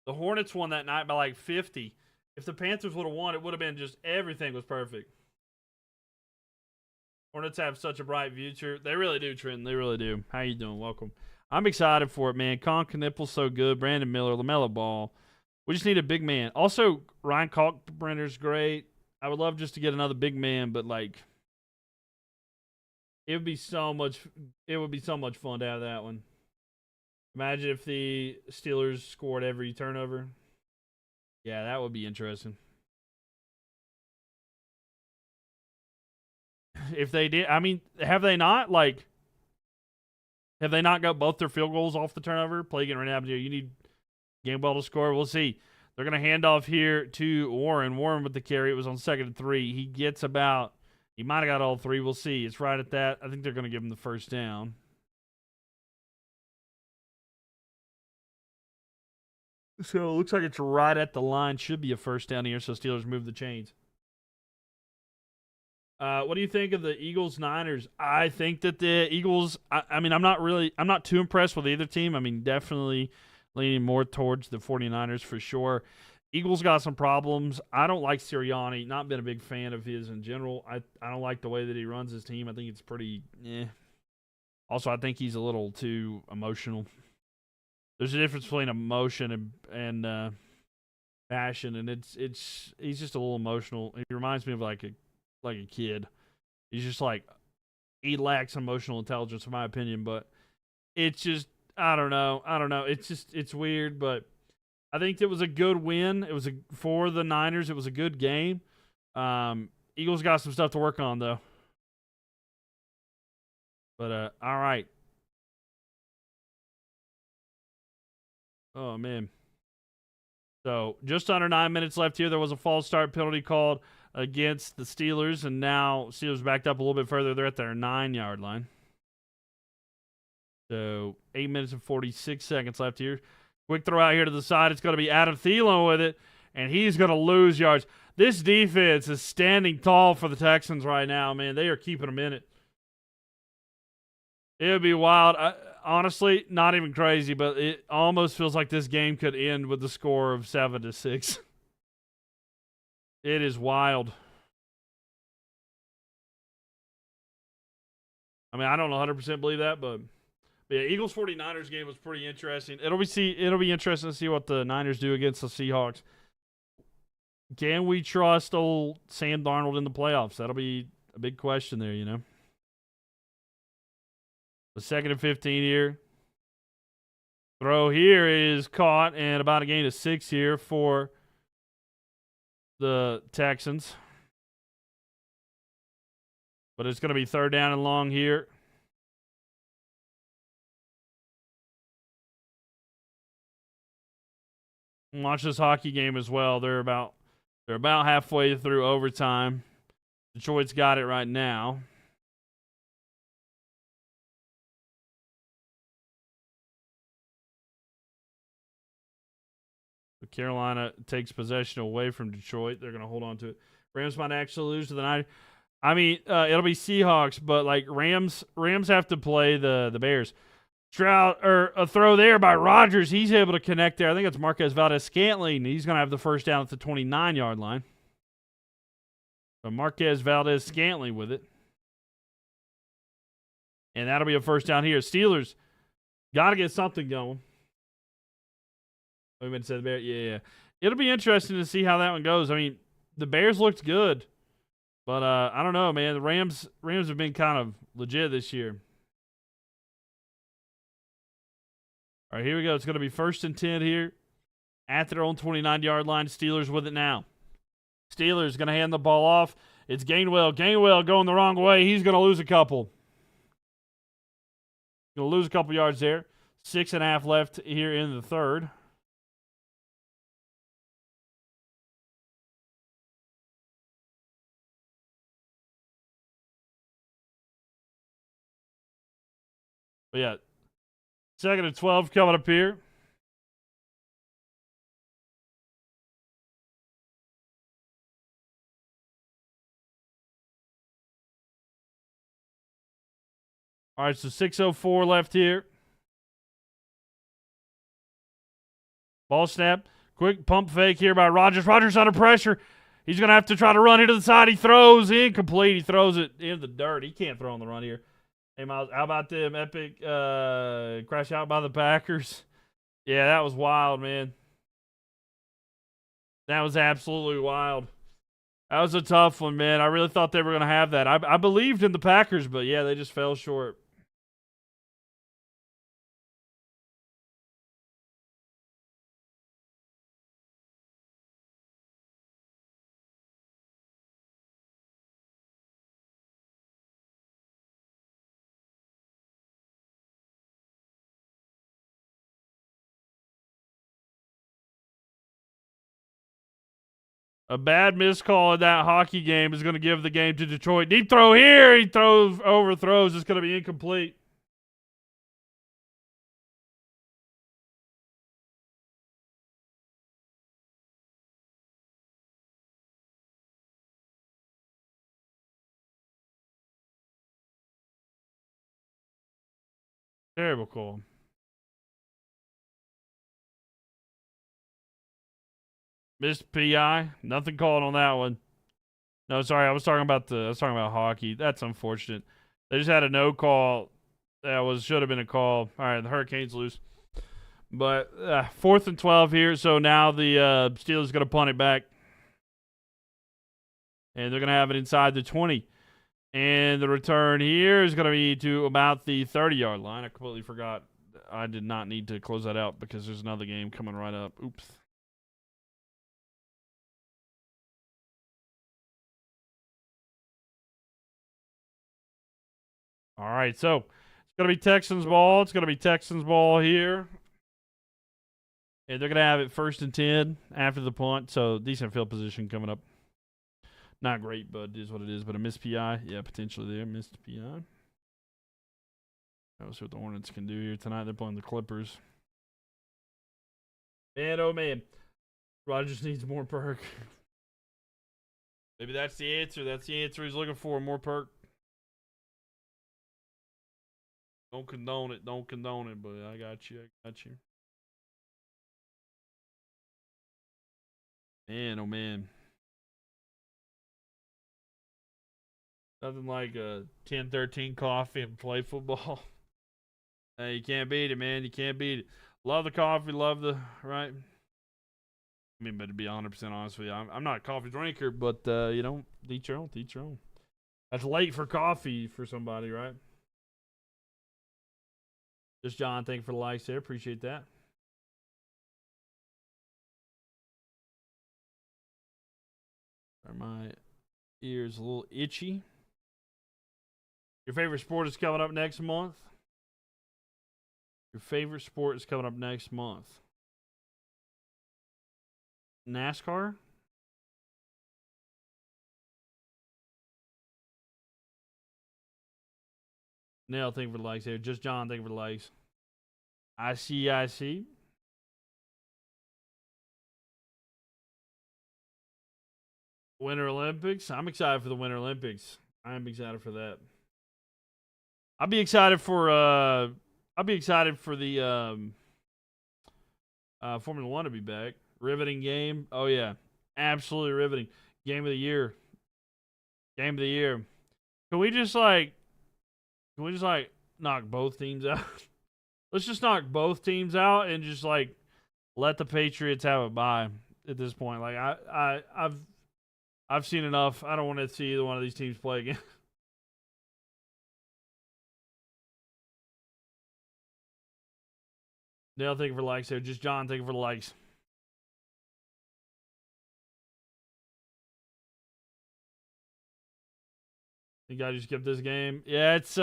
[SPEAKER 1] The Hornets won that night by like 50. If the Panthers would have won, it would have been just everything was perfect. Hornets have such a bright future. They really do, Trenton. They really do. How you doing? Welcome. I'm excited for it, man. Con Knipple's so good. Brandon Miller, LaMelo Ball. We just need a big man. Also, Ryan Kalkbrenner's great. I would love just to get another big man, but like, it would be so much. It would be so much fun to have that one. Imagine if the Steelers scored every turnover. Yeah, that would be interesting. If they did, I mean, have they not? Like, have they not got both their field goals off the turnover? Play again right now. You need Gameball to score. We'll see. They're going to hand off here to Warren. Warren with the carry. It was on 2nd and 3. He gets about, he might have got all 3. We'll see. It's right at that. I think they're going to give him the first down. So it looks like it's right at the line. Should be a first down here, so Steelers move the chains. What do you think of the Eagles-Niners? I think that the Eagles, I mean, I'm not too impressed with either team. I mean, definitely leaning more towards the 49ers for sure. Eagles got some problems. I don't like Sirianni. Not been a big fan of his in general. I don't like the way that he runs his team. I think it's pretty, Also, I think he's a little too emotional. There's a difference between emotion and passion, and he's just a little emotional. He reminds me of like a kid. He's just like, he lacks emotional intelligence in my opinion, but it's just, I don't know. It's weird, but I think it was a good win. It was for the Niners. It was a good game. Eagles got some stuff to work on though. But all right. Oh man. So just under 9 minutes left here. There was a false start penalty called against the Steelers, and now Steelers backed up a little bit further. They're at their 9-yard line. So 8 minutes and 46 seconds left here. Quick throw out here to the side. It's going to be Adam Thielen with it, and he's going to lose yards. This defense is standing tall for the Texans right now, man. They are keeping them in it. It would be wild. Honestly, not even crazy, but it almost feels like this game could end with the score of 7-6. It is wild. I mean, I don't 100% believe that, but yeah, Eagles 49ers game was pretty interesting. It'll be interesting to see what the Niners do against the Seahawks. Can we trust old Sam Darnold in the playoffs? That'll be a big question there, you know. The 2nd and 15 here. Throw here is caught, and about a gain of 6 here for the Texans. But it's going to be 3rd down and long here. Watch this hockey game as well. They're about halfway through overtime. Detroit's got it right now. Carolina takes possession away from Detroit. They're going to hold on to it. Rams might actually lose to the Niners. I mean, it'll be Seahawks, but like Rams have to play the Bears. Stroud, or a throw there by Rodgers. He's able to connect there. I think it's Marquez Valdez-Scantling. He's going to have the first down at the 29-yard line. So Marquez Valdez-Scantling with it. And that'll be a first down here. Steelers got to get something going. We said the Bears. Yeah. It'll be interesting to see how that one goes. I mean, the Bears looked good, but I don't know, man. The Rams have been kind of legit this year. All right, here we go. It's going to be 1st and 10 here at their own 29-yard line. Steelers with it now. Steelers going to hand the ball off. It's Gainwell. Gainwell going the wrong way. He's going to lose a couple. Going to lose a couple yards there. 6.5 left here in the 3rd. But yeah, 2nd and 12 coming up here. All right, so 6:04 left here. Ball snap. Quick pump fake here by Rodgers. Rodgers under pressure. He's going to have to try to run into the side. He throws incomplete. He throws it into the dirt. He can't throw on the run here. Hey, Miles, how about them epic crash out by the Packers? Yeah, that was wild, man. That was absolutely wild. That was a tough one, man. I really thought they were going to have that. I believed in the Packers, but yeah, they just fell short. A bad missed call in that hockey game is going to give the game to Detroit. Deep throw here. He overthrows. It's going to be incomplete. Terrible call. Missed PI. Nothing called on that one. No, sorry. I was talking about hockey. That's unfortunate. They just had a no call. That should have been a call. All right, the Hurricanes lose. But 4th and 12 here. So now the Steelers going to punt it back. And they're going to have it inside the 20. And the return here is going to be to about the 30-yard line. I completely forgot. I did not need to close that out because there's another game coming right up. Oops. All right, so it's going to be Texans ball. It's going to be Texans ball here. And they're going to have it 1st and 10 after the punt. So decent field position coming up. Not great, but it is what it is. But a missed PI. Yeah, potentially there. Missed PI. Let's see what the Hornets can do here tonight. They're playing the Clippers. Man, oh man. Rodgers needs more perk. Maybe that's the answer. That's the answer he's looking for. More perk. Don't condone it. Don't condone it, but I got you. I got you. Man, oh man. Nothing like a 10-13 coffee and play football. Hey, you can't beat it, man. You can't beat it. Love the coffee. Love the, right? I mean, but to be 100% honest with you, I'm not a coffee drinker, but, each your own. Each your own. That's late for coffee for somebody, right? Just John, thank you for the likes there. Appreciate that. Are my ears a little itchy? Your favorite sport is coming up next month? Your favorite sport is coming up next month? NASCAR? Nell, thank you for the likes here. Just John, thank you for the likes. I see. Winter Olympics. I'm excited for the Winter Olympics. I'm excited for that. I'll be excited for the Formula 1 to be back. Riveting game. Oh yeah. Absolutely riveting. Game of the year. Game of the year. Can we just knock both teams out? Let's just knock both teams out and just let the Patriots have a bye at this point. Like I've seen enough. I don't want to see either one of these teams play again. Dale, thank you for the likes there. Just John, thank you for the likes. You got to just skip this game. Yeah, it's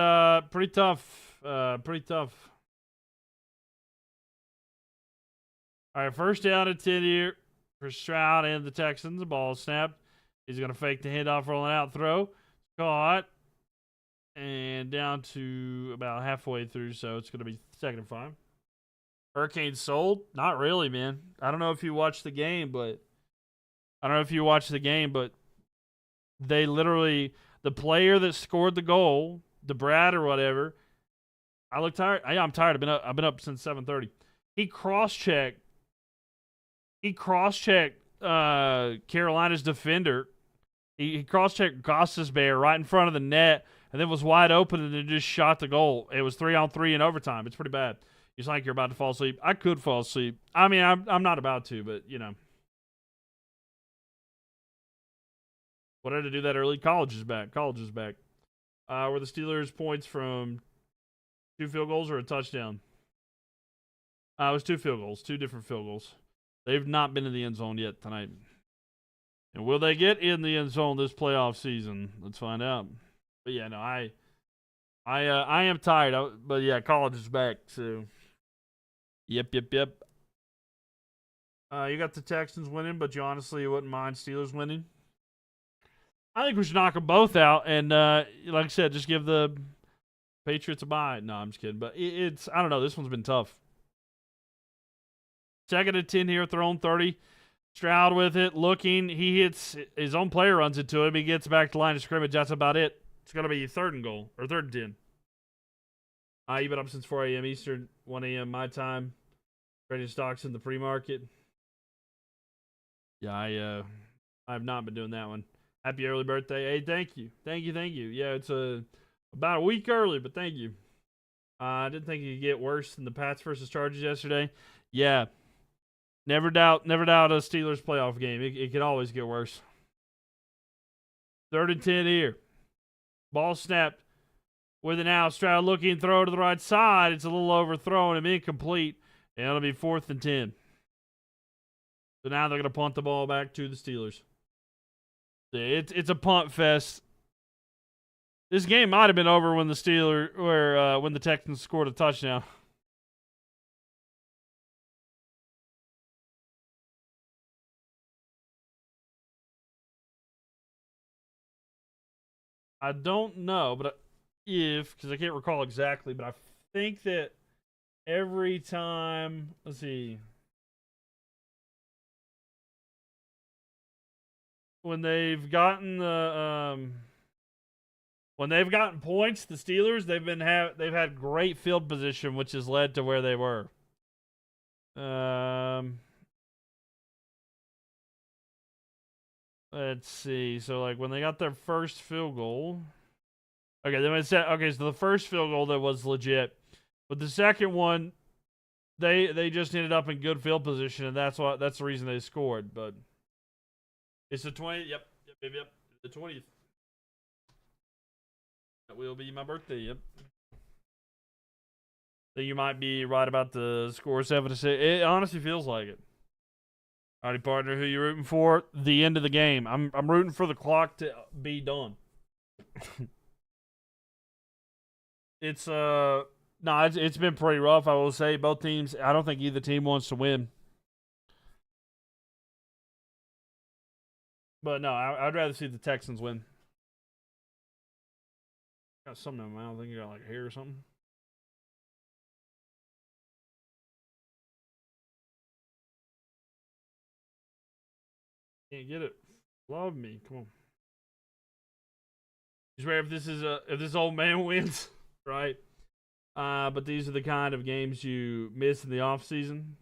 [SPEAKER 1] pretty tough. Pretty tough. All right, 1st down and 10 here for Stroud and the Texans. The ball snapped. He's going to fake the handoff, rolling out, throw. Caught. And down to about halfway through, so it's going to be 2nd and 5. Hurricanes sold? Not really, man. I don't know if you watched the game, but they literally, the player that scored the goal, the Brad or whatever, I look tired. I'm tired. I've been up since 7:30. He cross-checked he cross-checked Carolina's defender. He cross-checked Gostisbehere right in front of the net, and then was wide open and then just shot the goal. It was 3-on-3 in overtime. It's pretty bad. It's like you're about to fall asleep. I could fall asleep. I mean, I'm not about to, but you know. What had to do that early? College is back. College is back. Were the Steelers points from 2 field goals or a touchdown? It was 2 field goals, 2 different field goals. They've not been in the end zone yet tonight. And will they get in the end zone this playoff season? Let's find out. But yeah, no, I am tired. But yeah, college is back. So, yep. You got the Texans winning, but you honestly wouldn't mind Steelers winning. I think we should knock them both out, and like I said, just give the Patriots a bye. No, I'm just kidding. But it's I don't know. This one's been tough. 2nd and 10 here, thrown 30. Stroud with it, looking. He hits his own player, runs into him. He gets back to line of scrimmage. That's about it. It's going to be 3rd and goal, or 3rd and 10. You've been up since 4 a.m. Eastern, 1 a.m. my time. Trading stocks in the pre-market. Yeah, I've not been doing that one. Happy early birthday. Hey, thank you. Yeah, it's about a week early, but thank you. I didn't think it could get worse than the Pats versus Chargers yesterday. Yeah. Never doubt a Steelers playoff game. It could always get worse. 3rd and 10 here. Ball snapped with an out. Stroud looking, throw to the right side. It's a little overthrown and incomplete. And it'll be 4th and 10. So now they're going to punt the ball back to the Steelers. It's a punt fest. This game might have been over when when the Texans scored a touchdown. I don't know, but because I can't recall exactly, but I think that every time, let's see, when they've gotten points, the Steelers they've had great field position, which has led to where they were. Let's see. So like when they got their first field goal. Okay, so the first field goal that was legit. But the second one, they just ended up in good field position, and that's the reason they scored. But it's the 20th. Yep. The 20th. That will be my birthday. Yep. So you might be right about the score 7-6. It honestly feels like it. Alrighty, partner, who you rooting for? The end of the game. I'm rooting for the clock to be done. It's been pretty rough, I will say. Both teams, I don't think either team wants to win. But no, I'd rather see the Texans win. Got something in my mouth. I think you got like hair or something. Can't get it. Love me. Come on. You swear if this old man wins, right? But these are the kind of games you miss in the off season.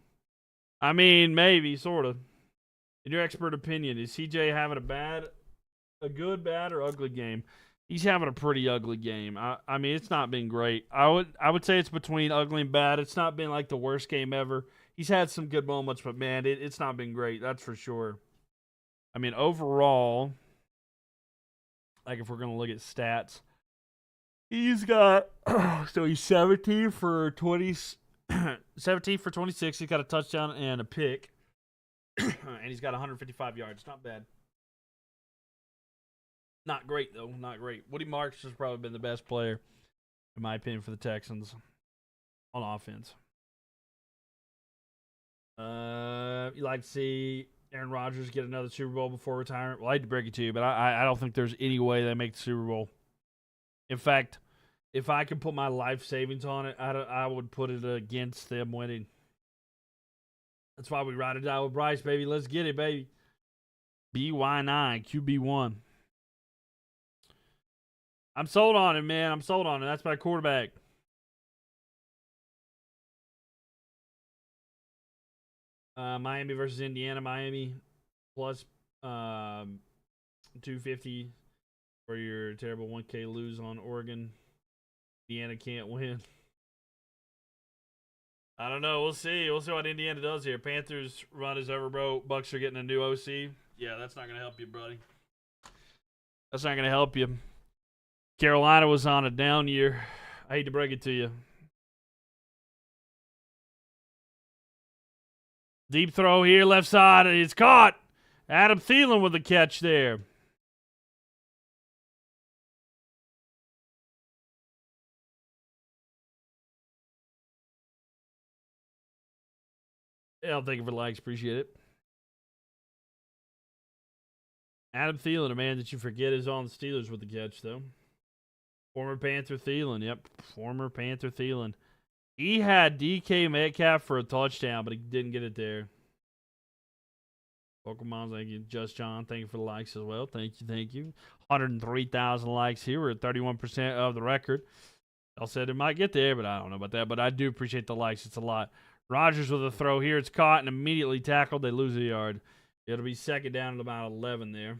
[SPEAKER 1] I mean, maybe, sort of. In your expert opinion, is CJ having a good, bad, or ugly game? He's having a pretty ugly game. I mean, it's not been great. I would say it's between ugly and bad. It's not been like the worst game ever. He's had some good moments, but man, it's not been great. That's for sure. I mean, overall, like if we're gonna look at stats, he's got so he's 17 for 20, 17 for 26. He's got a touchdown and a pick, and he's got 155 yards. Not bad. Not great though. Not great. Woody Marks has probably been the best player, in my opinion, for the Texans on offense. You like to see Aaron Rodgers get another Super Bowl before retirement? Well, I hate to break it to you, but I don't think there's any way they make the Super Bowl. In fact, if I could put my life savings on it, I would put it against them winning. That's why we ride or die with Bryce, baby. Let's get it, baby. BY9, QB1. I'm sold on him, man. I'm sold on him. That's my quarterback. Miami versus Indiana. Miami plus 250 for your terrible 1K lose on Oregon. Indiana can't win. I don't know. We'll see. We'll see what Indiana does here. Panthers run is over, bro. Bucks are getting a new OC. Yeah, that's not going to help you, buddy. That's not going to help you. Carolina was on a down year. I hate to break it to you. Deep throw here, left side. It's caught. Adam Thielen with the catch there. Yeah, thank you for the likes. Appreciate it. Adam Thielen, a man that you forget is on the Steelers with the catch, though. Former Panther Thielen. Yep, former Panther Thielen. He had DK Metcalf for a touchdown, but he didn't get it there. Pokemon, thank you. Just John, thank you for the likes as well. Thank you, thank you. 103,000 likes here. We're at 31% of the record. I said it might get there, but I don't know about that. But I do appreciate the likes. It's a lot. Rodgers with a throw here. It's caught and immediately tackled. They lose a yard. It'll be second down at about 11 there.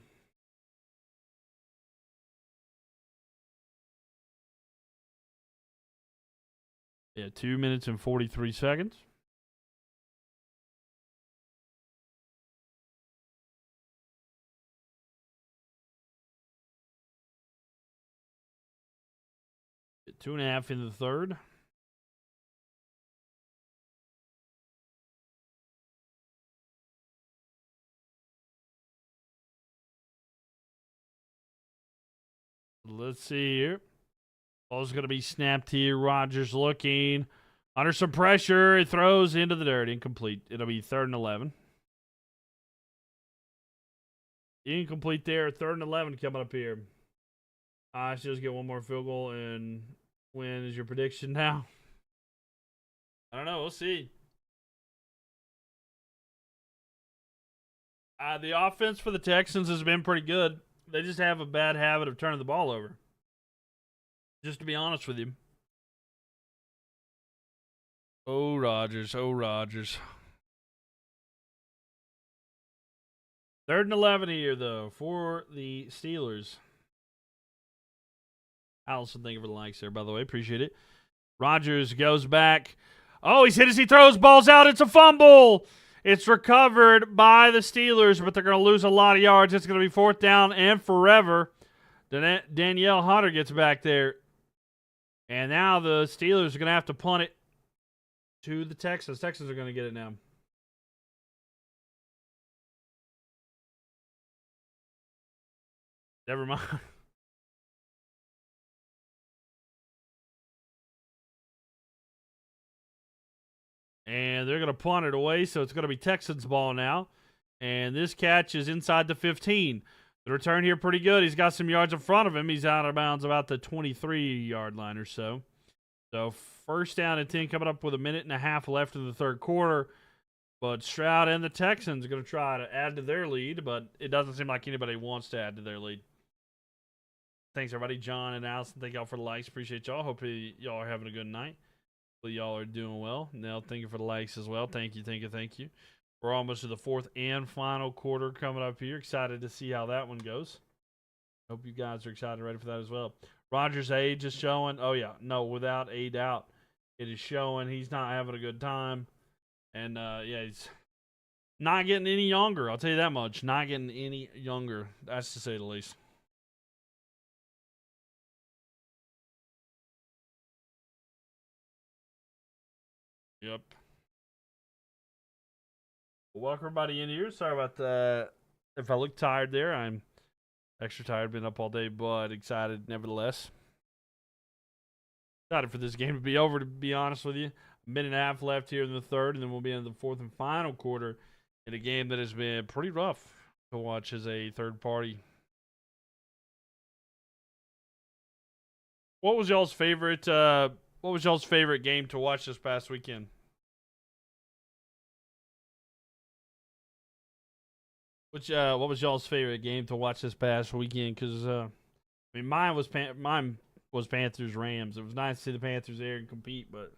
[SPEAKER 1] Yeah, 2 minutes and 43 seconds. At 2.5 in the third. Let's see here. Ball's going to be snapped here. Rodgers looking. Under some pressure. It throws into the dirt. Incomplete. It'll be 3rd and 11. Incomplete there. 3rd and 11 coming up here. I should just get one more field goal and win is your prediction now. I don't know. We'll see. The offense for the Texans has been pretty good. They just have a bad habit of turning the ball over. Just to be honest with you. Oh, Rodgers. Oh, Rodgers. 3rd and 11 here, though, for the Steelers. Allison, thank you for the likes there, by the way. Appreciate it. Rodgers goes back. Oh, he's hit as he throws. Ball's out. It's a fumble. It's recovered by the Steelers, but they're going to lose a lot of yards. It's going to be 4th down and forever. Danielle Hunter gets back there. And now the Steelers are going to have to punt it to the Texans. Texans are going to get it now. Never mind. And they're going to punt it away, so it's going to be Texans ball now. And this catch is inside the 15. The return here pretty good. He's got some yards in front of him. He's out of bounds about the 23-yard line or so. So 1st down and 10 coming up with 1.5 minutes left in the 3rd quarter. But Stroud and the Texans are going to try to add to their lead, but it doesn't seem like anybody wants to add to their lead. Thanks, everybody. John and Allison, thank y'all for the likes. Appreciate y'all. Hope y'all are having a good night. Hopefully y'all are doing well. Nell, thank you for the likes as well. Thank you, thank you, thank you. We're almost to the 4th and final quarter coming up here. Excited to see how that one goes. Hope you guys are excited and ready for that as well. Rodgers' age is showing. Oh, yeah. No, without a doubt. It is showing he's not having a good time. And, yeah, he's not getting any younger. I'll tell you that much. Not getting any younger. That's to say the least. Yep. Welcome everybody in here. Sorry about that. If I look tired there, I'm extra tired. Been up all day, but excited nevertheless. Excited for this game to be over, to be honest with you. 1.5 minutes left here in the 3rd, and then we'll be in the 4th and final quarter in a game that has been pretty rough to watch as a third party. What was y'all's favorite game to watch this past weekend? What was y'all's favorite game to watch this past weekend? Because I mean, mine was Panthers Rams. It was nice to see the Panthers there and compete, but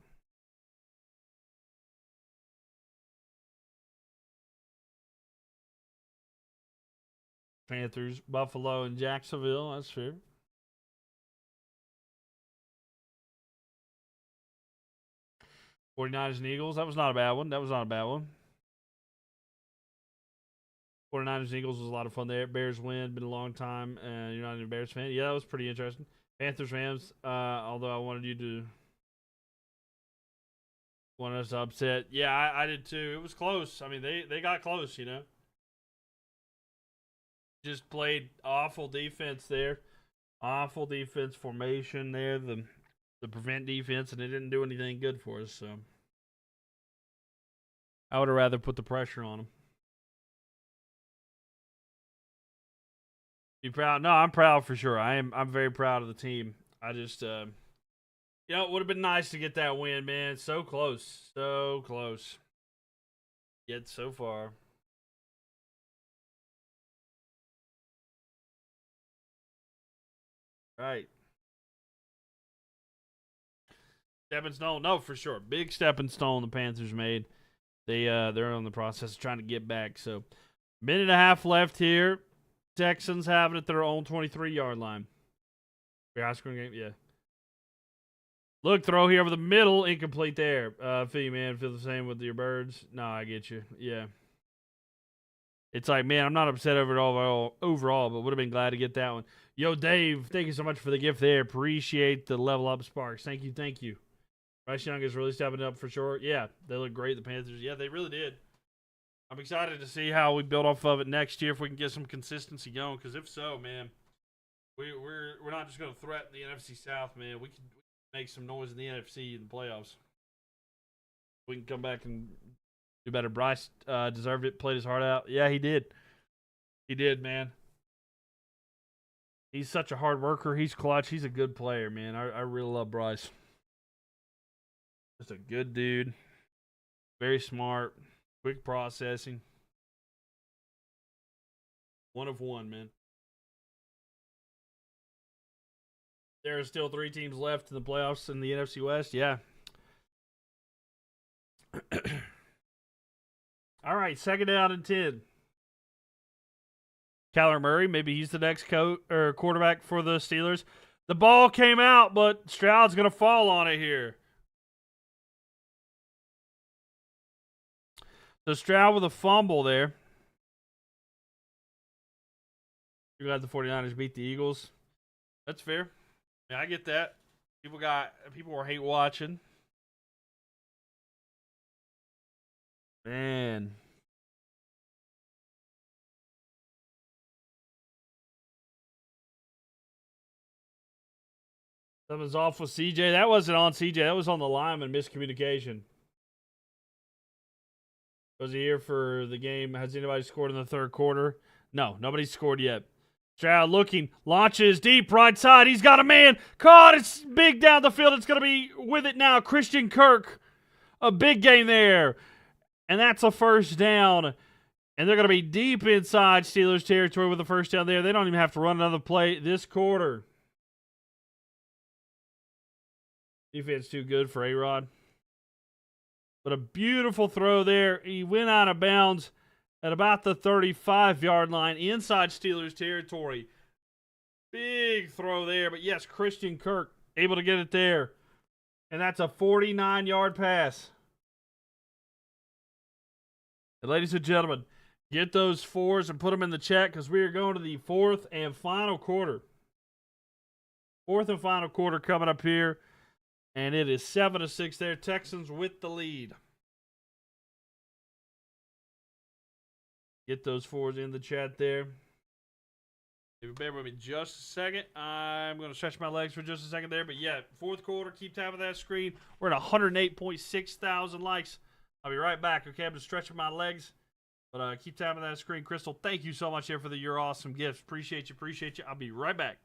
[SPEAKER 1] Panthers, Buffalo, and Jacksonville. That's fair. '49ers and Eagles. That was not a bad one. 49ers and Eagles was a lot of fun there. Bears win. Been a long time. You're not a Bears fan. Yeah, that was pretty interesting. Panthers, Rams. Although I wanted you to want us to upset. Yeah, I did too. It was close. I mean, they got close, you know. Just played awful defense there. Awful defense formation there. The prevent defense, and it didn't do anything good for us. So I would have rather put the pressure on them. Be proud? No, I'm proud for sure. I'm very proud of the team. I just it would have been nice to get that win, man. So close. So close. Yet so far. Right. Stepping stone. No, for sure. Big stepping stone the Panthers made. They're on the process of trying to get back. So minute and a half left here. Texans have it at their own 23-yard line. High scoring game, yeah. Look, throw here over the middle, incomplete there. Feel you, man. Feel the same with your birds. No, I get you. Yeah. It's like, man, I'm not upset over it overall, but would have been glad to get that one. Yo, Dave, thank you so much for the gift there. Appreciate the level up sparks. Thank you. Bryce Young is really stepping up for sure. Yeah, they look great, the Panthers. Yeah, they really did. I'm excited to see how we build off of it next year if we can get some consistency going. Because if so, man, we're not just going to threaten the NFC South, man. We can make some noise in the NFC in the playoffs. We can come back and do better. Bryce deserved it. Played his heart out. Yeah, he did. He did, man. He's such a hard worker. He's clutch. He's a good player, man. I really love Bryce. Just a good dude. Very smart. Quick processing. One of one, man. There are still 3 teams left in the playoffs in the NFC West. Yeah. All right, second down and 10. Kyler Murray, maybe he's the next quarterback for the Steelers. The ball came out, but Stroud's going to fall on it here. So Stroud with a fumble there. You're glad the 49ers beat the Eagles. That's fair. Yeah, I get that. People were hate watching. Man. Something's off with CJ. That wasn't on CJ. That was on the lineman miscommunication. Was he here for the game? Has anybody scored in the third quarter? No, nobody's scored yet. Stroud looking, launches deep right side. He's got a man. Caught. It's big down the field. It's going to be with it now. Christian Kirk. A big game there. And that's a first down. And they're going to be deep inside Steelers territory with a first down there. They don't even have to run another play this quarter. Defense too good for A-Rod. But a beautiful throw there. He went out of bounds at about the 35-yard line inside Steelers territory. Big throw there. But yes, Christian Kirk able to get it there. And that's a 49-yard pass. And ladies and gentlemen, get those 4s and put them in the chat because we are going to the fourth and final quarter. Fourth and final quarter coming up here. And it is 7-6 there. Texans with the lead. Get those 4s in the chat there. If you bear with me just a second, I'm going to stretch my legs for just a second there. But yeah, fourth quarter, keep tapping that screen. We're at 108.6 thousand likes. I'll be right back. Okay, I'm just stretching my legs. But keep tapping that screen. Crystal, thank you so much here for your awesome gifts. Appreciate you. I'll be right back.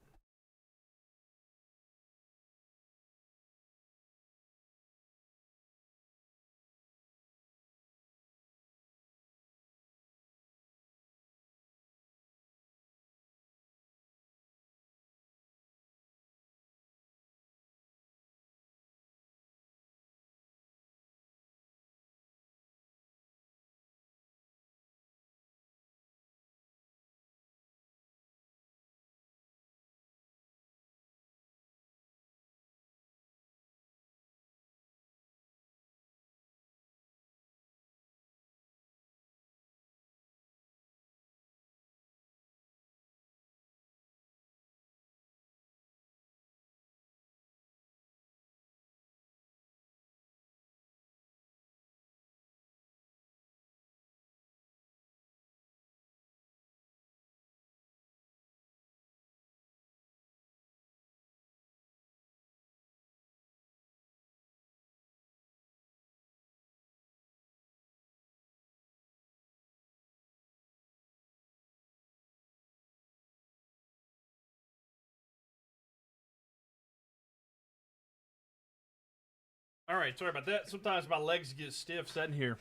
[SPEAKER 1] All right, sorry about that. Sometimes my legs get stiff sitting here.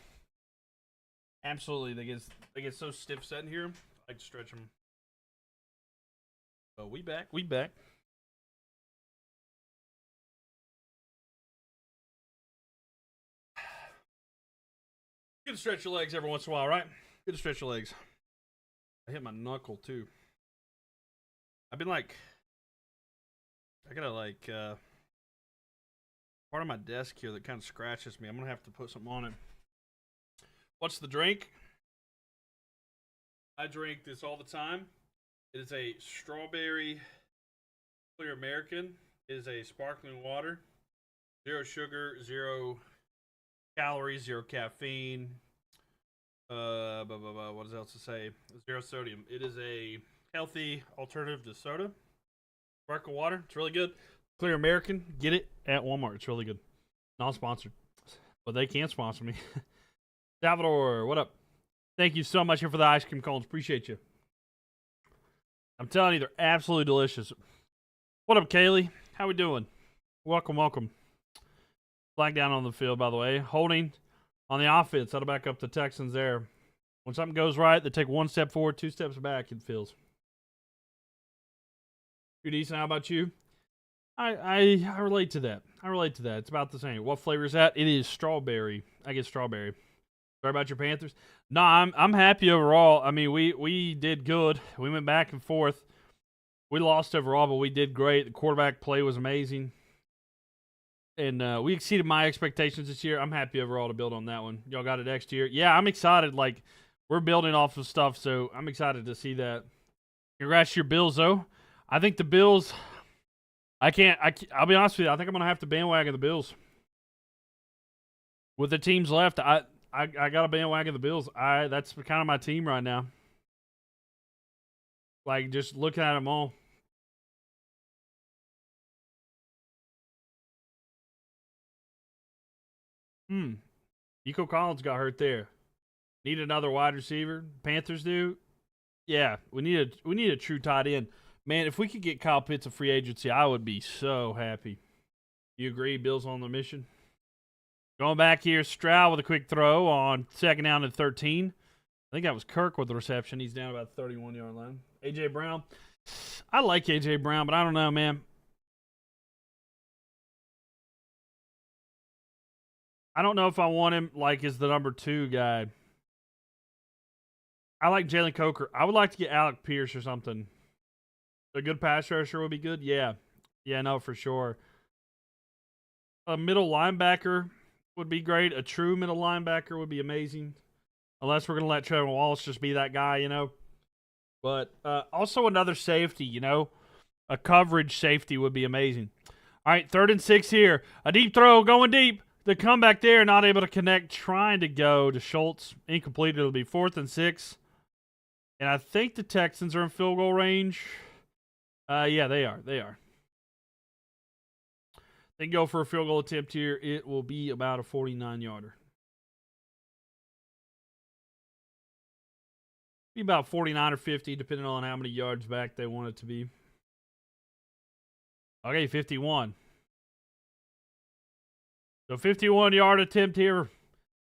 [SPEAKER 1] Absolutely, they get so stiff sitting here. I like to stretch them. Oh, we back. We back. Good to stretch your legs every once in a while, right? Good to stretch your legs. I hit my knuckle too. I've been like, I gotta like part of my desk here that kind of scratches me. I'm gonna have to put something on it. What's the drink? I drink this all the time. It is a strawberry clear American. It is a sparkling water. 0 sugar, 0 calories, 0 caffeine. What else to say? 0 sodium. It is a healthy alternative to soda. Sparkling water. It's really good. Clear American. Get it at Walmart. It's really good. Non-sponsored. But they can sponsor me. Salvador, what up? Thank you so much here for the ice cream cones. Appreciate you. I'm telling you, they're absolutely delicious. What up, Kaylee? How we doing? Welcome, welcome. Flag down on the field, by the way. Holding on the offense. That'll back up the Texans there. When something goes right, they take 1 step forward, 2 steps back, it feels. Pretty decent. How about you? I relate to that. I relate to that. It's about the same. What flavor is that? It is strawberry. I get strawberry. Sorry about your Panthers. No, I'm happy overall. I mean, we did good. We went back and forth. We lost overall, but we did great. The quarterback play was amazing. And we exceeded my expectations this year. I'm happy overall to build on that one. Y'all got it next year. Yeah, I'm excited. Like, we're building off of stuff, so I'm excited to see that. Congrats to your Bills, though. I think the Bills, I'll be honest with you, I think I'm going to have to bandwagon the Bills. With the teams left, I got to bandwagon the Bills. That's kind of my team right now. Like, just looking at them all. Nico Collins got hurt there. Need another wide receiver. Panthers do. Yeah, we need a true tight end. Man, if we could get Kyle Pitts a free agency, I would be so happy. You agree? Bills on the mission. Going back here, Stroud with a quick throw on 2nd down and 13. I think that was Kirk with the reception. He's down about the 31-yard line. A.J. Brown. I like A.J. Brown, but I don't know, man. I don't know if I want him like as the number 2 guy. I like Jalen Coker. I would like to get Alec Pierce or something. A good pass rusher would be good. Yeah. Yeah, no, for sure. A middle linebacker would be great. A true middle linebacker would be amazing. Unless we're going to let Trevor Wallace just be that guy, you know. But also another safety, you know. A coverage safety would be amazing. All right, 3rd and 6 here. A deep throw going deep. The comeback there, not able to connect. Trying to go to Schultz. Incomplete. It'll be 4th and 6. And I think the Texans are in field goal range. Yeah, they are. They are. They can go for a field goal attempt here. It will be about a 49-yarder. Be about 49 or 50, depending on how many yards back they want it to be. Okay, 51. So 51-yard attempt here.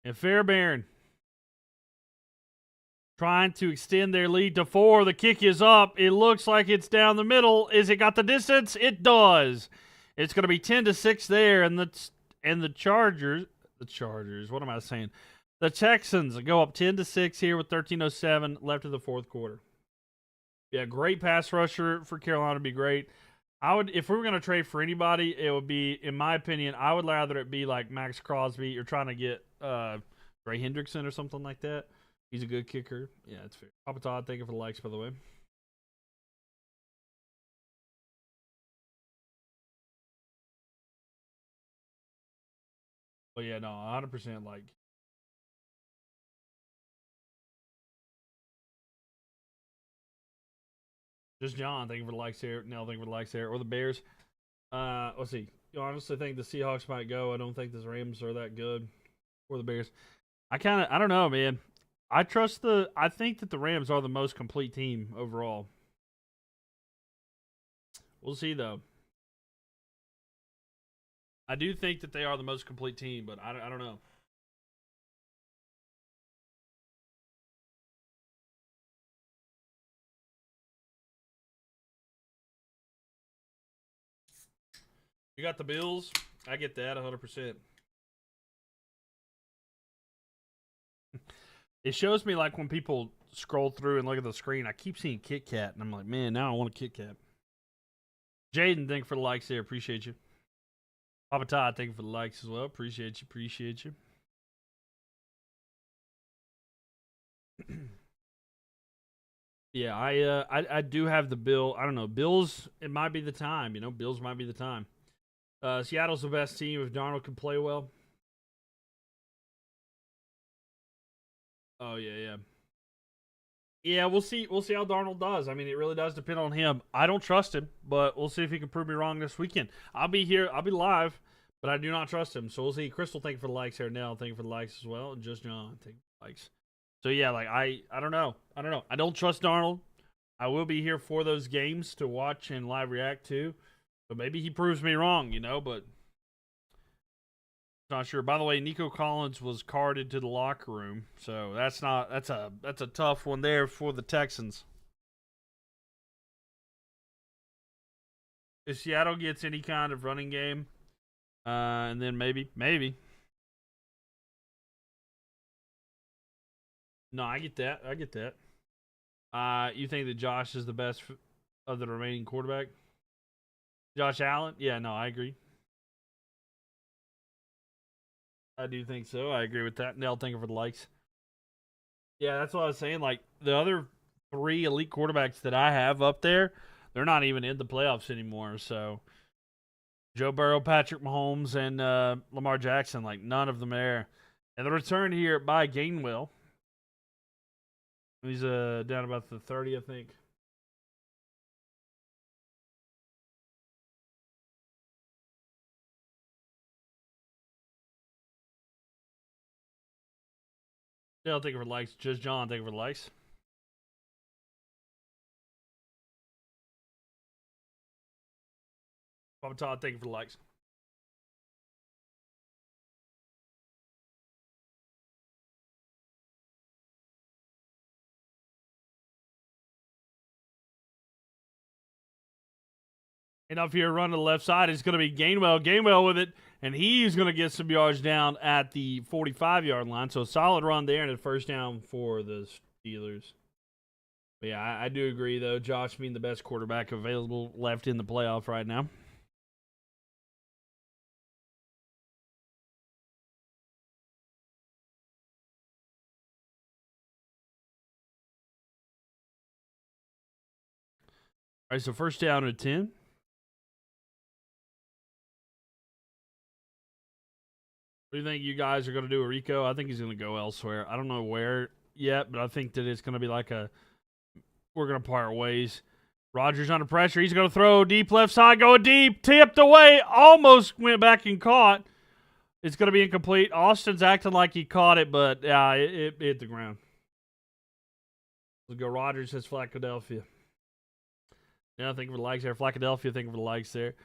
[SPEAKER 1] And Fairbairn trying to extend their lead to 4. The kick is up. It looks like it's down the middle. Is it got the distance? It does. It's going to be 10-6 there. And the Chargers, what am I saying? The Texans go up 10-6 here with 13:07 left in the 4th quarter. Yeah, great pass rusher for Carolina would be great. If we were going to trade for anybody, it would be, in my opinion, I would rather it be like Max Crosby. You're trying to get Ray Hendrickson or something like that. He's a good kicker. Yeah, it's fair. Papa Todd, thank you for the likes, by the way. But yeah, no, 100% like. Just John, thank you for the likes here. Nell, thank you for the likes here. Or the Bears. Let's see. You honestly think the Seahawks might go. I don't think the Rams are that good. Or the Bears. I don't know, man. I think that the Rams are the most complete team overall. We'll see, though. I do think that they are the most complete team, but I don't know. You got the Bills. I get that 100%. It shows me like when people scroll through and look at the screen, I keep seeing Kit Kat, and I'm like, man, now I want a Kit Kat. Jaden, thank you for the likes there. Appreciate you. Papa Todd, thank you for the likes as well. Appreciate you. Appreciate you. Yeah, I do have the Bill. I don't know. Bills, it might be the time. You know, Bills might be the time. Seattle's the best team if Darnold can play well. Oh yeah. Yeah, we'll see. We'll see how Darnold does. I mean, it really does depend on him. I don't trust him, but we'll see if he can prove me wrong this weekend. I'll be here. I'll be live, but I do not trust him. So we'll see. Crystal, thank you for the likes here. Nell, thank you for the likes as well. And just John, thank you for the likes. So yeah, like I don't know. I don't trust Darnold. I will be here for those games to watch and live react to. So maybe he proves me wrong, you know, but not sure. By the way, Nico Collins was carted to the locker room, so that's a tough one there for the Texans. If Seattle gets any kind of running game, and then maybe. No, I get that. You think that Josh is the best of the remaining quarterback? Josh Allen? Yeah, no, I agree. I do think so. I agree with that. Nell, thank you for the likes. Yeah, that's what I was saying. Like, the other 3 elite quarterbacks that I have up there, they're not even in the playoffs anymore. So, Joe Burrow, Patrick Mahomes, and Lamar Jackson, like, none of them there. And the return here by Gainwell. He's down about the 30, I think. Dale, thank you for the likes. Just John, thank you for the likes. Papa Todd, thank you for the likes. And up here, run to the left side, it's going to be Gainwell. Gainwell with it, and he's going to get some yards down at the 45-yard line. So a solid run there and a first down for the Steelers. But yeah, I do agree, though. Josh being the best quarterback available left in the playoff right now. All right, so first down at 10. What do you think you guys are going to do, Rico? I think he's going to go elsewhere. I don't know where yet, but I think that it's going to be like we're going to part ways. Rodgers under pressure. He's going to throw deep left side, going deep, tipped away, almost went back and caught. It's going to be incomplete. Austin's acting like he caught it, but yeah, it hit the ground. Let's go. Rodgers says Philadelphia. Yeah, thank you for the likes there. Philadelphia, thank you for the likes there.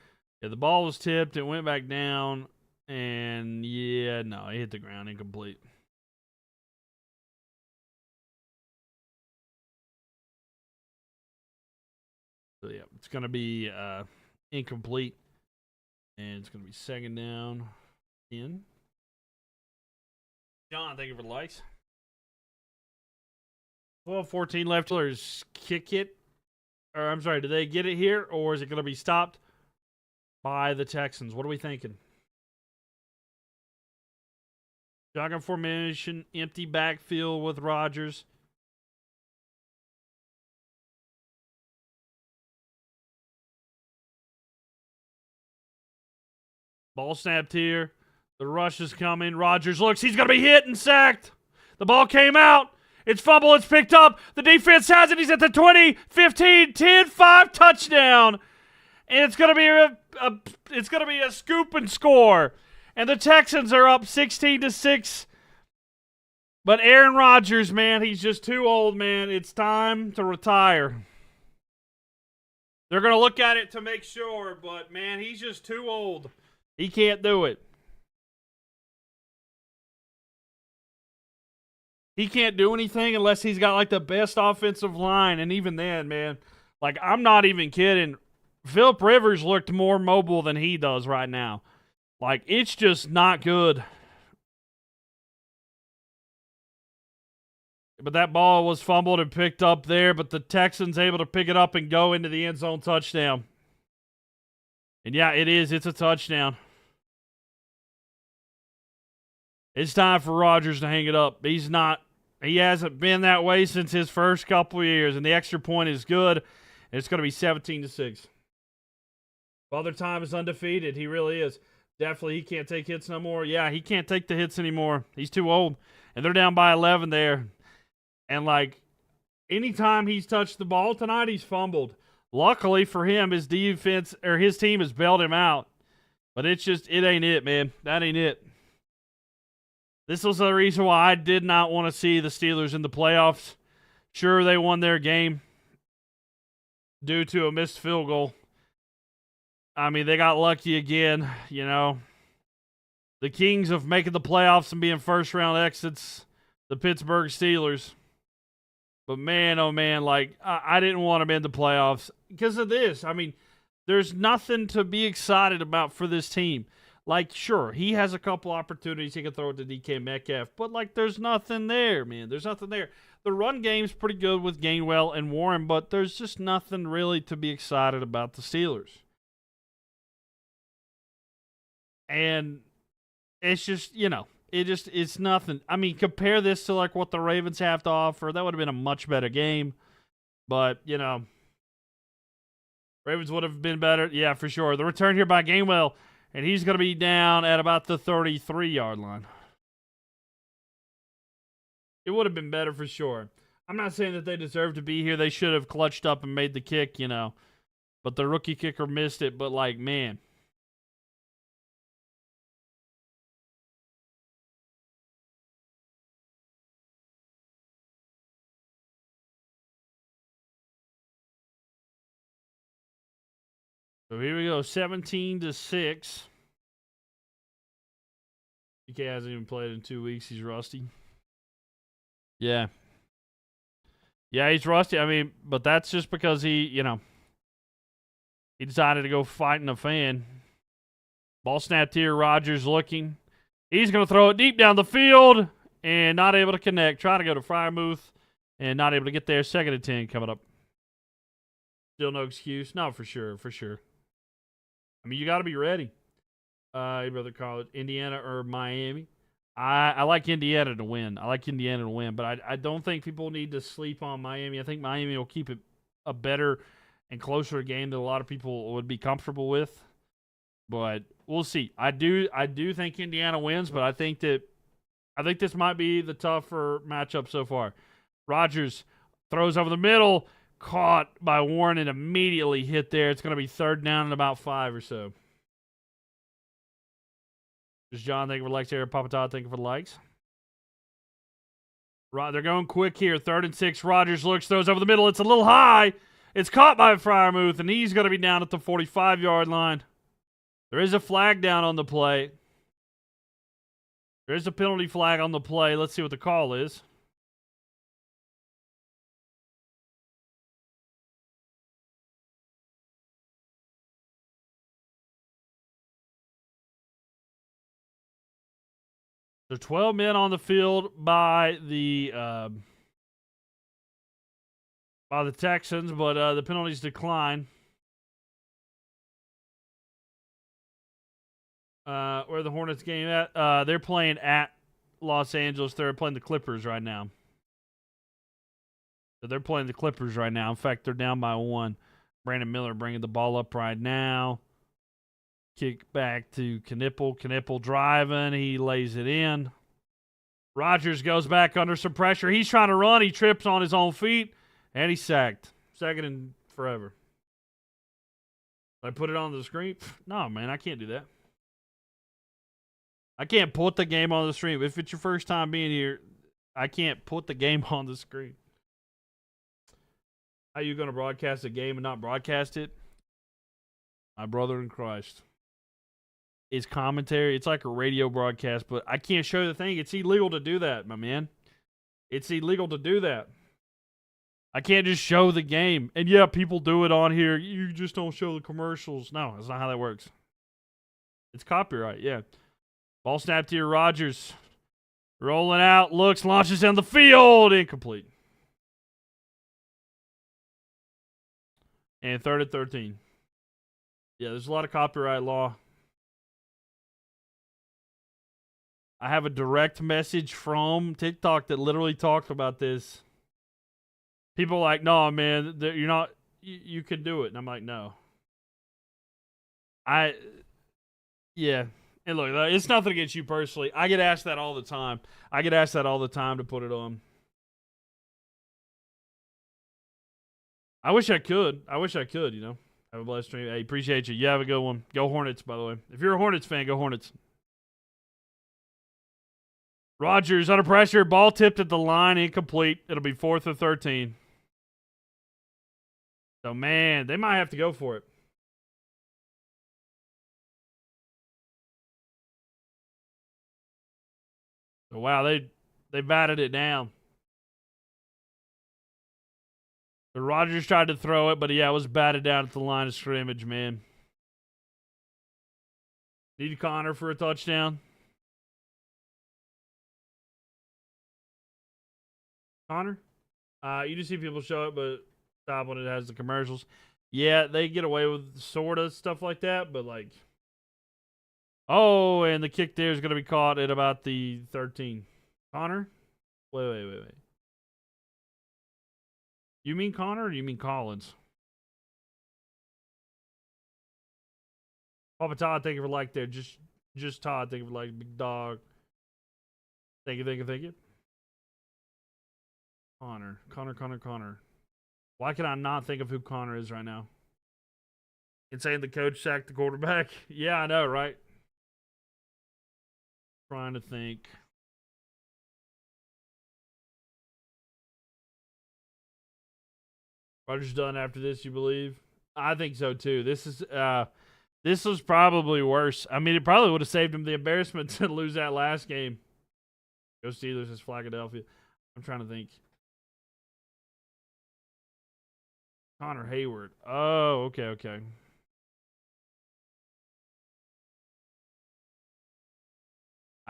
[SPEAKER 1] Yeah, the ball was tipped. It went back down. And, yeah, no, it hit the ground. Incomplete. So, yeah, it's going to be incomplete. And it's going to be second down. In. John, thank you for the likes. 12-14 left. Steelers kick it. Or, I'm sorry, do they get it here? Or is it going to be stopped by the Texans? What are we thinking? Shotgun formation, empty backfield with Rodgers. Ball snapped here. The rush is coming. Rodgers looks. He's going to be hit and sacked. The ball came out. It's fumble. It's picked up. The defense has it. He's at the 20, 15, 10, 5 touchdown. And it's going to be a scoop and score. And the Texans are up 16-6. But Aaron Rodgers, man, he's just too old, man. It's time to retire. They're going to look at it to make sure, but, man, he's just too old He can't do it. He can't do anything unless he's got like the best offensive line, and even then, man, like I'm not even kidding. Phillip Rivers looked more mobile than he does right now. Like it's just not good. But that ball was fumbled and picked up there, but the Texans able to pick it up and go into the end zone touchdown. And yeah, it is. It's a touchdown. It's time for Rodgers to hang it up. He hasn't been that way since his first couple of years, and the extra point is good. And it's going to be 17-6. Father Time is undefeated. He really is. Definitely, he can't take hits no more. Yeah, he can't take the hits anymore. He's too old. And they're down by 11 there. And, like, anytime he's touched the ball tonight, he's fumbled. Luckily for him, his defense, or his team has bailed him out. But it ain't it, man. That ain't it. This was the reason why I did not want to see the Steelers in the playoffs. Sure, they won their game due to a missed field goal. I mean, they got lucky again, you know. The kings of making the playoffs and being first-round exits, the Pittsburgh Steelers. But man, oh man, like, I didn't want them in the playoffs because of this. I mean, there's nothing to be excited about for this team. Like, sure, he has a couple opportunities he can throw it to DK Metcalf, but, like, there's nothing there, man. There's nothing there. The run game's pretty good with Gainwell and Warren, but there's just nothing really to be excited about the Steelers. And it's just, you know, it's nothing. I mean, compare this to, like, what the Ravens have to offer. That would have been a much better game. But, you know, Ravens would have been better. Yeah, for sure. The return here by Gainwell. And he's going to be down at about the 33-yard line. It would have been better for sure. I'm not saying that they deserve to be here. They should have clutched up and made the kick, you know. But the rookie kicker missed it. But, like, man. So here we go. 17-6. DK hasn't even played in 2 weeks. He's rusty. Yeah. Yeah, he's rusty. I mean, but that's just because he, you know, he decided to go fighting a fan. Ball snapped here. Rodgers looking. He's going to throw it deep down the field and not able to connect. Trying to go to Freiermuth and not able to get there. 2nd and 10 coming up. Still no excuse. No, for sure. For sure. I mean, you got to be ready. You'd rather call it Indiana or Miami. I like Indiana to win. But I don't think people need to sleep on Miami. I think Miami will keep it a better and closer game that a lot of people would be comfortable with. But we'll see. I do think Indiana wins, but I think this might be the tougher matchup so far. Rodgers throws over the middle, caught by Warren and immediately hit there. It's going to be 3rd down and about 5 or so. Just John, thank you for the likes here. Papa Todd, thank you for the likes. They're going quick here. 3rd and 6. Rodgers looks, throws over the middle. It's a little high. It's caught by Freiermuth, and he's going to be down at the 45-yard line. There is a flag down on the play. There is a penalty flag on the play. Let's see what the call is. There are 12 men on the field by the Texans, but the penalties decline. Where the Hornets game at? They're playing at Los Angeles. They're playing the Clippers right now. So they're playing the Clippers right now. In fact, they're down by 1. Brandon Miller bringing the ball up right now. Kick back to Knipple. Knipple driving. He lays it in. Rodgers goes back under some pressure. He's trying to run. He trips on his own feet, and he's sacked. 2nd and forever. Did I put it on the screen? No, man, I can't do that. I can't put the game on the screen. If it's your first time being here, I can't put the game on the screen. How are you going to broadcast a game and not broadcast it? My brother in Christ. is commentary. It's like a radio broadcast, but I can't show the thing. It's illegal to do that, my man. It's illegal to do that. I can't just show the game. And yeah, people do it on here. You just don't show the commercials. No, that's not how that works. It's copyright, yeah. Ball snap to your Rodgers. Rolling out, looks, launches down the field. Incomplete. And 3rd and 13. Yeah, there's a lot of copyright law. I have a direct message from TikTok that literally talked about this. People are like, no, man, you're not, you can do it. And I'm like, no. Yeah. And look, it's nothing against you personally. I get asked that all the time. To put it on. I wish I could, you know. Have a blessed stream. Hey, appreciate you. You have a good one. Go Hornets, by the way. If you're a Hornets fan, go Hornets. Rodgers under pressure. Ball tipped at the line. Incomplete. It'll be 4th and 13. So, man, they might have to go for it. So, wow, they batted it down. The Rodgers tried to throw it, but yeah, it was batted down at the line of scrimmage, man. Need Connor for a touchdown. Connor? You just see people show it, but stop when it has the commercials. Yeah, they get away with sort of stuff like that, but like... Oh, and the kick there is going to be caught at about the 13. Connor? Wait. You mean Connor or do you mean Collins? Papa Todd, thank you for like there. Just Todd, thank you for like, big dog. Thank you. Connor. Why can I not think of who Connor is right now? It's saying the coach sacked the quarterback. Yeah, I know, right? Trying to think. Rodgers done after this, you believe? I think so too. This was probably worse. I mean, it probably would have saved him the embarrassment to lose that last game. Go Steelers is Philadelphia. I'm trying to think. Connor Hayward. Oh, okay.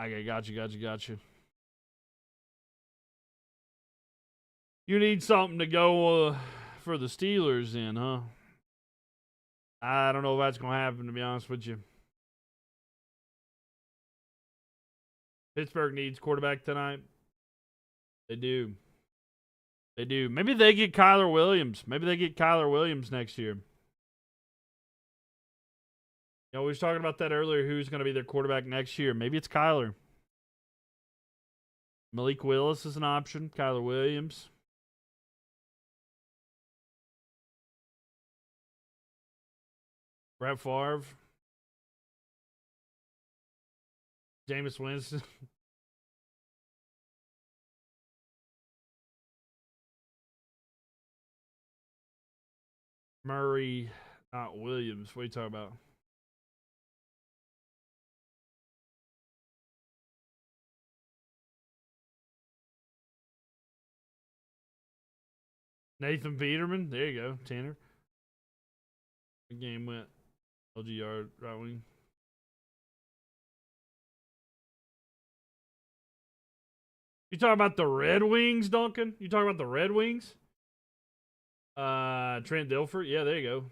[SPEAKER 1] Okay, got you. You need something to go for the Steelers in, huh? I don't know if that's going to happen, to be honest with you. Pittsburgh needs quarterback tonight. They do. Maybe they get Kyler Williams. Next year. You know, we was talking about that earlier. Who's going to be their quarterback next year? Maybe it's Kyler. Malik Willis is an option. Kyler Williams. Brett Favre. Jameis Winston. Murray, not Williams. What are you talking about? Nathan Peterman. There you go. Tanner. The game went LGR right wing. You talking about the Red Wings, Duncan? You talking about the Red Wings? Trent Dilfer. Yeah, there you go.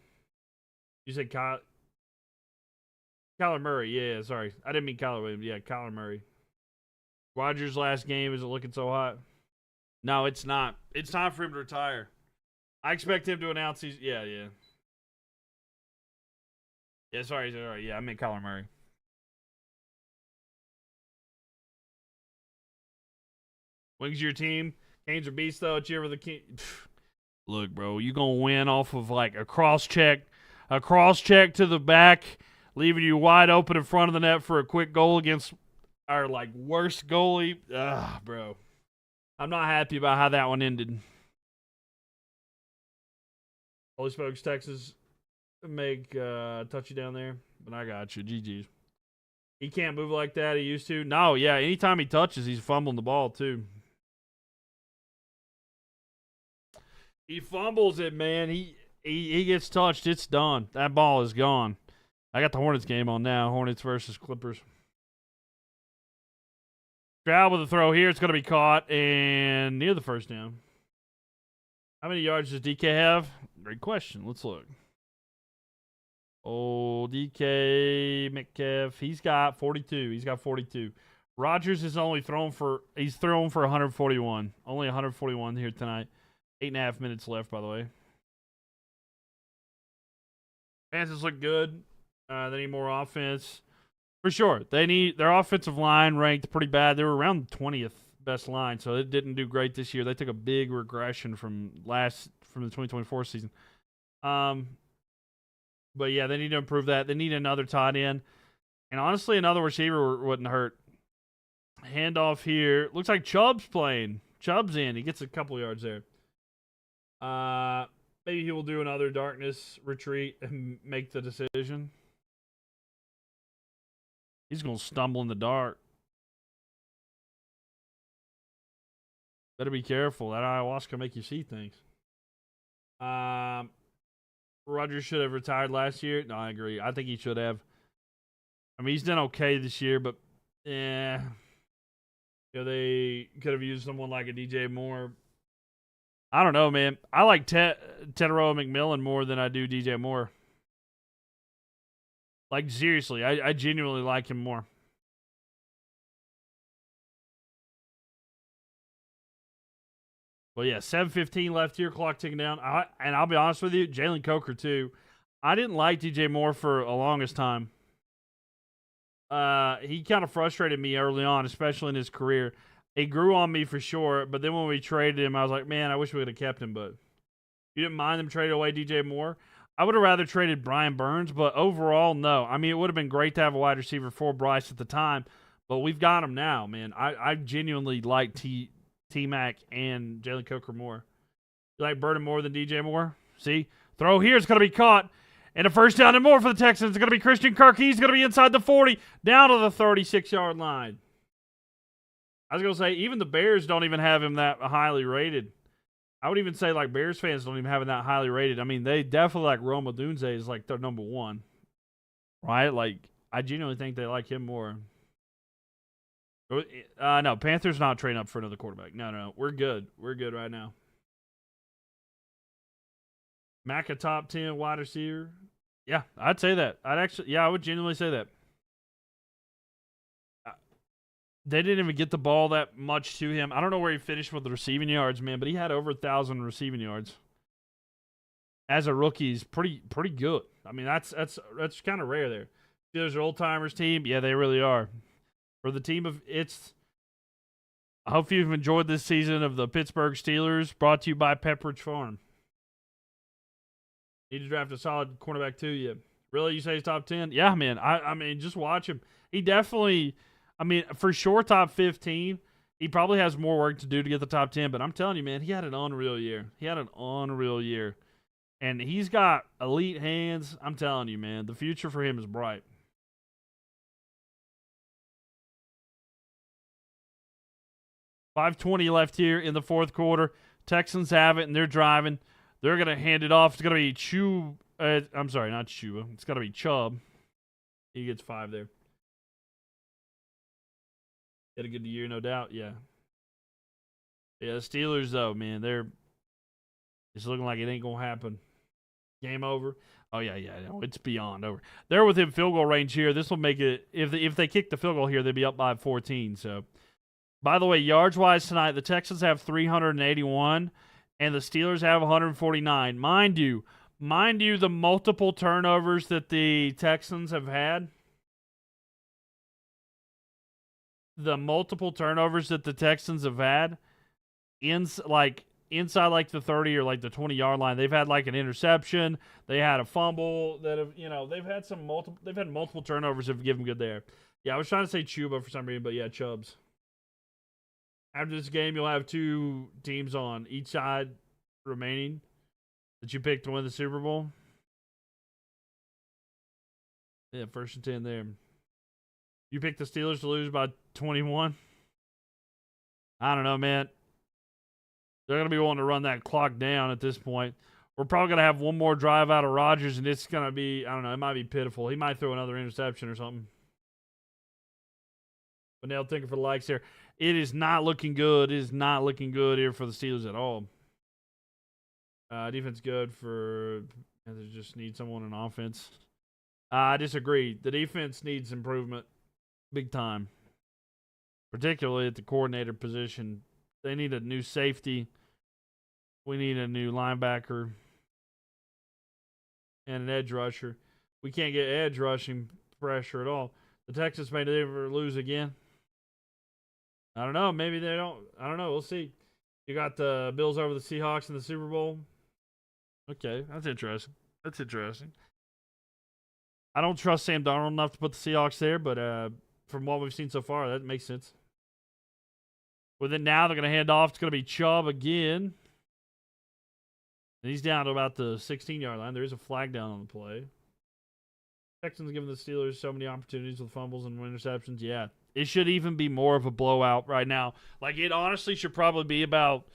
[SPEAKER 1] You said Kyler Murray. Yeah, sorry. I didn't mean Kyler Williams. Yeah, Kyler Murray. Rodgers' last game, is it looking so hot? No, it's not. It's time for him to retire. I expect him to announce he's... Yeah. Yeah, sorry. Yeah, I meant Kyler Murray. Wings your team. Canes are beasts, though. Cheer for the King. Look, bro, you going to win off of, like, a cross check to the back, leaving you wide open in front of the net for a quick goal against our, like, worst goalie. Bro. I'm not happy about how that one ended. Holy Spokes, Texas, make touchy down there. But I got you. GG's. He can't move like that. He used to. No, yeah. Anytime he touches, he's fumbling the ball too. He fumbles it, man. He gets touched. It's done. That ball is gone. I got the Hornets game on now. Hornets versus Clippers. Stroud with a throw here. It's going to be caught and near the first down. How many yards does DK have? Great question. Let's look. Oh, DK Metcalf. He's got 42. He's got 42. Rodgers is only thrown for 141. Only 141 here tonight. 8.5 minutes left, by the way. Panthers look good. They need more offense. For sure. They need their offensive line ranked pretty bad. They were around the 20th best line, so it didn't do great this year. They took a big regression from the 2024 season. But yeah, they need to improve that. They need another tight end. And honestly, another receiver wouldn't hurt. Handoff here. Looks like Chubb's playing. Chubb's in. He gets a couple yards there. Maybe he will do another darkness retreat and make the decision. He's going to stumble in the dark. Better be careful. That ayahuasca make you see things. Rodgers should have retired last year. No, I agree. I think he should have. I mean, he's done okay this year, but yeah. They could have used someone like a DJ Moore. I don't know, man. I like Tetero McMillan more than I do DJ Moore. Like, seriously, I genuinely like him more. Well, yeah, 7:15 left here, clock ticking down. And I'll be honest with you, Jalen Coker, too. I didn't like DJ Moore for a longest time. He kind of frustrated me early on, especially in his career. He grew on me for sure, but then when we traded him, I was like, man, I wish we would have kept him, but you didn't mind them trading away DJ Moore? I would have rather traded Brian Burns, but overall, no. I mean, it would have been great to have a wide receiver for Bryce at the time, but we've got him now, man. I genuinely like T-Mac and Jalen Coker more. You like Burden more than DJ Moore? See? Throw here is going to be caught. And a first down and more for the Texans. It's going to be Christian Kirk. He's going to be inside the 40, down to the 36-yard line. I was going to say, even the Bears don't even have him that highly rated. I would even say, like, Bears fans don't even have him that highly rated. I mean, they definitely like Rome Odunze is like their number one. Right? Like, I genuinely think they like him more. No, Panthers not trading up for another quarterback. No. We're good. We're good right now. Mac a top 10 wide receiver? Yeah, I'd say that. I would genuinely say that. They didn't even get the ball that much to him. I don't know where he finished with the receiving yards, man, but he had over 1,000 receiving yards. As a rookie, he's pretty good. I mean, that's kind of rare there. Steelers are old-timers team. Yeah, they really are. For the team of it's I hope you've enjoyed this season of the Pittsburgh Steelers, brought to you by Pepperidge Farm. Need to draft a solid cornerback too. Yeah, really? You say he's top 10? Yeah, man. I mean, just watch him. He definitely. I mean, for sure, top 15. He probably has more work to do to get the top 10. But I'm telling you, man, he had an unreal year. And he's got elite hands. I'm telling you, man, the future for him is bright. $5:20 left here in the fourth quarter. Texans have it, and they're driving. They're going to hand it off. It's going to be I'm sorry, not Chuba. It's got to be Chubb. He gets 5 there. Had a good year, no doubt. Yeah. Yeah, the Steelers, though, man, it's looking like it ain't going to happen. Game over. Oh, yeah. No, it's beyond over. They're within field goal range here. This will make it, if they kick the field goal here, they'd be up by 14. So, by the way, yards-wise tonight, the Texans have 381, and the Steelers have 149. Mind you, the multiple turnovers that the Texans have had, inside like the 30 or like the 20-yard line, they've had like an interception, they had a fumble that have, they've had multiple turnovers that have given good there. Yeah, I was trying to say Chuba for some reason, but yeah, Chubbs. After this game, you'll have 2 teams on each side remaining that you picked to win the Super Bowl. Yeah, 1st and 10 there. You picked the Steelers to lose by 21. I don't know, man. They're going to be wanting to run that clock down at this point. We're probably going to have one more drive out of Rodgers, and it's going to be, I don't know, it might be pitiful. He might throw another interception or something. But now thinking for the likes here. It is not looking good. It is not looking good here for the Steelers at all. Defense good for, they just need someone in offense. I disagree. The defense needs improvement big time, particularly at the coordinator position. They need a new safety. We need a new linebacker and an edge rusher. We can't get edge rushing pressure at all. The Texans may never lose again. I don't know. Maybe they don't. I don't know. We'll see. You got the Bills over the Seahawks in the Super Bowl. Okay, that's interesting. That's interesting. I don't trust Sam Darnold enough to put the Seahawks there, but from what we've seen so far, that makes sense. Well, then now they're going to hand off. It's going to be Chubb again. And he's down to about the 16-yard line. There is a flag down on the play. Texans giving the Steelers so many opportunities with fumbles and interceptions. Yeah, it should even be more of a blowout right now. Like, it honestly should probably be about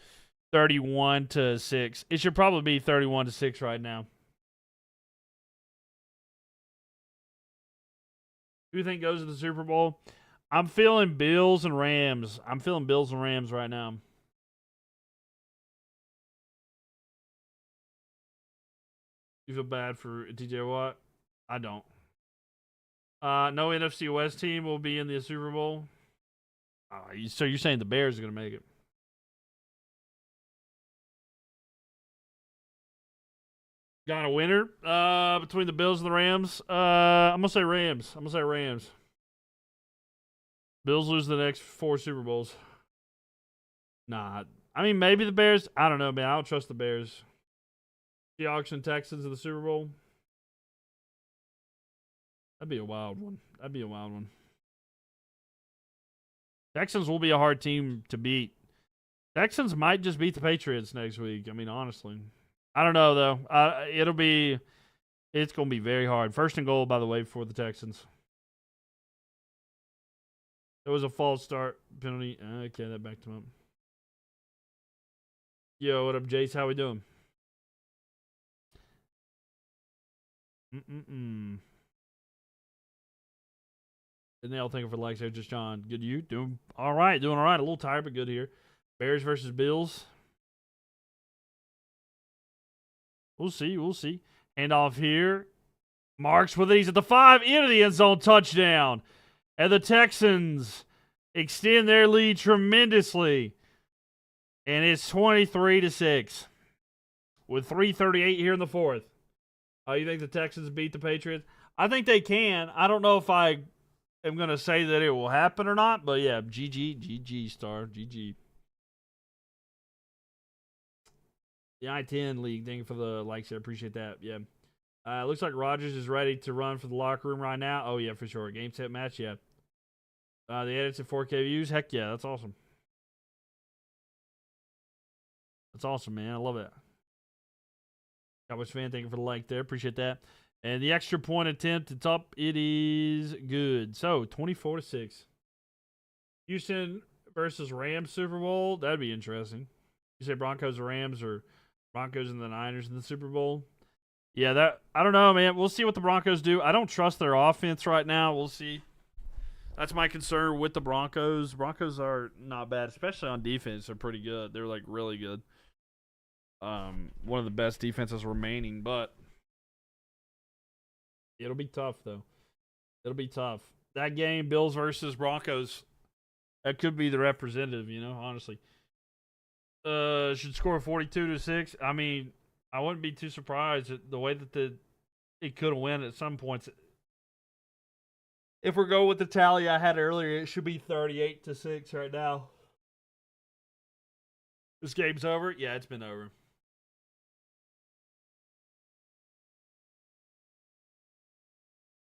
[SPEAKER 1] 31-6. It should probably be 31-6 right now. Who do you think goes to the Super Bowl? I'm feeling Bills and Rams. I'm feeling Bills and Rams right now. You feel bad for TJ Watt? I don't. No NFC West team will be in the Super Bowl. So you're saying the Bears are going to make it? Got a winner between the Bills and the Rams. I'm going to say Rams. Bills lose the next 4 Super Bowls. Nah. I mean, maybe the Bears. I don't know, man. I don't trust the Bears. Seahawks and Texans in the Super Bowl. That'd be a wild one. Texans will be a hard team to beat. Texans might just beat the Patriots next week. I mean, honestly. I don't know, though. It's going to be very hard. First and goal, by the way, for the Texans. It was a false start penalty. Okay, that backed him up. Yo, what up, Jace? How we doing? Didn't all think for likes there, just John. Good you? Doing all right. A little tired, but good here. Bears versus Bills. We'll see. Hand off here. Marks with these at the 5, into the end zone, touchdown. And the Texans extend their lead tremendously. And it's 23-6. With 3:38 here in the fourth. You think the Texans beat the Patriots? I think they can. I don't know if I am going to say that it will happen or not, but yeah, GG, star, GG. The I-10 League, thank you for the likes there. Appreciate that. Yeah. Looks like Rodgers is ready to run for the locker room right now. Oh, yeah, for sure. Game, set, match, yeah. The edits at 4K views, heck yeah, that's awesome. That's awesome, man. I love it. Cowboys fan, thank you for the like there. Appreciate that. And the extra point attempt, it's up. It is good. So, 24-6. Houston versus Rams Super Bowl. That'd be interesting. You say Broncos or Rams, or Broncos and the Niners in the Super Bowl? Yeah, I don't know, man. We'll see what the Broncos do. I don't trust their offense right now. We'll see. That's my concern with the Broncos. Broncos are not bad, especially on defense. They're pretty good. They're, like, really good. One of the best defenses remaining, but it'll be tough, though. It'll be tough. That game, Bills versus Broncos, that could be the representative, honestly. Should score 42-6. I mean, I wouldn't be too surprised at the way that it could have went at some points. If we're going with the tally I had earlier, it should be 38-6 right now. This game's over? Yeah, it's been over.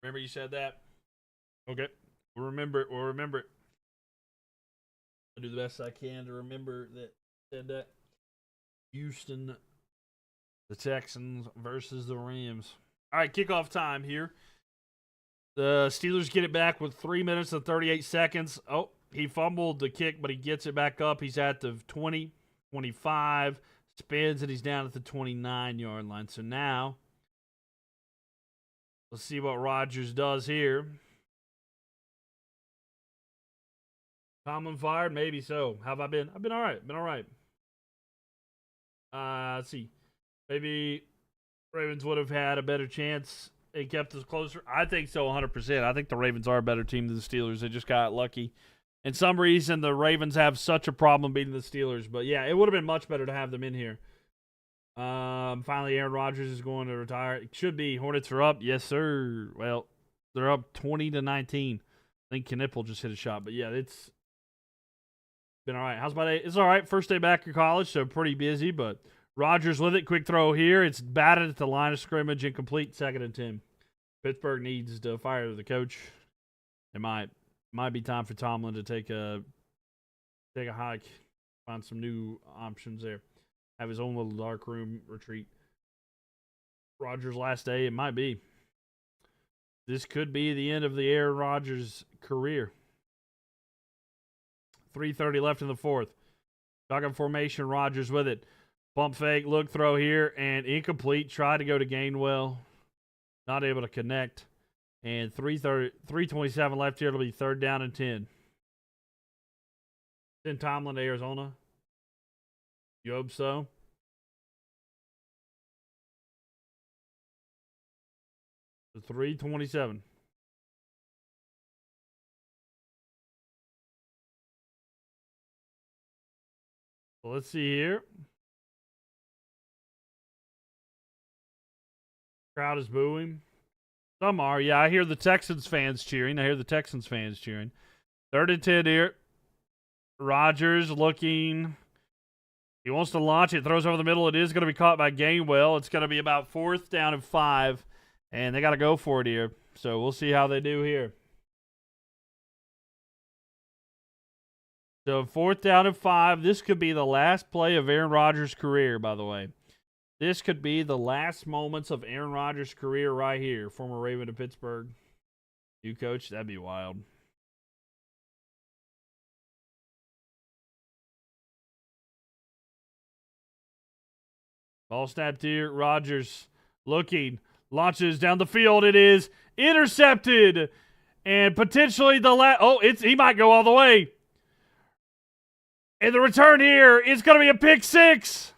[SPEAKER 1] Remember you said that? Okay. We'll remember it. I'll do the best I can to remember that said that. Houston, the Texans versus the Rams. All right, kickoff time here. The Steelers get it back with 3 minutes and 38 seconds. Oh, he fumbled the kick, but he gets it back up. He's at the 20, 25, spins, and he's down at the 29-yard line. So now, let's see what Rodgers does here. Tomlin fired? Maybe so. How have I been? I've been all right. Been all right. Let's see. Maybe Ravens would have had a better chance and kept us closer. I think so, 100%. I think the Ravens are a better team than the Steelers. They just got lucky. In some reason, the Ravens have such a problem beating the Steelers. But, yeah, it would have been much better to have them in here. Finally, Aaron Rodgers is going to retire. It should be. Hornets are up. Yes, sir. Well, they're up 20-19. I think Knipple just hit a shot. But, yeah, it's been all right. How's my day? It's all right. First day back in college, so pretty busy. But Rodgers with it. Quick throw here. It's batted at the line of scrimmage. Incomplete. 2nd and 10. Pittsburgh needs to fire the coach. It might be time for Tomlin to take a hike, find some new options there. Have his own little dark room retreat. Rodgers' last day, it might be. This could be the end of the Aaron Rodgers career. 3:30 left in the 4th. Shotgun formation, Rodgers with it. Pump fake, look throw here, and incomplete. Tried to go to Gainwell. Not able to connect. And 3:27 left here. It'll be 3rd down and 10. Send Tomlin to Arizona. You hope so? The 3:27. So let's see here. Crowd is booing. Some are. Yeah, I hear the Texans fans cheering. 3rd and 10 here. Rodgers looking. He wants to launch it. Throws over the middle. It is going to be caught by Gainwell. It's going to be about 4th down and 5. And they got to go for it here. So we'll see how they do here. So 4th down and 5. This could be the last play of Aaron Rodgers' career, by the way. This could be the last moments of Aaron Rodgers' career right here. Former Raven to Pittsburgh. New coach, that'd be wild. Ball snapped here. Rodgers looking. Launches down the field. It is intercepted. And potentially the he might go all the way. And the return here is going to be a pick 6.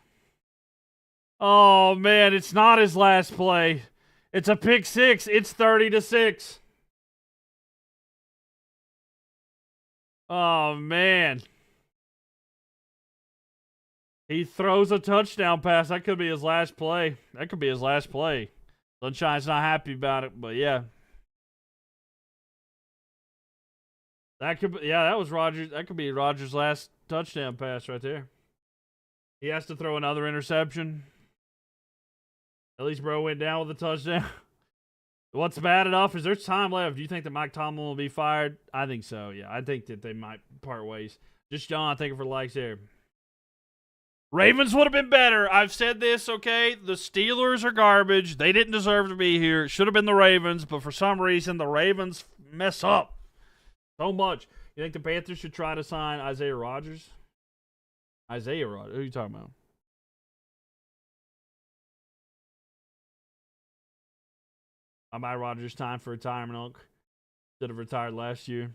[SPEAKER 1] Oh, man, it's not his last play. It's a pick 6. It's 30-6. Oh, man. He throws a touchdown pass. That could be his last play. Sunshine's not happy about it, but yeah. That was Rodgers. That could be Rodgers' last touchdown pass right there. He has to throw another interception. At least bro went down with a touchdown. What's bad enough is there's time left. Do you think that Mike Tomlin will be fired? I think so, yeah. I think that they might part ways. Just John, thank you for the likes there. Ravens would have been better. I've said this, okay? The Steelers are garbage. They didn't deserve to be here. It should have been the Ravens, but for some reason, the Ravens mess up so much. You think the Panthers should try to sign Isaiah Rodgers? Isaiah Rodgers? Who are you talking about? I buy Rodgers time for retirement, Mylk. Should have retired last year.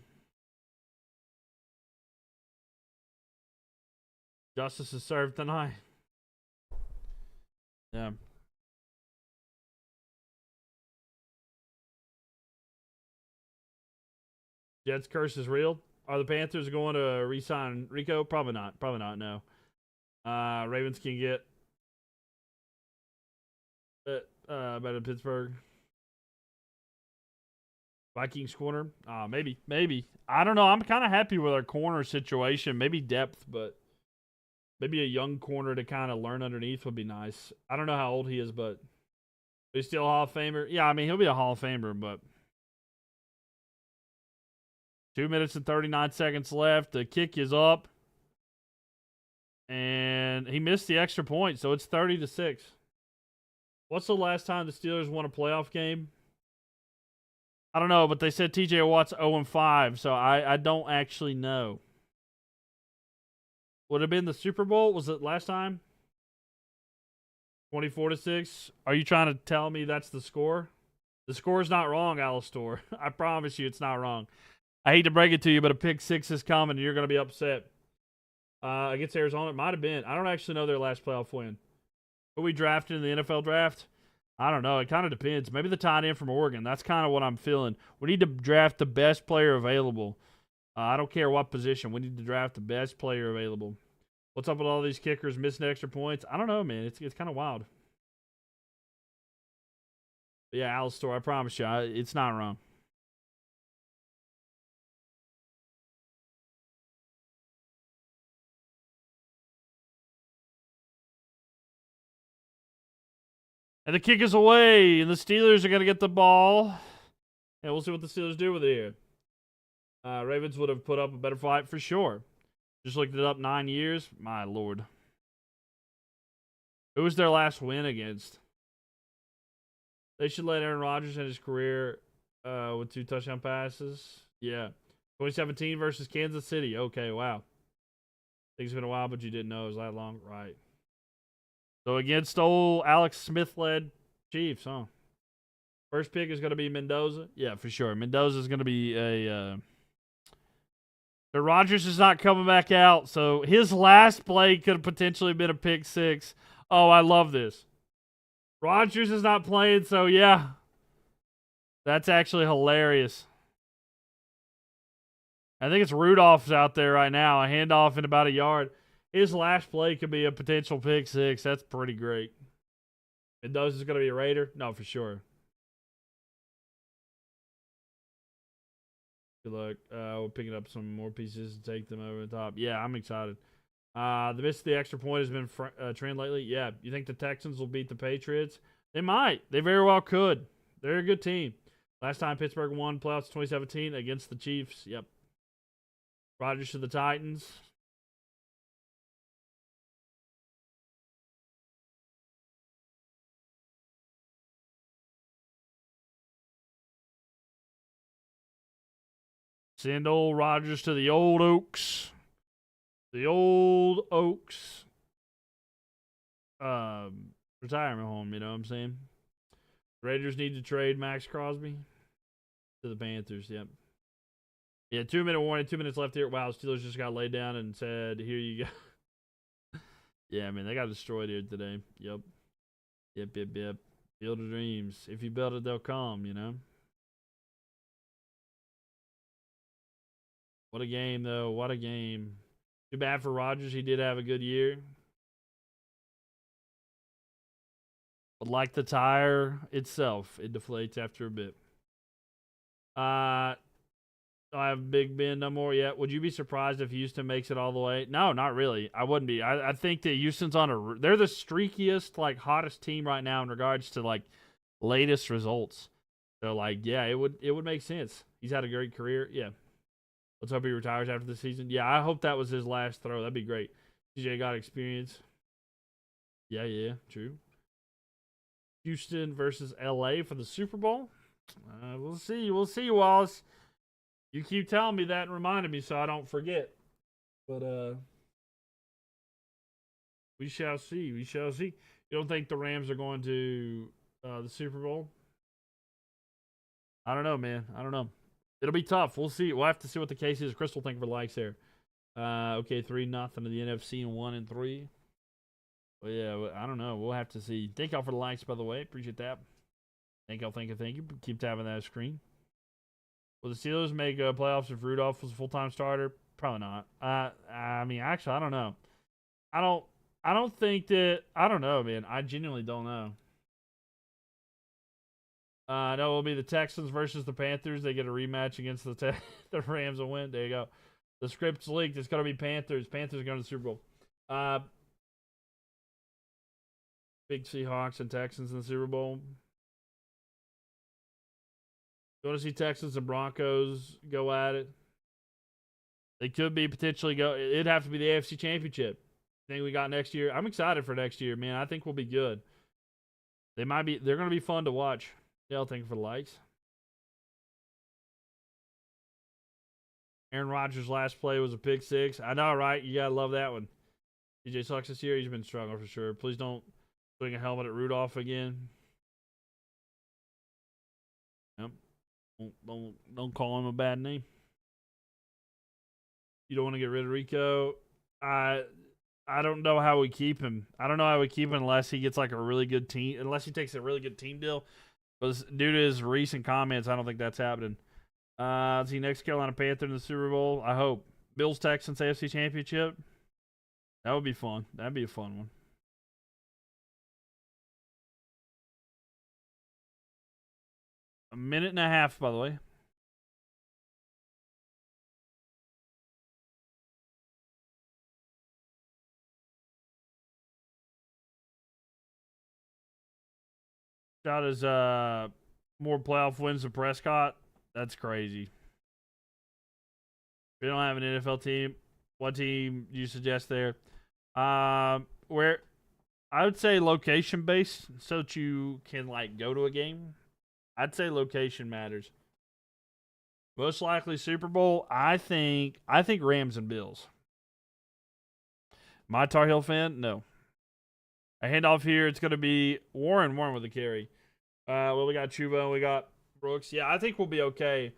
[SPEAKER 1] Justice is served tonight. Yeah. Jets curse is real. Are the Panthers going to re-sign Rico? Probably not. No. Ravens can get better than Pittsburgh. Vikings corner? Maybe. I don't know. I'm kind of happy with our corner situation. Maybe depth, but maybe a young corner to kind of learn underneath would be nice. I don't know how old he is, but he's still a Hall of Famer. Yeah, I mean, he'll be a Hall of Famer, but 2 minutes and 39 seconds left. The kick is up. And he missed the extra point, so it's 30-6. What's the last time the Steelers won a playoff game? I don't know, but they said TJ Watt's 0-5, so I don't actually know. Would it have been the Super Bowl? Was it last time? 24-6. Are you trying to tell me that's the score? The score is not wrong, Alistor. I promise you, it's not wrong. I hate to break it to you, but a pick 6 is coming, and you're going to be upset. Against Arizona, it might have been. I don't actually know their last playoff win. Who we drafted in the NFL draft? I don't know. It kind of depends. Maybe the tight end from Oregon. That's kind of what I'm feeling. We need to draft the best player available. I don't care what position. We need to draft the best player available. What's up with all these kickers missing extra points? I don't know, man. It's kind of wild. But yeah, Alistor, I promise you, it's not wrong. And the kick is away, and the Steelers are going to get the ball. And we'll see what the Steelers do with it here. Ravens would have put up a better fight for sure. Just looked it up, 9 years. My lord. Who was their last win against? They should let Aaron Rodgers end his career with 2 touchdown passes. Yeah. 2017 versus Kansas City. Okay, wow. I think it's been a while, but you didn't know it was that long. Right. So against old Alex Smith-led Chiefs, huh? First pick is going to be Mendoza. Yeah, for sure. Mendoza is going to be a... But Rodgers is not coming back out, so his last play could have potentially been a pick 6. Oh, I love this. Rodgers is not playing, so yeah. That's actually hilarious. I think it's Rudolph's out there right now. A handoff in about a yard. His last play could be a potential pick 6. That's pretty great. Mendoza is going to be a Raider? No, for sure. Good luck. We're picking up some more pieces to take them over the top. Yeah, I'm excited. The miss of the extra point has been a trend lately. Yeah, you think the Texans will beat the Patriots? They might. They very well could. They're a good team. Last time Pittsburgh won playoffs 2017 against the Chiefs. Yep. Rodgers to the Titans. Send old Rodgers to the old Oaks. The old Oaks. Retirement home, you know what I'm saying? Raiders need to trade Max Crosby to the Panthers, yep. Yeah, 2-minute warning, 2 minutes left here. Wow, Steelers just got laid down and said, here you go. Yeah, man, they got destroyed here today. Yep. Yep. Field of dreams. If you build it, they'll come, you know? What a game, though. What a game. Too bad for Rodgers. He did have a good year. But like the tire itself, it deflates after a bit. I have Big Ben no more yet. Would you be surprised if Houston makes it all the way? No, not really. I wouldn't be. I think that Houston's they're the streakiest, like, hottest team right now in regards to, like, latest results. So, like, yeah, it would make sense. He's had a great career. Yeah. Let's hope he retires after the season. Yeah, I hope that was his last throw. That'd be great. TJ got experience. Yeah, true. Houston versus LA for the Super Bowl. We'll see, Wallace. You keep telling me that and reminding me so I don't forget. But we shall see. You don't think the Rams are going to the Super Bowl? I don't know, man. I don't know. It'll be tough. We'll see. We'll have to see what the case is. Crystal, thank you for the likes there. Okay, 3-0 to the NFC and 1-3. Well, yeah, I don't know. We'll have to see. Thank y'all for the likes, by the way. Appreciate that. Thank y'all. Thank you. Keep tapping that screen. Will the Steelers make playoffs if Rudolph was a full-time starter? Probably not. I mean, actually, I don't know. I don't think that. I don't know, man. I genuinely don't know. No, it'll be the Texans versus the Panthers. They get a rematch against the Rams and win. There you go. The script's leaked. It's going to be Panthers. Panthers are going to the Super Bowl. Big Seahawks and Texans in the Super Bowl. You want to see Texans and Broncos go at it? They could be potentially go. It'd have to be the AFC Championship. Thing we got next year. I'm excited for next year, man. I think we'll be good. They're going to be fun to watch. Dale, thank you for the likes. Aaron Rodgers' last play was a pick six. I know, right? You gotta love that one. DJ sucks this year. He's been struggling for sure. Please don't swing a helmet at Rudolph again. Yep. Don't call him a bad name. You don't want to get rid of Rico. I don't know how we keep him. I don't know how we keep him unless he gets like a really good team. Unless he takes a really good team deal. But due to his recent comments, I don't think that's happening. Is he next Carolina Panther in the Super Bowl? I hope. Bills Texans AFC Championship. That would be fun. That'd be a fun one. A minute and a half, by the way. Shot is more playoff wins than Prescott. That's crazy. We don't have an NFL team. What team do you suggest there? Where I would say location based, so that you can like go to a game. I'd say location matters. Most likely Super Bowl. I think Rams and Bills. My Tar Heel fan? No. A handoff here. It's going to be Warren with the carry. Well, we got Chuba. We got Brooks. Yeah, I think we'll be okay.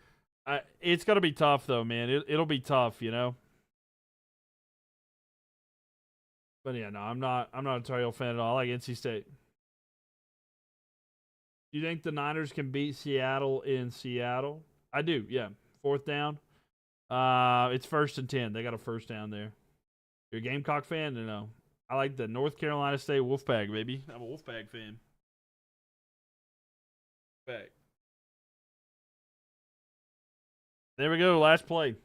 [SPEAKER 1] It's going to be tough, though, man. It'll be tough, you know? But, yeah, no, I'm not a Tar Heel fan at all. I like NC State. Do you think the Niners can beat Seattle in Seattle? I do, yeah. Fourth down. It's 1st and 10. They got a first down there. You're a Gamecock fan? No. I like the North Carolina State Wolfpack, baby. I'm a Wolfpack fan. Back. There we go. Last play.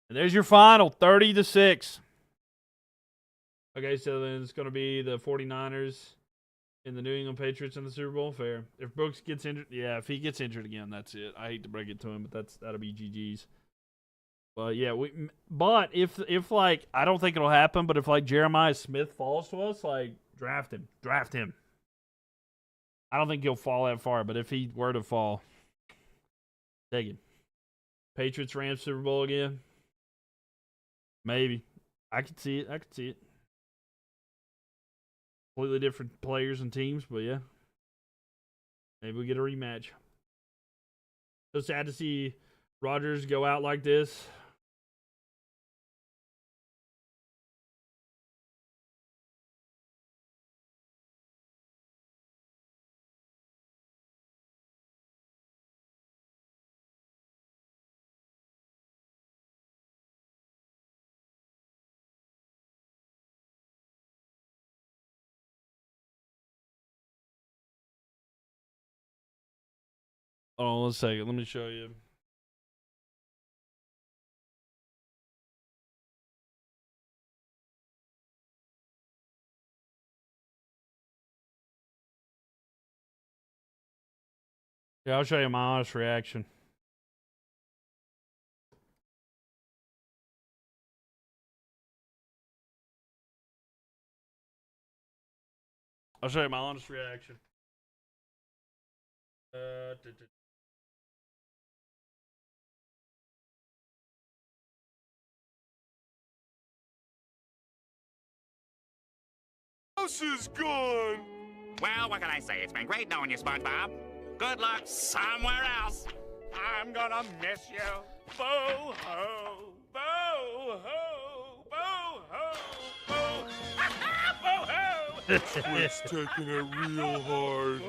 [SPEAKER 1] And there's your final, 30-6. Okay, so then it's going to be the 49ers and the New England Patriots in the Super Bowl. Fair. If Brooks gets injured, yeah, if he gets injured again, that's it. I hate to break it to him, but that'll be GG's. But yeah, but if like I don't think it'll happen, but if like Jeremiah Smith falls to us, like draft him. I don't think he'll fall that far, but if he were to fall, take him. Patriots Rams Super Bowl again, maybe. I could see it. Completely different players and teams, but yeah, maybe we get a rematch. So sad to see Rodgers go out like this. Oh, let's second. Let me show you. Yeah, I'll show you my honest reaction. I'll show you my honest reaction.
[SPEAKER 2] House is gone. Well, what can I say? It's been great knowing you, SpongeBob. Good luck somewhere else. I'm gonna miss you. Boo ho, boo ho, boo ho, boo. Boo ho. Twit's taking it real hard.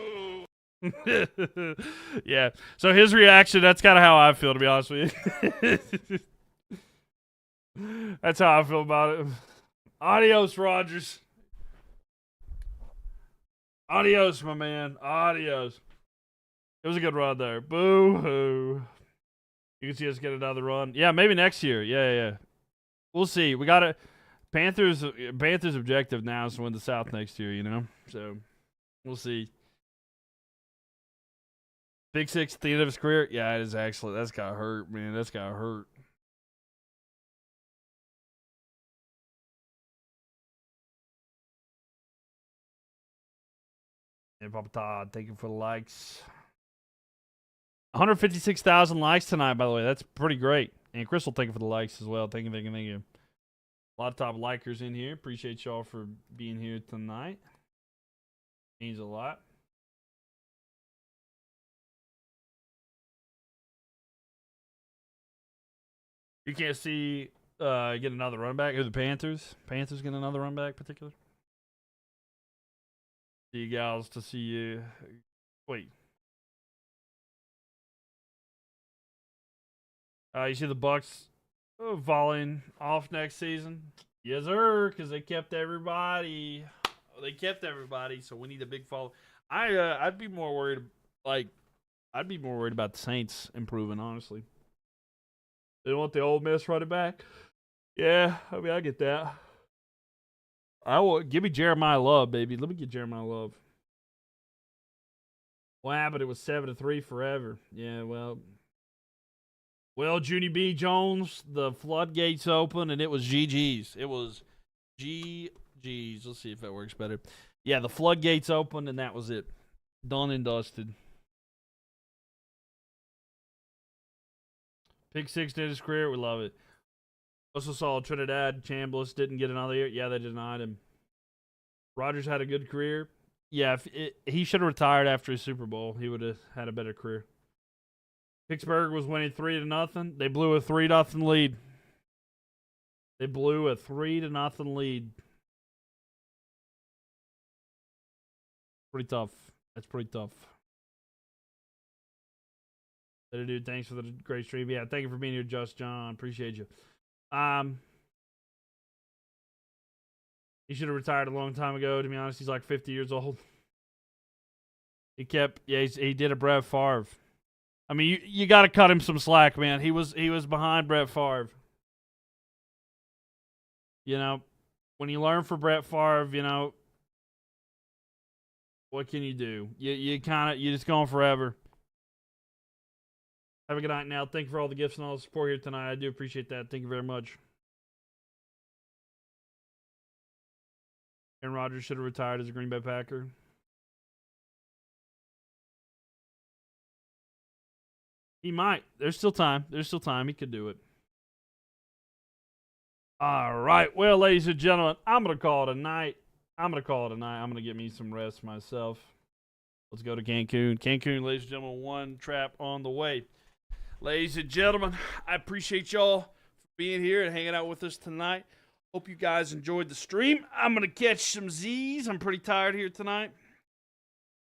[SPEAKER 1] Yeah. So his reaction, that's kind of how I feel, to be honest with you. That's how I feel about it. Adios, Rodgers. Adios, my man. Adios. It was a good run there. Boo-hoo. You can see us get another run. Yeah, maybe next year. Yeah. We'll see. We got to Panthers objective now is to win the South next year, you know? So, we'll see. Big Six at the end of his career? Yeah, it is excellent. That's got to hurt, man. That's got to hurt. And Papa Todd, thank you for the likes. 156,000 likes tonight, by the way. That's pretty great. And Crystal, thank you for the likes as well. Thank you, thank you, thank you. A lot of top likers in here. Appreciate y'all for being here tonight. Means a lot. You can't see get another run back. Who, the Panthers? Panthers get another run back, particular? See you gals to see you. Wait. You see the Bucks falling off next season? Yes, sir, because they kept everybody. They kept everybody, so we need a big fall. I'd be more worried. I'd be more worried about the Saints improving. Honestly, they want the Ole Miss running back. Yeah, I mean, I get that. Give me Jeremiah Love, baby. Let me get Jeremiah Love. What happened? It was 7-3 forever. Yeah, well, Junie B. Jones, the floodgates open, and it was GG's. It was GG's. Let's see if that works better. Yeah, the floodgates opened, and that was it. Done and dusted. Pick 6 did his career. We love it. Also saw Trinidad Chambliss didn't get another year. Yeah, they denied him. Rodgers had a good career. Yeah, he should have retired after his Super Bowl. He would have had a better career. Pittsburgh was winning 3-0. They blew a 3-0 lead. They blew a 3-0 lead. Pretty tough. That's pretty tough. Dude, thanks for the great stream. Yeah, thank you for being here, Just John. Appreciate you. He should have retired a long time ago. To be honest, he's like 50 years old. He did a Brett Favre. I mean, you got to cut him some slack, man. He was behind Brett Favre. You know, when you learn from Brett Favre, you know, what can you do? You just going forever. Have a good night now. Thank you for all the gifts and all the support here tonight. I do appreciate that. Thank you very much. Aaron Rodgers should have retired as a Green Bay Packer. He might. There's still time. He could do it. All right. Well, ladies and gentlemen, I'm going to call it a night. I'm going to get me some rest myself. Let's go to Cancun. Cancun, ladies and gentlemen, one trap on the way. Ladies and gentlemen, I appreciate y'all for being here and hanging out with us tonight. Hope you guys enjoyed the stream. I'm going to catch some Z's. I'm pretty tired here tonight.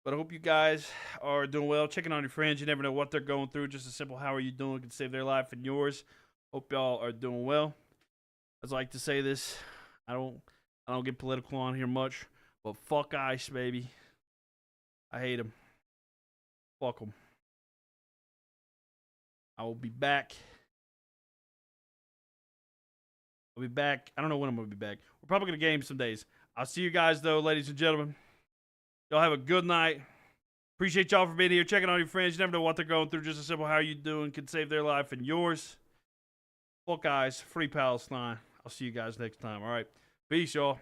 [SPEAKER 1] But I hope you guys are doing well. Checking on your friends. You never know what they're going through. Just a simple how are you doing can save their life and yours. Hope y'all are doing well. I'd like to say this. I don't get political on here much. But fuck ICE, baby. I hate them. Fuck them. I will be back. I'll be back. I don't know when I'm going to be back. We're probably going to game some days. I'll see you guys, though, ladies and gentlemen. Y'all have a good night. Appreciate y'all for being here. Checking on your friends. You never know what they're going through. Just a simple how you doing can save their life and yours. Fuck guys. Free Palestine. I'll see you guys next time. All right. Peace, y'all.